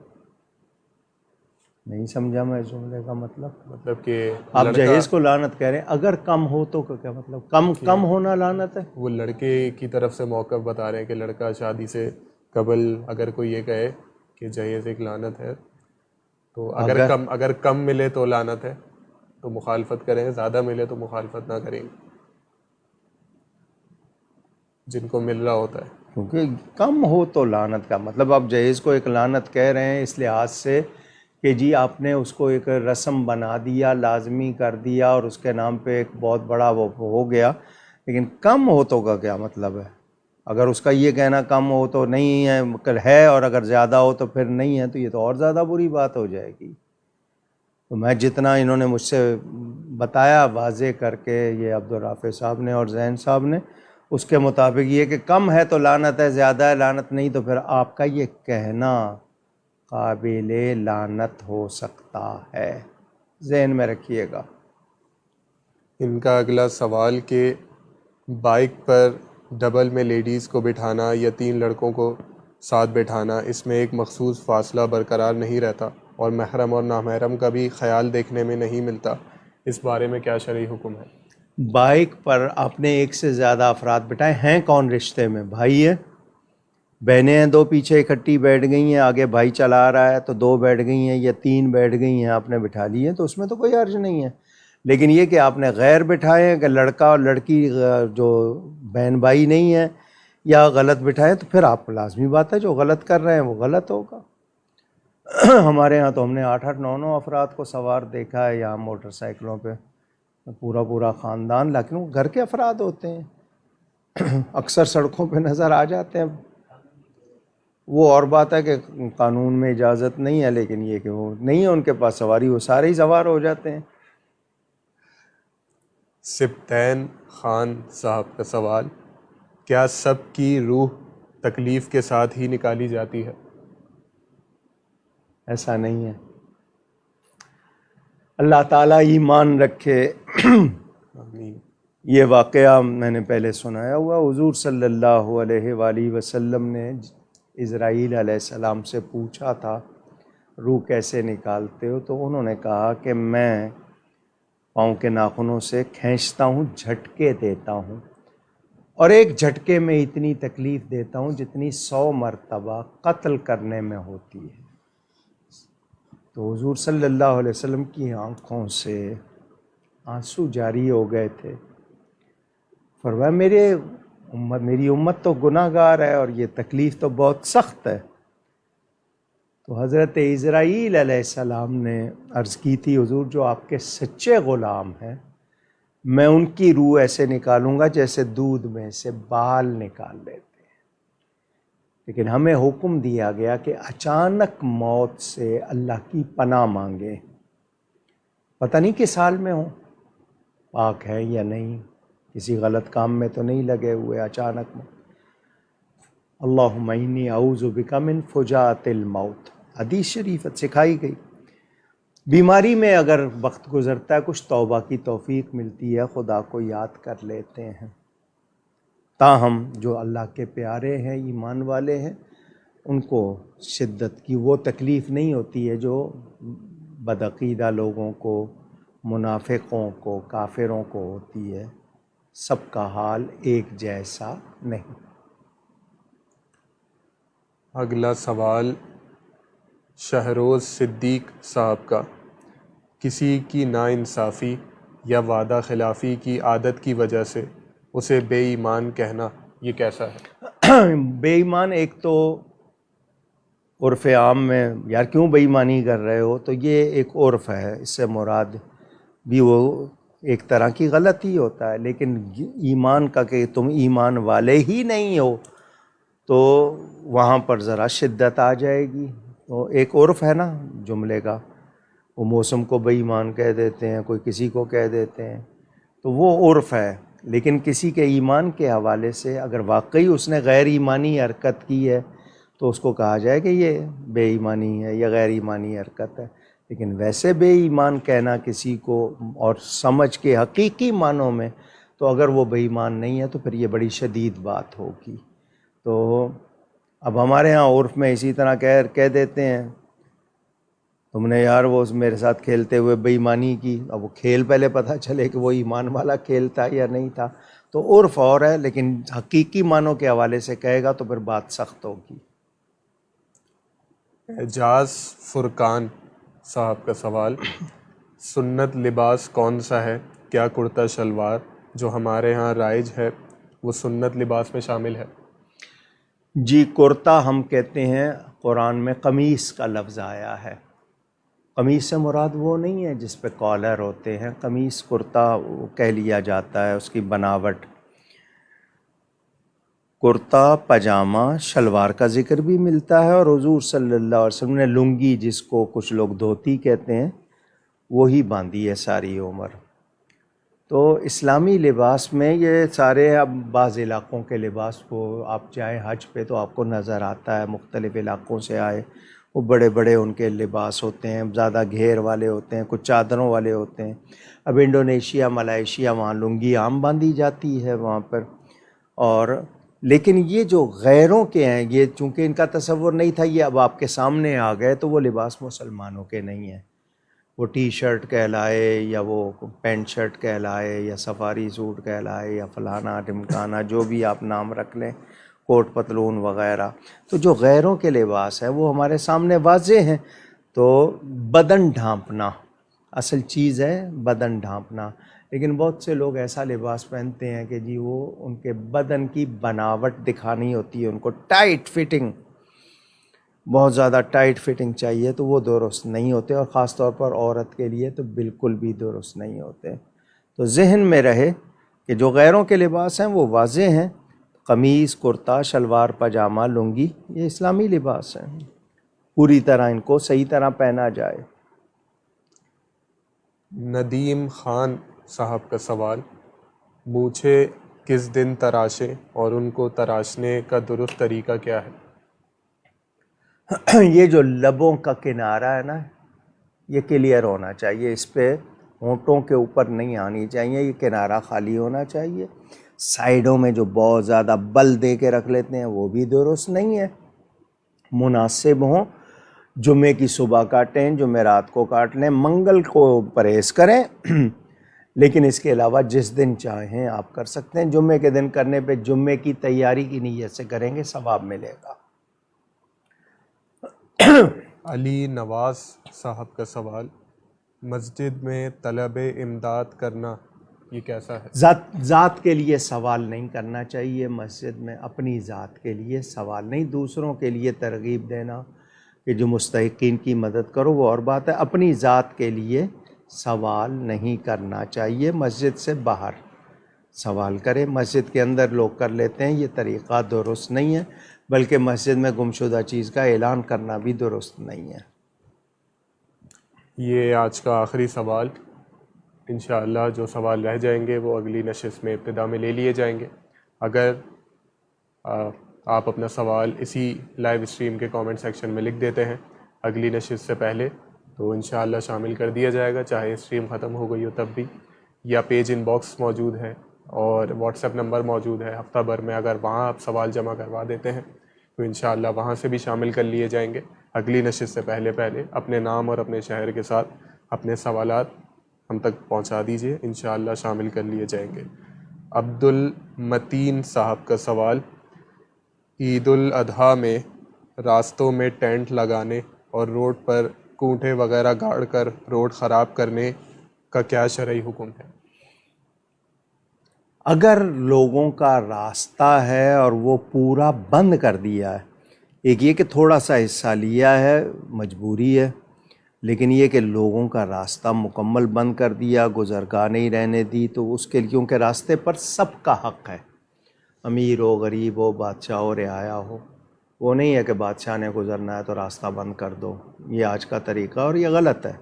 نہیں سمجھا میں اس جملے کا مطلب کہ آپ جہیز کو لعنت کہہ رہے ہیں، اگر کم ہو تو کا کیا مطلب؟ کم ہونا لعنت ہے؟ وہ لڑکے کی طرف سے موقف بتا رہے ہیں کہ لڑکا شادی سے قبل اگر کوئی یہ کہے کہ جہیز ایک لعنت ہے تو اگر کم ملے تو لعنت ہے تو مخالفت کریں، زیادہ ملے تو مخالفت نہ کریں جن کو مل رہا ہوتا ہے۔ کیونکہ کم ہو تو لعنت کا مطلب آپ جہیز کو ایک لعنت کہہ رہے ہیں اس لحاظ سے کہ جی آپ نے اس کو ایک رسم بنا دیا، لازمی کر دیا اور اس کے نام پہ ایک بہت بڑا وہ ہو گیا۔ لیکن کم ہو تو کا کیا مطلب ہے؟ اگر اس کا یہ کہنا کم ہو تو نہیں ہے اور اگر زیادہ ہو تو پھر نہیں ہے، تو یہ تو اور زیادہ بری بات ہو جائے گی۔ تو میں جتنا انہوں نے مجھ سے بتایا واضح کر کے، یہ عبدالرافع صاحب نے اور زین صاحب نے، اس کے مطابق یہ کہ کم ہے تو لعنت ہے، زیادہ ہے لعنت نہیں، تو پھر آپ کا یہ کہنا قابل لعنت ہو سکتا ہے، ذہن میں رکھیے گا۔ ان کا اگلا سوال کہ بائک پر ڈبل میں لیڈیز کو بٹھانا یا 3 لڑکوں کو ساتھ بٹھانا، اس میں ایک مخصوص فاصلہ برقرار نہیں رہتا اور محرم اور نامحرم کا بھی خیال دیکھنے میں نہیں ملتا، اس بارے میں کیا شرعی حکم ہے؟ بائک پر آپ نے ایک سے زیادہ افراد بٹھائے ہیں، کون رشتے میں؟ بھائی ہے، بہنیں ہیں 2 پیچھے اکٹھی بیٹھ گئی ہیں، آگے بھائی چلا رہا ہے تو 2 بیٹھ گئی ہیں یا 3 بیٹھ گئی ہیں، آپ نے بٹھا لی ہیں تو اس میں تو کوئی حرج نہیں ہے۔ لیکن یہ کہ آپ نے غیر بٹھائے ہیں، کہ لڑکا اور لڑکی جو بہن بھائی نہیں ہیں یا غلط بٹھائے، تو پھر آپ لازمی بات ہے جو غلط کر رہے ہیں وہ غلط ہوگا۔ ہمارے ہاں تو ہم نے 8-8 9-9 افراد کو سوار دیکھا ہے یہاں موٹر سائیکلوں پہ، پورا خاندان، لیکن وہ گھر کے افراد ہوتے ہیں، اکثر سڑکوں پہ نظر آ جاتے ہیں۔ وہ اور بات ہے کہ قانون میں اجازت نہیں ہے، لیکن یہ کہ وہ نہیں ہے ان کے پاس سواری، وہ سارے ہی سوار ہو جاتے ہیں۔ سبطین خان صاحب کا سوال، کیا سب کی روح تکلیف کے ساتھ ہی نکالی جاتی ہے؟ ایسا نہیں ہے، اللہ تعالیٰ ایمان رکھے۔ آمین۔ یہ واقعہ میں نے پہلے سنایا ہوا، حضور صلی اللہ علیہ وآلہ وسلم نے اسرائیل علیہ السلام سے پوچھا تھا روح کیسے نکالتے ہو، تو انہوں نے کہا کہ میں پاؤں کے ناخنوں سے کھینچتا ہوں، جھٹکے دیتا ہوں، اور ایک جھٹکے میں اتنی تکلیف دیتا ہوں جتنی 100 مرتبہ قتل کرنے میں ہوتی ہے۔ تو حضور صلی اللہ علیہ وسلم کی آنکھوں سے آنسو جاری ہو گئے تھے۔ فرمایا میری امت تو گناہ گار ہے اور یہ تکلیف تو بہت سخت ہے۔ تو حضرت اسرائیل علیہ السلام نے عرض کی تھی حضور جو آپ کے سچے غلام ہیں میں ان کی روح ایسے نکالوں گا جیسے دودھ میں سے بال نکال لیتے ہیں، لیکن ہمیں حکم دیا گیا کہ اچانک موت سے اللہ کی پناہ مانگے، پتہ نہیں کس حال میں ہوں، پاک ہے یا نہیں، کسی غلط کام میں تو نہیں لگے ہوئے، اچانک میں اللہم انی اعوذ بک من فجاعۃ الموت، حدیث شریف سکھائی گئی۔ بیماری میں اگر وقت گزرتا ہے کچھ توبہ کی توفیق ملتی ہے، خدا کو یاد کر لیتے ہیں، تاہم جو اللہ کے پیارے ہیں، ایمان والے ہیں، ان کو شدت کی وہ تکلیف نہیں ہوتی ہے جو بدعقیدہ لوگوں کو، منافقوں کو، کافروں کو ہوتی ہے۔ سب کا حال ایک جیسا نہیں۔ اگلا سوال شہروز صدیق صاحب کا، کسی کی ناانصافی یا وعدہ خلافی کی عادت کی وجہ سے اسے بے ایمان کہنا یہ کیسا ہے؟ بے ایمان ایک تو عرف عام میں یار کیوں بے ایمانی کر رہے ہو، تو یہ ایک عرف ہے، اس سے مراد بھی وہ ایک طرح کی غلطی ہوتا ہے، لیکن ایمان کا کہ تم ایمان والے ہی نہیں ہو تو وہاں پر ذرا شدت آ جائے گی۔ تو ایک عرف ہے نا جملے کا، وہ موسم کو بے ایمان کہہ دیتے ہیں، کوئی کسی کو کہہ دیتے ہیں، تو وہ عرف ہے۔ لیکن کسی کے ایمان کے حوالے سے اگر واقعی اس نے غیر ایمانی حرکت کی ہے تو اس کو کہا جائے کہ یہ بے ایمانی ہے یا غیر ایمانی حرکت ہے، لیکن ویسے بے ایمان کہنا کسی کو اور سمجھ کے حقیقی معنوں میں، تو اگر وہ بے ایمان نہیں ہے تو پھر یہ بڑی شدید بات ہوگی۔ تو اب ہمارے ہاں عرف میں اسی طرح کہہ دیتے ہیں تم نے یار وہ میرے ساتھ کھیلتے ہوئے بے ایمانی کی، اب وہ کھیل پہلے پتہ چلے کہ وہ ایمان والا کھیل تھا یا نہیں تھا، تو عرف اور ہے، لیکن حقیقی معنوں کے حوالے سے کہے گا تو پھر بات سخت ہوگی۔ اعجاز فرقان صاحب کا سوال، سنت لباس کون سا ہے؟ کیا کرتا شلوار جو ہمارے ہاں رائج ہے وہ سنت لباس میں شامل ہے؟ جی کرتا ہم کہتے ہیں، قرآن میں قمیص کا لفظ آیا ہے، قمیص سے مراد وہ نہیں ہے جس پہ کالر ہوتے ہیں، قمیص کرتا کہہ لیا جاتا ہے، اس کی بناوٹ۔ کرتا پاجامہ شلوار کا ذکر بھی ملتا ہے، اور حضور صلی اللہ علیہ وسلم نے لنگی، جس کو کچھ لوگ دھوتی کہتے ہیں، وہی باندھی ہے ساری عمر۔ تو اسلامی لباس میں یہ سارے، اب بعض علاقوں کے لباس کو آپ جائیں حج پہ تو آپ کو نظر آتا ہے، مختلف علاقوں سے آئے، وہ بڑے بڑے ان کے لباس ہوتے ہیں، زیادہ گھیر والے ہوتے ہیں، کچھ چادروں والے ہوتے ہیں۔ اب انڈونیشیا، ملائیشیا، وہاں لنگی عام باندھی جاتی ہے وہاں پر، اور لیکن یہ جو غیروں کے ہیں، یہ چونکہ ان کا تصور نہیں تھا، یہ اب آپ کے سامنے آ گئے، تو وہ لباس مسلمانوں کے نہیں ہیں۔ وہ ٹی شرٹ کہلائے یا وہ پینٹ شرٹ کہلائے یا سفاری سوٹ کہلائے یا فلانا ڈمکانا، جو بھی آپ نام رکھ لیں، کوٹ پتلون وغیرہ، تو جو غیروں کے لباس ہیں وہ ہمارے سامنے واضح ہیں۔ تو بدن ڈھانپنا اصل چیز ہے، بدن ڈھانپنا۔ لیکن بہت سے لوگ ایسا لباس پہنتے ہیں کہ جی وہ ان کے بدن کی بناوٹ دکھانی ہوتی ہے، ان کو ٹائٹ فٹنگ، بہت زیادہ ٹائٹ فٹنگ چاہیے، تو وہ درست نہیں ہوتے، اور خاص طور پر عورت کے لیے تو بالکل بھی درست نہیں ہوتے۔ تو ذہن میں رہے کہ جو غیروں کے لباس ہیں وہ واضح ہیں، قمیص، کرتا، شلوار، پاجامہ، لنگی، یہ اسلامی لباس ہیں، پوری طرح ان کو صحیح طرح پہنا جائے۔ ندیم خان صاحب کا سوال، مونچھے کس دن تراشیں اور ان کو تراشنے کا درست طریقہ کیا ہے؟ یہ جو لبوں کا کنارہ ہے نا، یہ کلیئر ہونا چاہیے، اس پہ ہونٹوں کے اوپر نہیں آنی چاہیے، یہ کنارہ خالی ہونا چاہیے۔ سائیڈوں میں جو بہت زیادہ بل دے کے رکھ لیتے ہیں وہ بھی درست نہیں ہے، مناسب ہوں۔ جمعے کی صبح کاٹیں، جمعرات کو کاٹ لیں، منگل کو پرہیز کریں، لیکن اس کے علاوہ جس دن چاہیں آپ کر سکتے ہیں۔ جمعے کے دن کرنے پہ جمعے کی تیاری کی نیت سے کریں گے، ثواب ملے گا۔ علی نواز صاحب کا سوال، مسجد میں طلب امداد کرنا یہ کیسا ہے؟ ذات کے لیے سوال نہیں کرنا چاہیے مسجد میں، اپنی ذات کے لیے سوال نہیں، دوسروں کے لیے ترغیب دینا کہ جو مستحقین کی مدد کرو وہ اور بات ہے، اپنی ذات کے لیے سوال نہیں کرنا چاہیے۔ مسجد سے باہر سوال کرے، مسجد کے اندر لوگ کر لیتے ہیں، یہ طریقہ درست نہیں ہے، بلکہ مسجد میں گمشدہ چیز کا اعلان کرنا بھی درست نہیں ہے۔ یہ آج کا آخری سوال، انشاءاللہ جو سوال رہ جائیں گے وہ اگلی نشست میں ابتدا میں لے لیے جائیں گے۔ اگر آپ اپنا سوال اسی لائیو اسٹریم کے کامنٹ سیکشن میں لکھ دیتے ہیں اگلی نشست سے پہلے، تو انشاءاللہ شامل کر دیا جائے گا، چاہے اسٹریم ختم ہو گئی ہو تب بھی، یا پیج ان باکس موجود ہے اور واٹس ایپ نمبر موجود ہے، ہفتہ بھر میں اگر وہاں آپ سوال جمع کروا دیتے ہیں تو انشاءاللہ وہاں سے بھی شامل کر لیے جائیں گے۔ اگلی نشست سے پہلے اپنے نام اور اپنے شہر کے ساتھ اپنے سوالات ہم تک پہنچا دیجئے، انشاءاللہ شامل کر لیے جائیں گے۔ عبد المتین صاحب کا سوال، عید الاضحیٰ میں راستوں میں ٹینٹ لگانے اور روڈ پر کونٹے وغیرہ گاڑ کر روڈ خراب کرنے کا کیا شرعی حکم ہے؟ اگر لوگوں کا راستہ ہے اور وہ پورا بند کر دیا ہے، ایک یہ کہ تھوڑا سا حصہ لیا ہے، مجبوری ہے، لیکن یہ کہ لوگوں کا راستہ مکمل بند کر دیا، گزرگاہ نہیں رہنے دی، تو اس کے لیے کیونکہ راستے پر سب کا حق ہے، امیر ہو، غریب ہو، بادشاہ ہو، رعایا ہو، وہ نہیں ہے کہ بادشاہ نے گزرنا ہے تو راستہ بند کر دو، یہ آج کا طریقہ اور یہ غلط ہے۔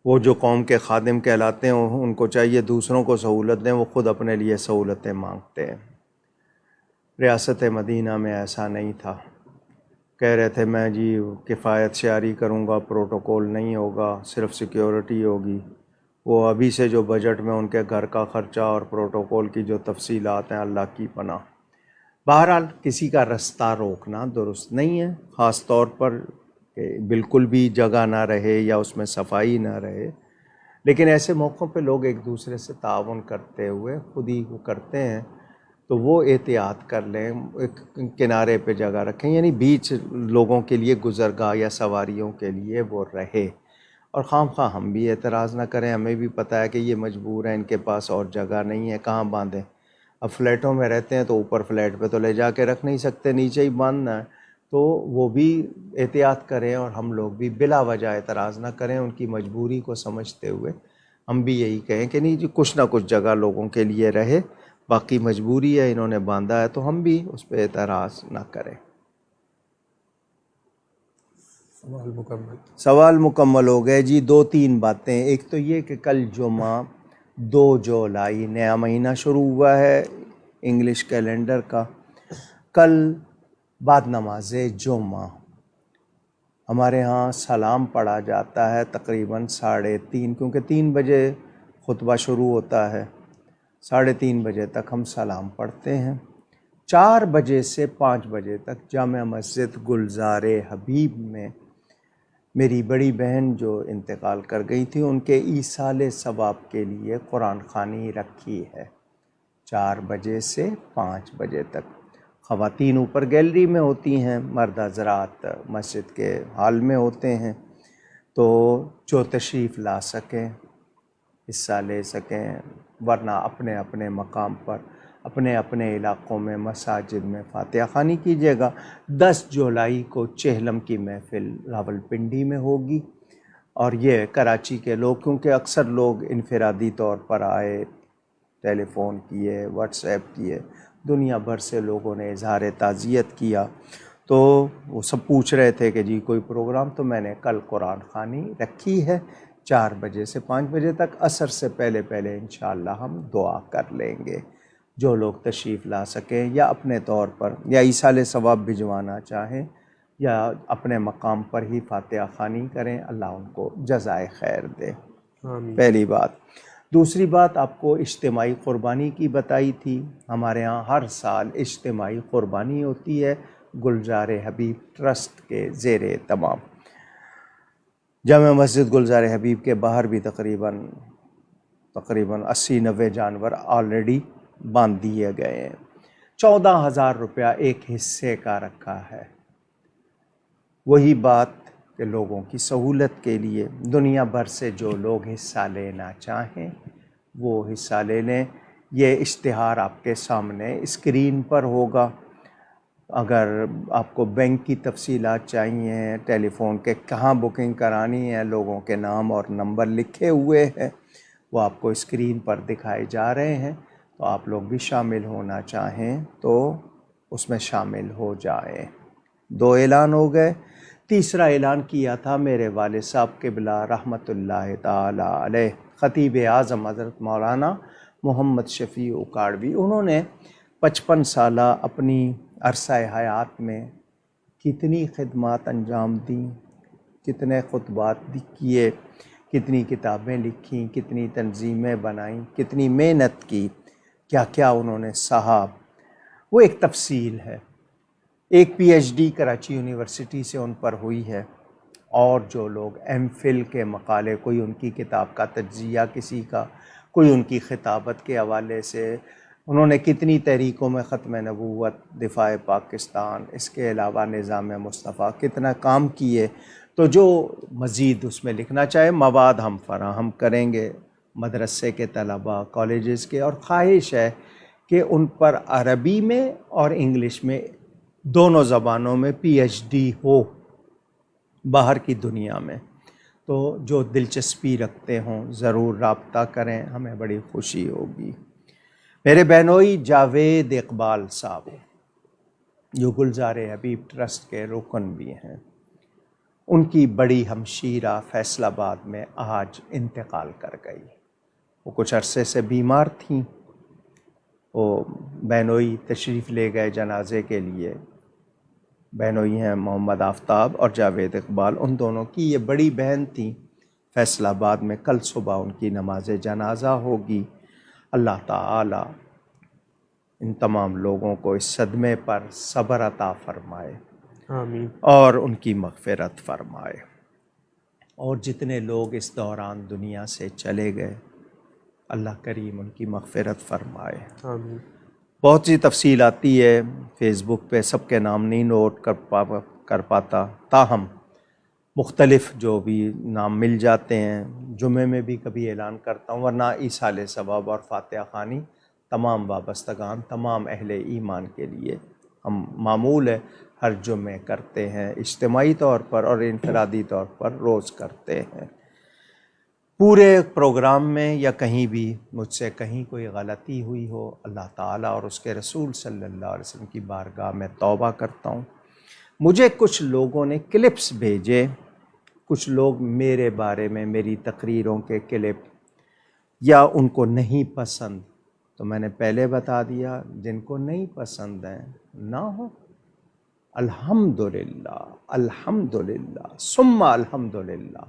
وہ جو قوم کے خادم کہلاتے ہیں ان کو چاہیے دوسروں کو سہولت دیں، وہ خود اپنے لیے سہولتیں مانگتے ہیں۔ ریاست مدینہ میں ایسا نہیں تھا، کہہ رہے تھے میں جی کفایت شعاری کروں گا، پروٹوکول نہیں ہوگا، صرف سیکیورٹی ہوگی۔ وہ ابھی سے جو بجٹ میں ان کے گھر کا خرچہ اور پروٹوکول کی جو تفصیلات ہیں، اللہ کی پناہ۔ بہرحال کسی کا رستہ روکنا درست نہیں ہے، خاص طور پر کہ بالکل بھی جگہ نہ رہے یا اس میں صفائی نہ رہے، لیکن ایسے موقعوں پہ لوگ ایک دوسرے سے تعاون کرتے ہوئے خود ہی وہ کرتے ہیں، تو وہ احتیاط کر لیں، ایک کنارے پہ جگہ رکھیں، یعنی بیچ لوگوں کے لیے گزرگاہ یا سواریوں کے لیے وہ رہے، اور خام خواہ ہم بھی اعتراض نہ کریں، ہمیں بھی پتہ ہے کہ یہ مجبور ہیں، ان کے پاس اور جگہ نہیں ہے، کہاں باندھیں۔ اب فلیٹوں میں رہتے ہیں تو اوپر فلیٹ پہ تو لے جا کے رکھ نہیں سکتے، نیچے ہی باندھنا ہے، تو وہ بھی احتیاط کریں، اور ہم لوگ بھی بلا وجہ اعتراض نہ کریں، ان کی مجبوری کو سمجھتے ہوئے ہم بھی یہی کہیں کہ نہیں جی کچھ نہ کچھ جگہ لوگوں کے لیے رہے، باقی مجبوری ہے، انہوں نے باندھا ہے تو ہم بھی اس پہ اعتراض نہ کریں۔ سوال مکمل ہو گئے جی۔ 2-3 باتیں، ایک تو یہ کہ کل جمعہ 2 جولائی نیا مہینہ شروع ہوا ہے انگلش کیلنڈر کا، کل بعد نماز جمعہ ہمارے ہاں سلام پڑھا جاتا ہے تقریباً 3:30، کیونکہ 3 بجے خطبہ شروع ہوتا ہے، 3:30 بجے تک ہم سلام پڑھتے ہیں. 4 بجے سے 5 بجے تک جامع مسجد گلزار حبیب میں میری بڑی بہن جو انتقال کر گئی تھی ان کے ایصال ثواب کے لیے قرآن خوانی رکھی ہے. 4 بجے سے 5 بجے تک. خواتین اوپر گیلری میں ہوتی ہیں، مرد حضرات مسجد کے ہال میں ہوتے ہیں. تو جو تشریف لا سکیں حصہ لے سکیں، ورنہ اپنے اپنے مقام پر اپنے اپنے علاقوں میں مساجد میں فاتحہ خوانی کیجیے گا. 10 جولائی کو چہلم کی محفل راولپنڈی میں ہوگی، اور یہ کراچی کے لوگ، کیونکہ اکثر لوگ انفرادی طور پر آئے، ٹیلی فون کیے، واٹس ایپ کیے، دنیا بھر سے لوگوں نے اظہار تعزیت کیا، تو وہ سب پوچھ رہے تھے کہ جی کوئی پروگرام. تو میں نے کل قرآن خوانی رکھی ہے 4 بجے سے 5 بجے تک. عصر سے پہلے انشاءاللہ ہم دعا کر لیں گے. جو لوگ تشریف لا سکیں یا اپنے طور پر یا ایصال ثواب بھجوانا چاہیں یا اپنے مقام پر ہی فاتحہ خوانی کریں، اللہ ان کو جزائے خیر دے. آمین. پہلی بات. دوسری بات آپ کو اجتماعی قربانی کی بتائی تھی. ہمارے ہاں ہر سال اجتماعی قربانی ہوتی ہے گلزار حبیب ٹرسٹ کے زیر اہتمام. جامع مسجد گلزار حبیب کے باہر بھی تقریباً 80-90 جانور آلریڈی باندھ دیے گئے ہیں. 14,000 روپیہ ایک حصے کا رکھا ہے. وہی بات کہ لوگوں کی سہولت کے لیے دنیا بھر سے جو لوگ حصہ لینا چاہیں وہ حصہ لے لیں. یہ اشتہار آپ کے سامنے اسکرین پر ہوگا. اگر آپ کو بینک کی تفصیلات چاہیے، ٹیلی فون کے کہاں بکنگ کرانی ہے، لوگوں کے نام اور نمبر لکھے ہوئے ہیں، وہ آپ کو اسکرین پر دکھائے جا رہے ہیں. تو آپ لوگ بھی شامل ہونا چاہیں تو اس میں شامل ہو جائیں. 2 اعلان ہو گئے. تیسرا اعلان کیا تھا میرے والد صاحب قبلہ رحمۃ اللہ تعالی علیہ، خطیب اعظم حضرت مولانا محمد شفیع اکاڑوی. انہوں نے 55 سالہ اپنی عرصہ حیات میں کتنی خدمات انجام دیں، کتنے خطبات کیے، کتنی کتابیں لکھیں، کتنی تنظیمیں بنائیں، کتنی محنت کی، کیا کیا انہوں نے سہا، وہ ایک تفصیل ہے. ایک P H D Karachi university سے ان پر ہوئی ہے، اور جو لوگ ایم فل کے مقالے، کوئی ان کی کتاب کا تجزیہ کسی کا، کوئی ان کی خطابت کے حوالے سے، انہوں نے کتنی تحریکوں میں ختم نبوت، دفاع پاکستان، اس کے علاوہ نظام مصطفیٰ، کتنا کام کیے. تو جو مزید اس میں لکھنا چاہے مواد ہم فراہم کریں گے مدرسے کے طلباء، کالجز کے، اور خواہش ہے کہ ان پر عربی میں اور انگلش میں دونوں زبانوں میں پی ایچ ڈی ہو باہر کی دنیا میں. تو جو دلچسپی رکھتے ہوں ضرور رابطہ کریں، ہمیں بڑی خوشی ہوگی. میرے بہنوئی جاوید اقبال صاحب جو گلزار حبیب ٹرسٹ کے رکن بھی ہیں، ان کی بڑی ہمشیرہ فیصل آباد میں آج انتقال کر گئی. وہ کچھ عرصے سے بیمار تھیں. وہ بہنوئی تشریف لے گئے جنازے کے لیے. بہنوئی ہیں محمد آفتاب اور جاوید اقبال، ان دونوں کی یہ بڑی بہن تھیں. فیصل آباد میں کل صبح ان کی نماز جنازہ ہوگی. اللہ تعالی ان تمام لوگوں کو اس صدمے پر صبر عطا فرمائے، آمین. اور ان کی مغفرت فرمائے. اور جتنے لوگ اس دوران دنیا سے چلے گئے، اللہ کریم ان کی مغفرت فرمائے. آمین. بہت سی تفصیل آتی ہے فیس بک پہ، سب کے نام نہیں نوٹ کر پاتا، تاہم مختلف جو بھی نام مل جاتے ہیں. جمعے میں بھی کبھی اعلان کرتا ہوں، ورنہ ایصال ثواب اور فاتحہ خوانی تمام وابستگان، تمام اہل ایمان کے لیے ہم معمول ہے ہر جمعے کرتے ہیں، اجتماعی طور پر اور انفرادی طور پر روز کرتے ہیں. پورے پروگرام میں یا کہیں بھی مجھ سے کہیں کوئی غلطی ہوئی ہو، اللہ تعالیٰ اور اس کے رسول صلی اللہ علیہ وسلم کی بارگاہ میں توبہ کرتا ہوں. مجھے کچھ لوگوں نے کلپس بھیجے، کچھ لوگ میرے بارے میں میری تقریروں کے کلپ یا ان کو نہیں پسند، تو میں نے پہلے بتا دیا جن کو نہیں پسند ہیں نہ ہو. الحمدللہ الحمدللہ ثم الحمدللہ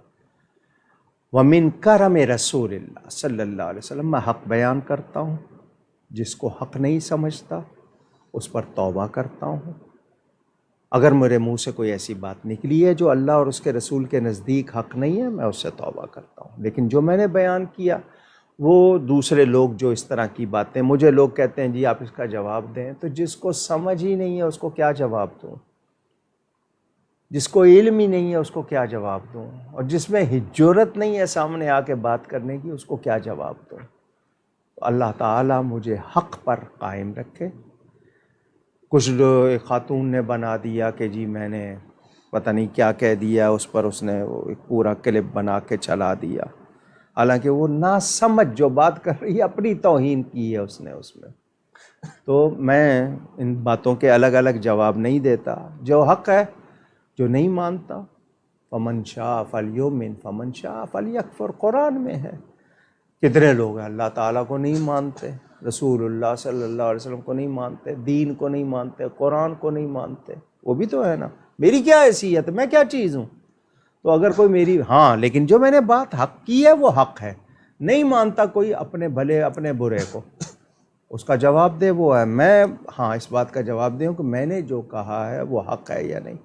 ومن کرم رسول اللہ صلی اللہ علیہ وسلم. میں حق بیان کرتا ہوں، جس کو حق نہیں سمجھتا اس پر توبہ کرتا ہوں. اگر میرے منہ سے کوئی ایسی بات نکلی ہے جو اللہ اور اس کے رسول کے نزدیک حق نہیں ہے، میں اس سے توبہ کرتا ہوں. لیکن جو میں نے بیان کیا وہ دوسرے لوگ جو اس طرح کی باتیں، مجھے لوگ کہتے ہیں جی آپ اس کا جواب دیں، تو جس کو سمجھ ہی نہیں ہے اس کو کیا جواب دوں؟ جس کو علم ہی نہیں ہے اس کو کیا جواب دوں؟ اور جس میں جرأت نہیں ہے سامنے آ کے بات کرنے کی اس کو کیا جواب دوں؟ تو اللہ تعالیٰ مجھے حق پر قائم رکھے. کچھ ایک خاتون نے بنا دیا کہ جی میں نے پتہ نہیں کیا کہہ دیا، اس پر اس نے وہ ایک پورا کلپ بنا کے چلا دیا، حالانکہ وہ نا سمجھ جو بات کر رہی ہے اپنی توہین کی ہے اس نے اس میں. تو میں ان باتوں کے الگ الگ جواب نہیں دیتا. جو حق ہے، جو نہیں مانتا، فمن شاء فلیؤمن فمن شاء فلیکفر، قرآن میں ہے. کتنے لوگ ہیں اللہ تعالیٰ کو نہیں مانتے، رسول اللہ صلی اللہ علیہ وسلم کو نہیں مانتے، دین کو نہیں مانتے، قرآن کو نہیں مانتے. وہ بھی تو ہے نا. میری کیا حیثیت ہے؟ میں کیا چیز ہوں؟ تو اگر کوئی میری لیکن جو میں نے بات حق کی ہے وہ حق ہے. نہیں مانتا کوئی اپنے بھلے اپنے برے کو، اس کا جواب دے وہ ہے. میں اس بات کا جواب دوں کہ میں نے جو کہا ہے وہ حق ہے یا نہیں.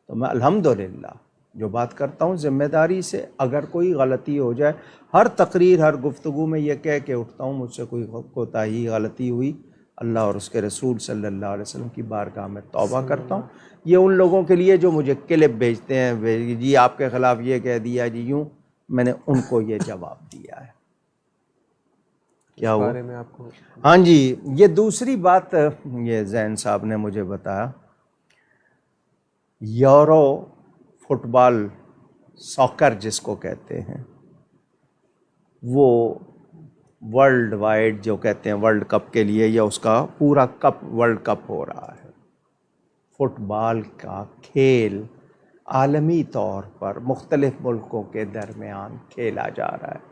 تو میں الحمدللہ جو بات کرتا ہوں ذمہ داری سے. اگر کوئی غلطی ہو جائے، ہر تقریر ہر گفتگو میں یہ کہہ کے اٹھتا ہوں مجھ سے کوئی کوتاہی غلطی ہوئی، اللہ اور اس کے رسول صلی اللہ علیہ وسلم کی بارگاہ میں توبہ کرتا ہوں. یہ ان لوگوں کے لیے جو مجھے کلپ بھیجتے ہیں جی آپ کے خلاف یہ کہہ دیا جی یوں، میں نے ان کو یہ جواب دیا ہے. کیا ہوا؟ بارے میں آپ کو ہاں جی، یہ دوسری بات یہ زین صاحب نے مجھے بتایا. یورو فٹ بال ساکر جس کو کہتے ہیں، وہ ورلڈ وائڈ جو کہتے ہیں ورلڈ کپ کے لیے، یا اس کا پورا کپ ورلڈ کپ ہو رہا ہے. فٹ بال کا کھیل عالمی طور پر مختلف ملکوں کے درمیان کھیلا جا رہا ہے.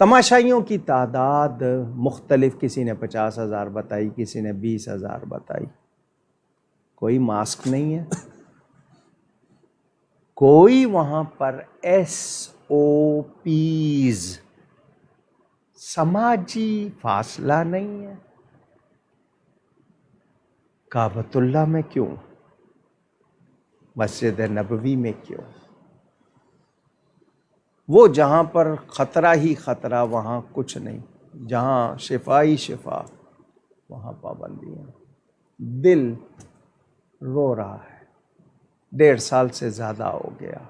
تماشائیوں کی تعداد مختلف، کسی نے 50,000 بتائی، کسی نے 20,000 بتائی. کوئی ماسک نہیں ہے، کوئی وہاں پر SOPs سماجی فاصلہ نہیں ہے. کعبۃ اللہ میں کیوں؟ مسجد نبوی میں کیوں؟ وہ جہاں پر خطرہ ہی خطرہ وہاں کچھ نہیں، جہاں شفائی شفا وہاں پابندیاں. دل رو رہا ہے. 1.5 سال سے زیادہ ہو گیا،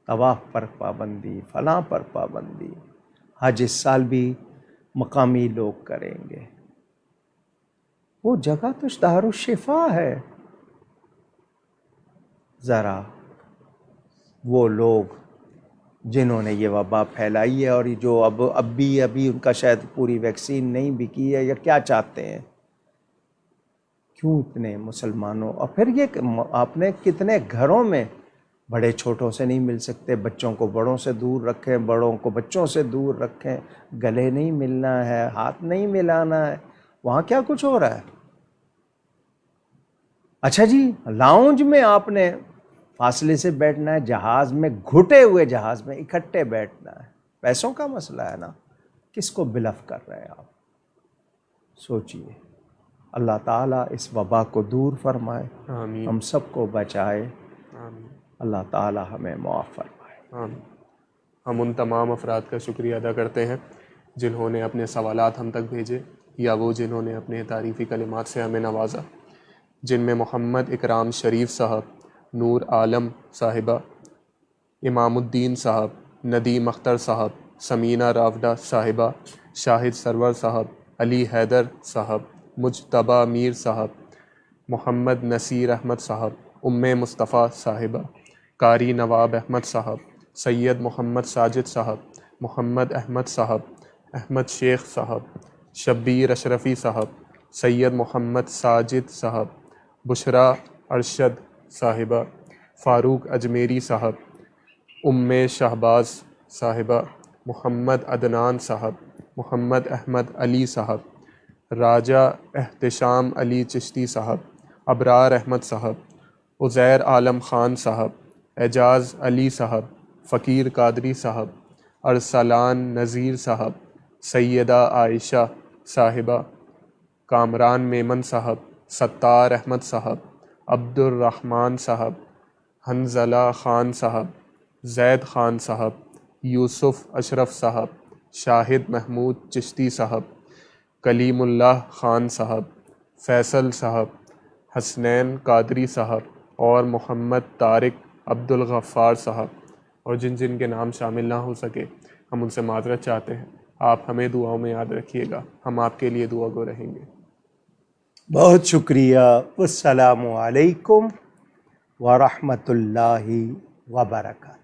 طواف پر پابندی، فلاں پر پابندی. حج اس سال بھی مقامی لوگ کریں گے. وہ جگہ تو دارالشفا ہے. ذرا وہ لوگ جنہوں نے یہ وبا پھیلائی ہے اور جو اب بھی ان کا شاید پوری ویکسین نہیں بھی کی ہے، یا کیا چاہتے ہیں، کیوں اتنے مسلمانوں؟ اور پھر یہ آپ نے کتنے گھروں میں بڑے چھوٹوں سے نہیں مل سکتے، بچوں کو بڑوں سے دور رکھیں، بڑوں کو بچوں سے دور رکھیں، گلے نہیں ملنا ہے، ہاتھ نہیں ملانا ہے. وہاں کیا کچھ ہو رہا ہے؟ اچھا جی، لاؤنج میں آپ نے فاصلے سے بیٹھنا ہے، جہاز میں گھٹے ہوئے جہاز میں اکٹھے بیٹھنا ہے. پیسوں کا مسئلہ ہے نا. کس کو بلف کر رہے ہیں آپ؟ سوچئے. اللہ تعالیٰ اس وبا کو دور فرمائے، آمین. ہم سب کو بچائے. آمین. اللہ تعالیٰ ہمیں معاف فرمائے. آمین. ہم ان تمام افراد کا شکریہ ادا کرتے ہیں جنہوں نے اپنے سوالات ہم تک بھیجے، یا وہ جنہوں نے اپنے تعریفی کلمات سے ہمیں نوازا، جن میں محمد اکرام شریف صاحب، نور عالم صاحبہ، امام الدین صاحب، ندیم اختر صاحب، سمینہ راوڈہ صاحبہ، شاہد سرور صاحب، علی حیدر صاحب، مجتبیٰ میر صاحب، محمد نصیر احمد صاحب، ام مصطفیٰ صاحبہ، قاری نواب احمد صاحب، سید محمد ساجد صاحب، محمد احمد صاحب، احمد شیخ صاحب، شبیر اشرفی صاحب، سید محمد ساجد صاحب، بشرا ارشد صاحبہ، فاروق اجمیری صاحب، ام شہباز صاحبہ، محمد عدنان صاحب، محمد احمد علی صاحب، راجہ احتشام علی چشتی صاحب، ابرار احمد صاحب، عزیر عالم خان صاحب، اعجاز علی صاحب، فقیر قادری صاحب، ارسلان نذیر صاحب، سیدہ عائشہ صاحبہ، کامران میمن صاحب، ستار احمد صاحب، عبد الرحمن صاحب، حنزلہ خان صاحب، زید خان صاحب، یوسف اشرف صاحب، شاہد محمود چشتی صاحب، کلیم اللہ خان صاحب، فیصل صاحب، حسنین قادری صاحب اور محمد طارق عبد الغفار صاحب، اور جن جن کے نام شامل نہ ہو سکے ہم ان سے معذرت چاہتے ہیں. آپ ہمیں دعاؤں میں یاد رکھیے گا، ہم آپ کے لیے دعا گو رہیں گے. بہت شکریہ. السلام علیکم ورحمۃ اللہ وبرکاتہ.